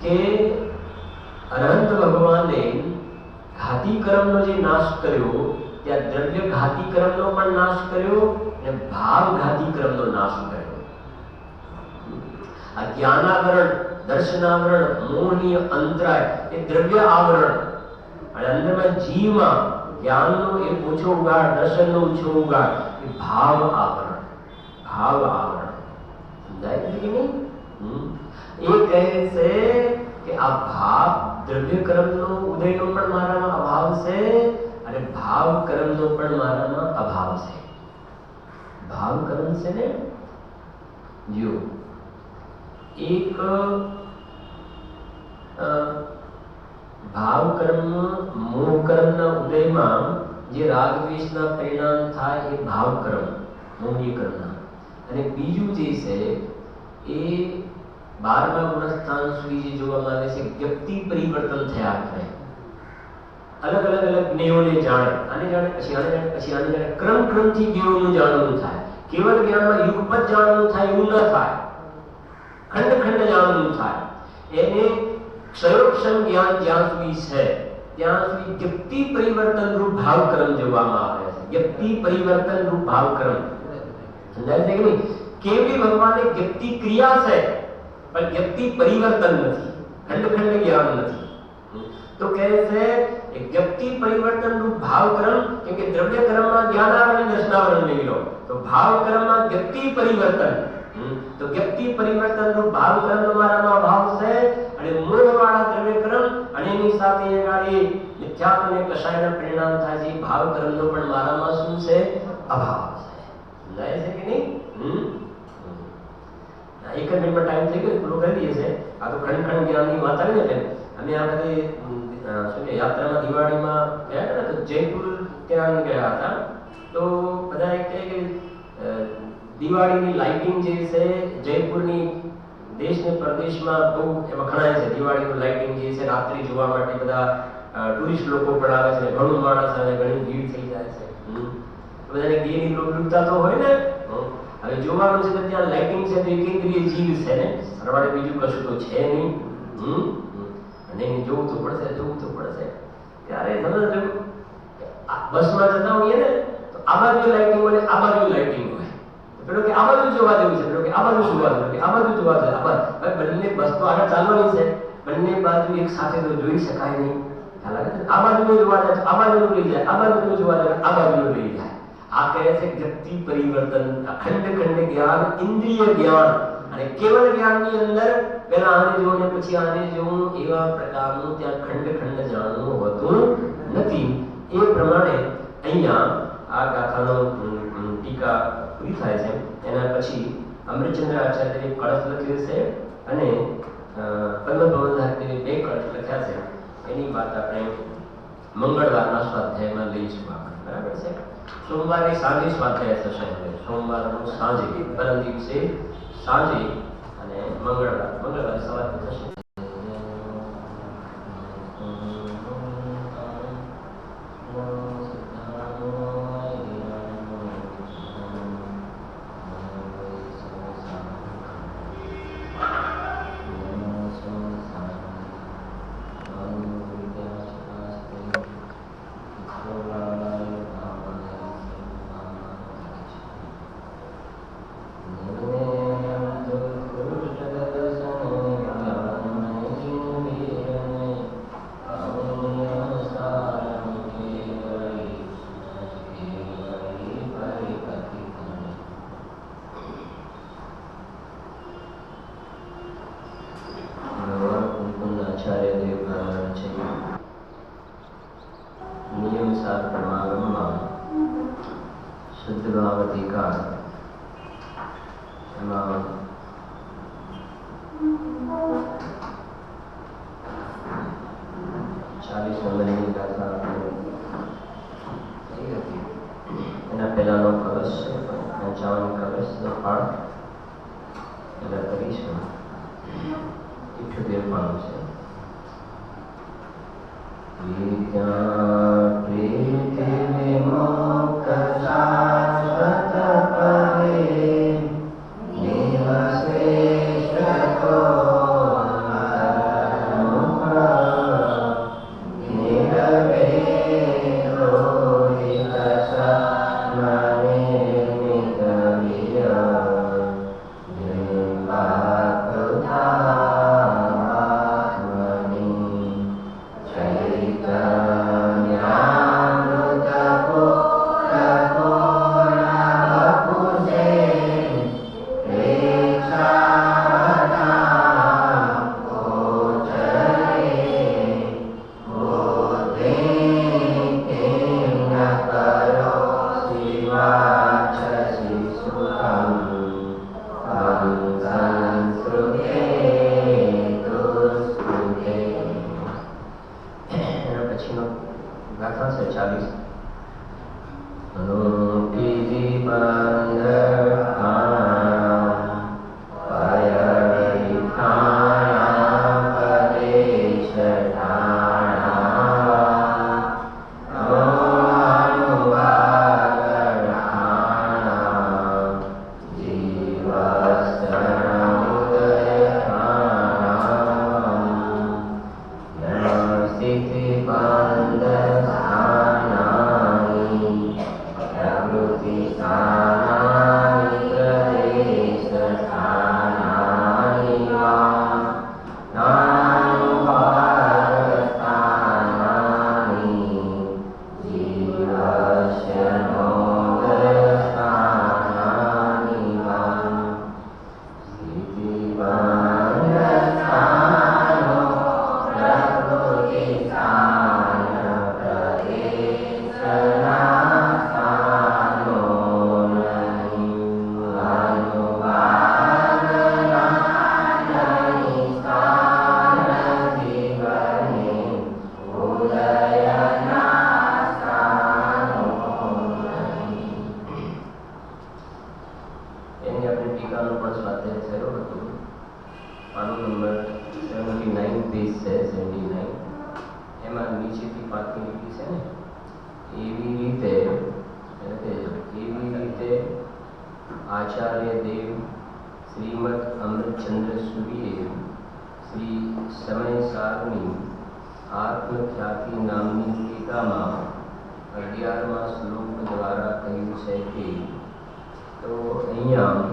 Speaker 1: કે અનંત ભગવાને ઘાતી કર્મનો જે નાશ કર્યો, ત્યાં દ્રવ્ય ઘાતી કર્મનો પણ નાશ કર્યો અને ભાવ ઘાતી કર્મનો નાશ કર્યો. આ જ્ઞાનાવરણ, દર્શનાવરણ, મોહની અંતરાય એ દ્રવ્ય આવરણ, અને અંદરમાં જીવમાં જ્ઞાનનો એ ઓછો ઉગાડ, દર્શનનો ઓછો ઉગાડ એ ભાવ આવરણ. ભાવ આવરણ સમજાય છે કે નહીં? એ કહે છે કે આ ભાવ દ્રવ્ય કર્મનો ઉદયનો પણ મારામાં અભાવ છે અને ભાવ કર્મનો પણ મારામાં અભાવ છે. ભાવ કર્મ છે ને, જો એક ભાવ કર્મ, મોહ કર્મના ઉદયમાં જે રાગ દ્વેષના પરિણામ થાય એ ભાવ કર્મ, મોહની કર્મના. અને બીજું જે છે એ 12મા ગુણસ્થાન સુધી જે જોવામાં આવે છે, વ્યક્તિ પરિવર્તન થયા કરે. અલગ જ્ઞેયોને જાણે, આને જાણે પછી આને જાણે પછી આને જાણે, ક્રમથી જ્ઞેયોનું જાણવું થાય. કેવળ જ્ઞાનમાં યુગપત જાણવું થાય એવું ન થાય, ખંડ જાણવું થાય. એને ક્ષયોક્ષમ જ્ઞાન જ્યાં સુધી છે ત્યાં સુધી વ્યક્તિ પરિવર્તન રૂપ ભાવક્રમ જોવામાં આવે છે. વ્યક્તિ પરિવર્તન રૂપ ભાવક્રમ સમજાય છે કે નહીં? કેવલી ભગવાને વ્યક્તિ ક્રિયા છે પણ વ્યક્તિ પરિવર્તન નથી, ખંડ ખંડ જ્ઞાન નથી. તો કહે છે એક વ્યક્તિ પરિવર્તન રૂપ ભાવક્રમ, કેમ કે દ્રવ્ય કર્મમાં જ્ઞાનાવરણ દર્શનાવરણ નહીં લો તો ભાવક્રમમાં વ્યક્તિ પરિવર્તન. તો વ્યક્તિ પરિવર્તન રૂપ ભાવક્રમ તમારામાં ભાવ છે અને મૂળવાળા દ્રવ્ય કર્મ અને એની સાથે એગાડી મિથ્યાત્વ અને કષાયના પરિણામ થાય છે. ભાવક્રમનો પણ મારામાં શું છે? અભાવ છે. સમજાય છે કે નહીં? એક જ મિનિટમાં ટાઈમ થઈ ગયો, પૂરો કરી દઈએ છે. આ તો ખંડ ખંડ જ્ઞાનની વાત આવી ને. અમે આ બધી શું કે યાત્રામાં દિવાળીમાં ગયા હતા ને તો જયપુર ત્યાં ગયા હતા. તો બધા એક કહે કે દિવાળીની લાઇટિંગ જે છે જયપુરની દેશ ને પ્રદેશમાં બહુ વખણાય છે. દિવાળીનું લાઇટિંગ જે છે રાત્રિ જોવા માટે બધા ટુરિસ્ટ લોકો પણ આવે છે, ઘણું માણસ અને ઘણી ભીડ થઈ જાય છે. બધાને ગેરની લોકલુપ્તા તો હોય ને. હવે જોવાનું છે કે ત્યાં લાઇટિંગ છે તો એકેન્દ્રીય જીવ છે ને, સરવાળે બીજું કશું તો છે નહીં. અને એને જોવું તો પડશે, જોવું તો પડશે. ત્યારે સમજો બસમાં જતા હોઈએ ને તો આ બાજુ લાઇટિંગ હોય, આ બાજુ લાઇટિંગ હોય. પેલો કે આ બાજુ જોવા જેવું છે, પેલો કે આ બાજુ જોવા જેવું છે, આ બાજુ જોવા જેવું. બંને બસ તો આગળ ચાલવાની છે, બંને બાજુ એક સાથે તો જોઈ શકાય નહીં. ખ્યાલ આવે છે? આ બાજુનું જોવા જાય આ બાજુનું લઈ જાય, આ બાજુનું જોવા જાય આ બાજુનું લઈ જાય. આ કહે છે વ્યક્તિ પરિવર્તન, અખંડ ખંડ જ્ઞાન, ઇન્દ્રિય જ્ઞાન અને કેવલ જ્ઞાનની અંદર પેલા આને જોવું ને પછી આને જોવું એવા પ્રકારનું ત્યાં ખંડ ખંડ જાણવું હોતું નથી. એ પ્રમાણે અહીંયા આ ગાથાનો ટીકા પૂરી થાય છે. એના પછી અમૃતચંદ્ર આચાર્યએ કળશ લખ્યો છે અને પદ્મભવનધારી 2 કળશ લખ્યા છે. એની વાત આપણે મંગળવારના સ્વાધ્યાયમાં લઈશું આપણે, બરાબર છે? સોમવારે સાંજે સ્વાધ્યાય થશે. સોમવારનું સાંજે, પરમ દિવસે સાંજે અને મંગળવારે સવારે થશે. નીચેથી પાકી લીધી છે ને, એવી રીતે આચાર્ય દેવ શ્રીમદ અમૃતચંદ્ર સૂરીએ શ્રી સમયસારની આત્મખ્યાતિ નામની ટીકામાં 11મા શ્લોક દ્વારા કહ્યું છે કે, તો અહીંયા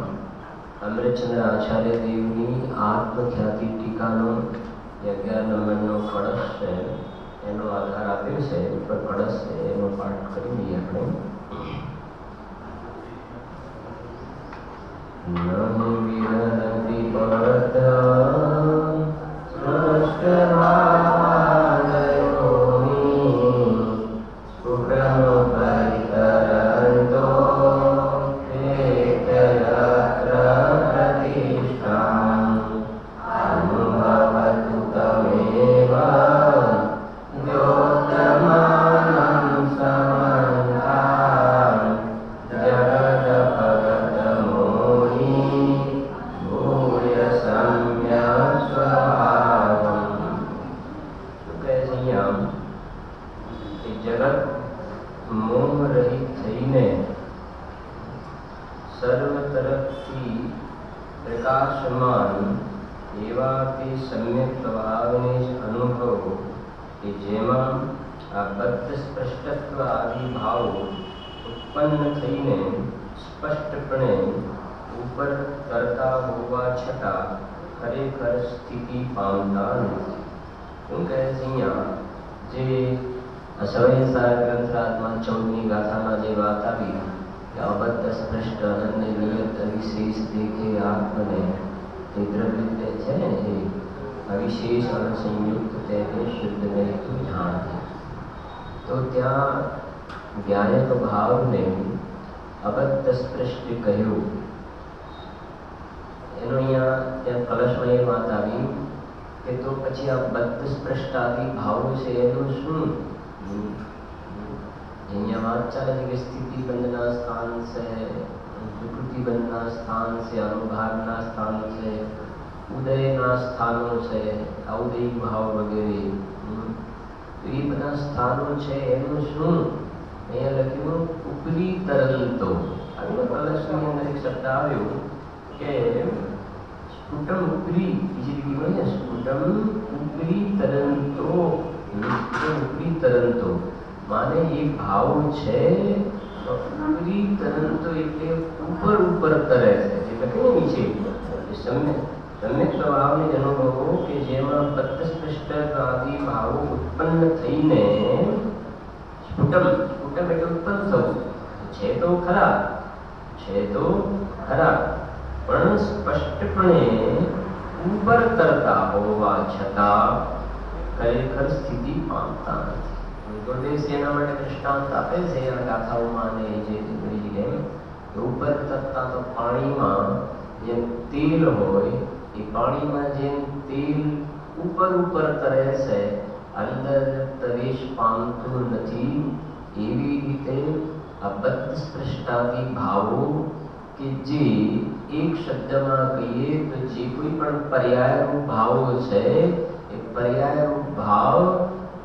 Speaker 1: અમૃતચંદ્ર આચાર્ય દેવની આત્મખ્યાતિ ટીકાનો 11 નંબરનો કળશ છે, એનો આધાર આપ્યો છે. ઉપર કળશ છે, એનો પાઠ કરી લઈએ આપણે. નહિ વિરહતિ પવતઃ સ્પષ્ટમાદયોનિ સ્ફુટં પરિતરન્તો એકયત્ર પ્રતિષ્ઠાં અનુભવતુ તમેવ દ્યોતમાનં સમન્તા જગદપગતમોહિ ભૂય સમ્યક સ્વભાવં. શું કહે છે અહીંયા કે જગત મોહ રહિત થઈને સર્વ તરફથી પ્રકાશમાન એવા તે સમ્યક સ્વભાવને જ અનુભવો કે જેમાં આ બદ્ધ સ્પષ્ટત્વ આદિ ભાવો ઉત્પન્ન થઈને સ્પષ્ટપણે ઉપર તરતા હોવા છતાં ખરેખર સ્થિતિ પામતા નથી. શું કહે છે અહીંયા, જે સમયસાર ગ્રંથરાજમાં 14મી ગાથામાં જે વાત આવી કે અબદ્ધ સ્પષ્ટ અનન્ય નિયત અવિશેષ દેખે આત્મને, તે દ્રવ્ય છે ને, એ અવિશેષ અણસંયુક્ત તેને શુદ્ધ નહીં તું જાણતી. તો ત્યાં જ્ઞાયક ભાવને અબદ્ધ સ્પષ્ટ કહ્યું. એનો અહીંયા ત્યાં કલશમાં એ વાત આવી કે તો પછી આ બદ્ધ સ્પષ્ટ આદિ ભાવો છે એનું શું? અહીંયા વાત ચાલે છે કે સ્થિતિ બંધના સ્થાન છે, વિકૃતિ બંધના સ્થાન છે, અનુભાવના સ્થાન છે, ઉદયના સ્થાનો છે, ઉદય ભાવ વગેરે. તો એ બધા સ્થાનો છે એનું શું? અહીંયા લખ્યું ઉપરી તરંતો. કલશની અંદર એક શબ્દ આવ્યો કે સ્ફુટમ ઉપરી, બીજી જગ્યાએ ને સ્ફુટમ ઉપરી તરંતો. ઉપરી તરંતો માને એ ભાવ છે ઉપરી તરંતો એટલે ઉપર ઉપર તરે છે, એટલે કે નીચે સમ્યક સ્વભાવને જ અનુભવો કે જેમાં બદ્ધ સ્પષ્ટ આદિ ભાવો ઉત્પન્ન થઈને સ્ફુટમ એટલે ઉત્પન્ન થવું છે તો ખરા, પણ સ્પષ્ટપણે ઉપર તરતા હોવા છતાં ખરેખર સ્થિતિ પામતા નથી. ગુરુદેવ એના માટે દૃષ્ટાંત આપે છે આ ગાથાઓમાં અને જે બધી જગ્યાએ ઉપર તરતા તો પાણીમાં જેમ તેલ હોય, એ પાણીમાં જેમ તેલ ઉપર ઉપર તરે છે, અંદર પ્રવેશ પામતું નથી, એવી રીતે આ બદ્ધ સ્પષ્ટાદિ ભાવો કે જે એક શબ્દમાં કહીએ તો જે કોઈ પણ પર્યાયરૂપ ભાવો છે, એ પર્યાયરૂપ ભાવ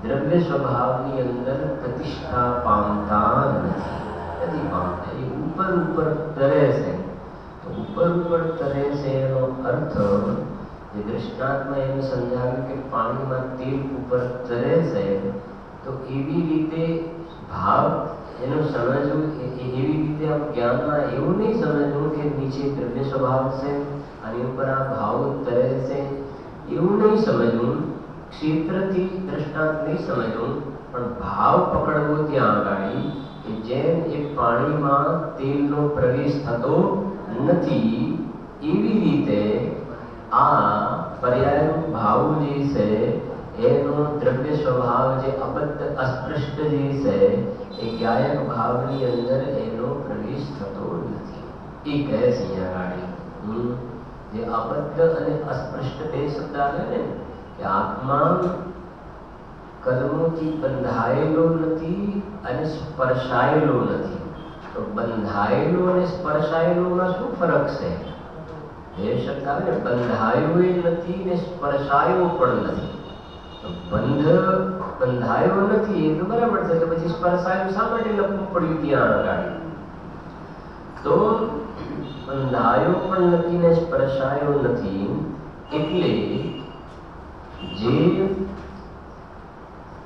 Speaker 1: દ્રવ્ય સ્વભાવની અંદર પ્રતિષ્ઠા પામતા નથી પામતા. એ ઉપર ઉપર તરે છે. તો ઉપર તરે છે એનો અર્થ જે દૃષ્ટાંતમાં એમ સમજાવ્યું કે પાણીમાં તેલ ઉપર તરે છે, તો એવી રીતે ભાવ એનું સમજવું, એવી રીતે આમ જ્ઞાનમાં એવું નહીં સમજવું કે નીચે દ્રવ્ય સ્વભાવ છે અને ઉપર આ ભાવ તરે છે, એવું નહીં સમજવું. ક્ષેત્રથી દ્રષ્ટાંત નહીં સમજવું, પણ ભાવ પકડવો ત્યાં આગળ કે જેમ એ પાણીમાં તેલનો પ્રવેશ થતો નથી, એવી રીતે આ પર્યાયરૂપ ભાવ જે છે એનો દ્રવ્ય સ્વભાવ જે અબદ્ધ અસ્પૃષ્ટ જે છે એ જ્ઞાયક ભાવની અંદર એનો પ્રવેશ થતો નથી. એ કહે છે અહીંયા આગળ જે અબદ્ધ અને અસ્પૃષ્ટ બે શબ્દ આવે ને, કે આત્મા કર્મોથી બંધાયેલો નથી અને સ્પર્શાયેલો નથી. તો બંધાયેલો અને સ્પર્શાયેલોમાં શું ફરક છે? એ શબ્દ આવે ને, બંધાયો નથી ને સ્પર્શાયો પણ નથી. તો બંધ બંધાયો નથી એ તો બરાબર છે, તો પછી સ્પર્શાયું શા માટે લખવું પડ્યું ત્યાં આગળ? તો બંધાયો પણ નથી ને સ્પર્શાયો નથી, એટલે જે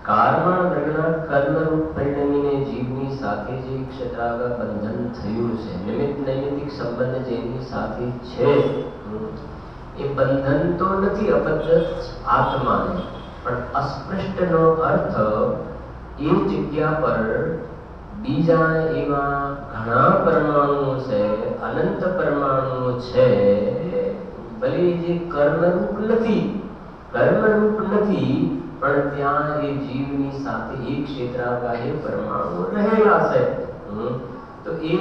Speaker 1: કારણ વર્ગના કર્મરૂપ પરિણમીને જીવની સાથે જે ક્ષેત્રાગા બંધન થયું છે, નિમિત્ત નૈમિત્તિક સંબંધ જેની સાથે છે, એ બંધન તો નથી અબદ્ધ આત્માને, પણ અસ્પૃષ્ટનો અર્થ એ જગ્યા પર બીજા એવા ઘણા પરમાણુઓ છે, અનંત પરમાણુઓ છે, ભલે જે કર્મરૂપ નથી પણ ત્યાં એ જીવની સાથે એક ક્ષેત્રાગા એ પરમાણુઓ રહેલા છે. તો એ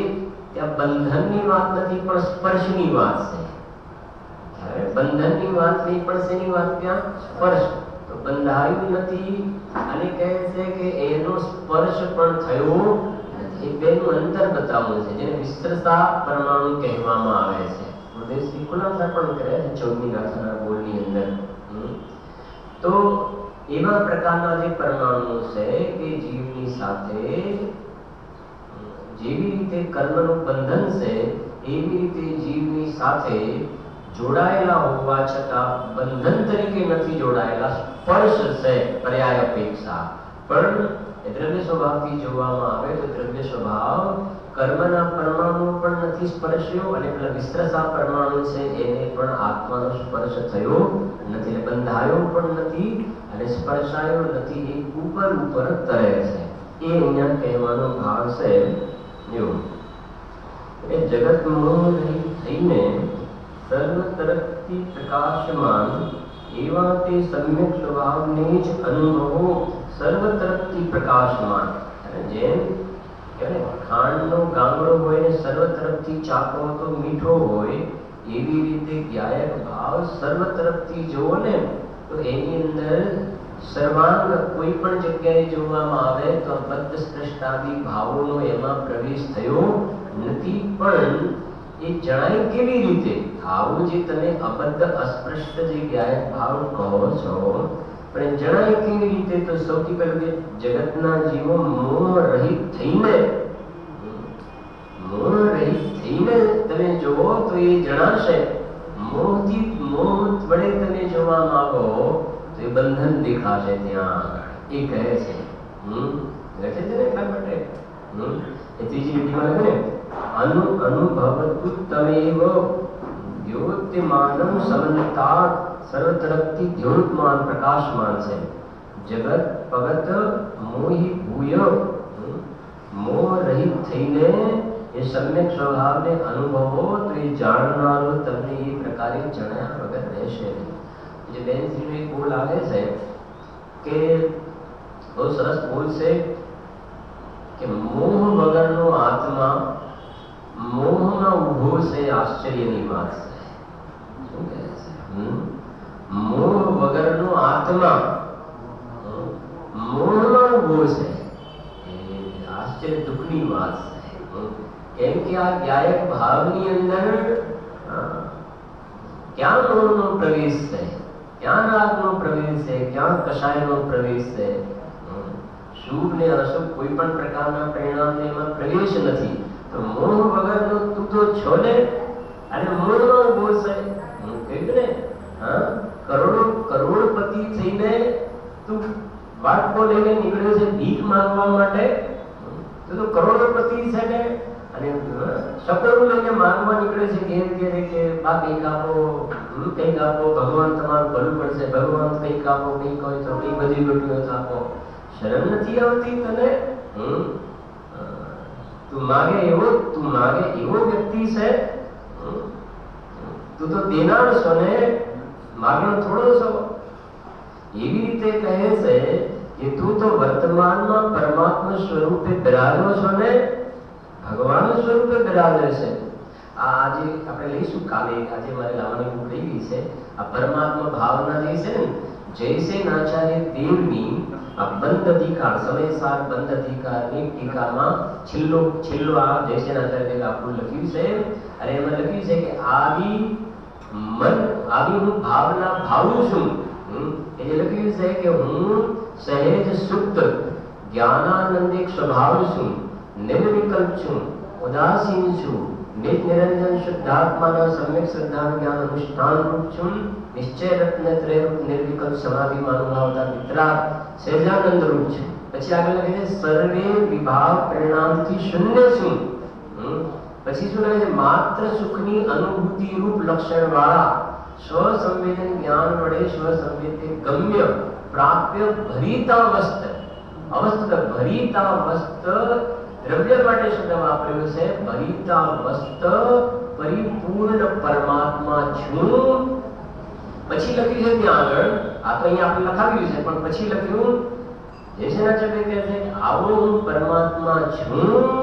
Speaker 1: ત્યાં બંધનની વાત નથી, પણ સ્પર્શની વાત છે. બંધનની વાત નહીં, પણ શેની વાત? ત્યાં સ્પર્શ. તો બંધાયું નથી અને કહે છે કે એનો સ્પર્શ પણ થયો નથી. એ બેનું અંતર બતાવવું છે, જેને વિસ્તરતા પરમાણુ કહેવામાં આવે છે. ઉદ્દેશથી ખુલાસા પણ કરે છે 14મી ગાથાના બોલની અંદર. તો એવા પ્રકારના જે પરમાણુ છે કે જીવની સાથે જેવી રીતે કર્મનું બંધન છે, એવી રીતે જીવની સાથે જોડાયેલા હોવા છતાં બંધન તરીકે નથી જોડાયેલા, સ્પર્શ છે પર્યાય અપેક્ષા. પણ દ્રવ્ય સ્વભાવથી જોવામાં આવે તો દ્રવ્ય સ્વભાવ કર્મના પરમાણુ પણ નથી સ્પર્શ્યો, અને પેલા વિસ્તરતા પરમાણુ છે એને પણ આત્માનો સ્પર્શ થયો નથી, બંધાયો પણ નથી અને સ્પર્શાયો નથી. એ ઉપર તરે છે. એ અહીંયા કહેવાનો ભાવ છે. એવું એ જગત મોહ થઈને સર્વ તરફથી પ્રકાશમાન એવા તે સમ્યક સ્વભાવને જ અનુભવો સર્વ તરફથી પ્રકાશમાન. અને જેમ કહેવાય ખાંડનો ગાંગડો હોય ને સર્વ તરફથી ચાખો તો મીઠો હોય, એવી રીતે જ્ઞાયક ભાવ સર્વ તરફથી જોવો ને તો એની અંદર સર્વાંગ કોઈ પણ જગ્યાએ જોવામાં આવે તો અબદ્ધ સ્પષ્ટાદી ભાવોનો એમાં પ્રવેશ થયો નથી. પણ એ જણાય કેવી રીતે? આવું જે તમે અબદ્ધ અસ્પષ્ટ જે જ્ઞાયક ભાવ કહો છો, પણ જણાય કેવી રીતે? તો સૌથી પહેલું કે જગતના જીવો મોહ રહિત થઈને તમે જોવો તો એ જણાશે. મોહ વડે તમે જોવા માંગો તો એ બંધન દેખાશે ત્યાં આગળ. એ કહે છે એટલા માટે એ ત્રીજી લીટીમાં લખે ને અનુભવતુ તમેવ દ્યોતમાનમ સમન્તાત સર્વ તરફથી દ્યોતમાન પ્રકાશમાન છે. જગત ભગત મોહી ભૂય મોહ રહિત થઈને એ સમ્યક સ્વભાવને અનુભવો તો એ જાણનારો તમને એ પ્રકારે જણાયા વગર રહેશે નહીં. જે બેનશ્રીનો એક બોલ આવે છે કે બહુ સરસ બોલ છે કે મોહ વગરનો આત્મા મોહમાં ઉભો છે. આશ્ચર્યની વાત છે. શું કહે છે? મોહ વગરનો આત્મા મોહમાં ઉભો છે. એ આશ્ચર્ય દુઃખની વાત છે. કેમ કે આ જ્ઞાયક ભાવની અંદર ક્યાં મોહનો પ્રવેશ છે, ક્યાં રાગનો પ્રવેશ છે, ક્યાં કષાયનો પ્રવેશ છે. શુભ ને અશુભ કોઈ પણ પ્રકારના પરિણામને એમાં પ્રવેશ નથી. તો મોહ વગરનો તું તો છો ને, અને મોહનો ઉભો છે. હું કહ્યું ને કરોડપતિ થઈને તું વાટકો લઈને નીકળ્યો છે ભીખ માંગવા માટે. તો કરોડપતિ છે ને, અને સપનું લઈને માંગવા નીકળે છે ઘેર કે બા કંઈક આપો, કંઈક આપો, ભગવાન તમારું ભલું પડશે, ભગવાન કંઈક આપો, કંઈક હોય તો કંઈ બધી ગોઠવીઓ આપો. શરમ નથી આવતી તને? તું માગે એવો વ્યક્તિ છે. તું તો દેનાર છો ને, માગણ થોડો છો. એવી રીતે કહે છે કે તું તો વર્તમાનમાં પરમાત્મા સ્વરૂપે બિરાજો છો ને, ભગવાન સ્વરૂપે બિરાજે છે. આજે આપણે લઈશું કાલે, આજે મારે લાવવાની બુક લઈ ગઈ છે. આ પરમાત્મા ભાવના જે છે ને, જયસેન આચાર્ય દેવની આ બંધ અધિકાર, સમયસાર બંધ અધિકારની ટીકામાં છેલ્લો આ જયસેન આચાર્ય દેવે આપણું લખ્યું છે. અને એમાં લખ્યું છે કે આદિ હું ભાવના ભાવું છું, એ લખ્યું છે કે હું સહેજ શુદ્ધ જ્ઞાનાનંદિક સ્વભાવ છું, નિર્વિકલ્પ છું, ઉદાસીન છું, નિજ નિરંજન શુદ્ધાત્માના સમ્યક શ્રદ્ધા જ્ઞાન અનુષ્ઠાન રૂપ છું, નિશ્ચય રત્ન ત્રયરૂપ નિર્વિકલ્પ સમાધિમાં અનુભવતા વિતરાગ સહેજાનંદ રૂપ છું. પછી આગળ લખે છે સર્વે વિભાવ પરિણામથી શૂન્ય છું. પછી શું લખે છે માત્ર સુખની અનુભૂતિ રૂપ લક્ષણ વાળા સ્વસંવેદન જ્ઞાન વડે સ્વસંવેદે ગમ્ય પ્રાપ્ય ભરિતાવસ્ત અવસ્થ ભરિતાવસ્ત દ્રવ્ય માટે શબ્દ વાપરેલો છે. ભરિતાવસ્ત પરિપૂર્ણ પરમાત્મા છું. પછી લખ્યું છે ત્યાં આગળ, આ તો અહીંયા આપણે લખાવ્યું છે પણ પછી લખ્યું જેસેના ચક્ર કહે છે આવો હું પરમાત્મા છું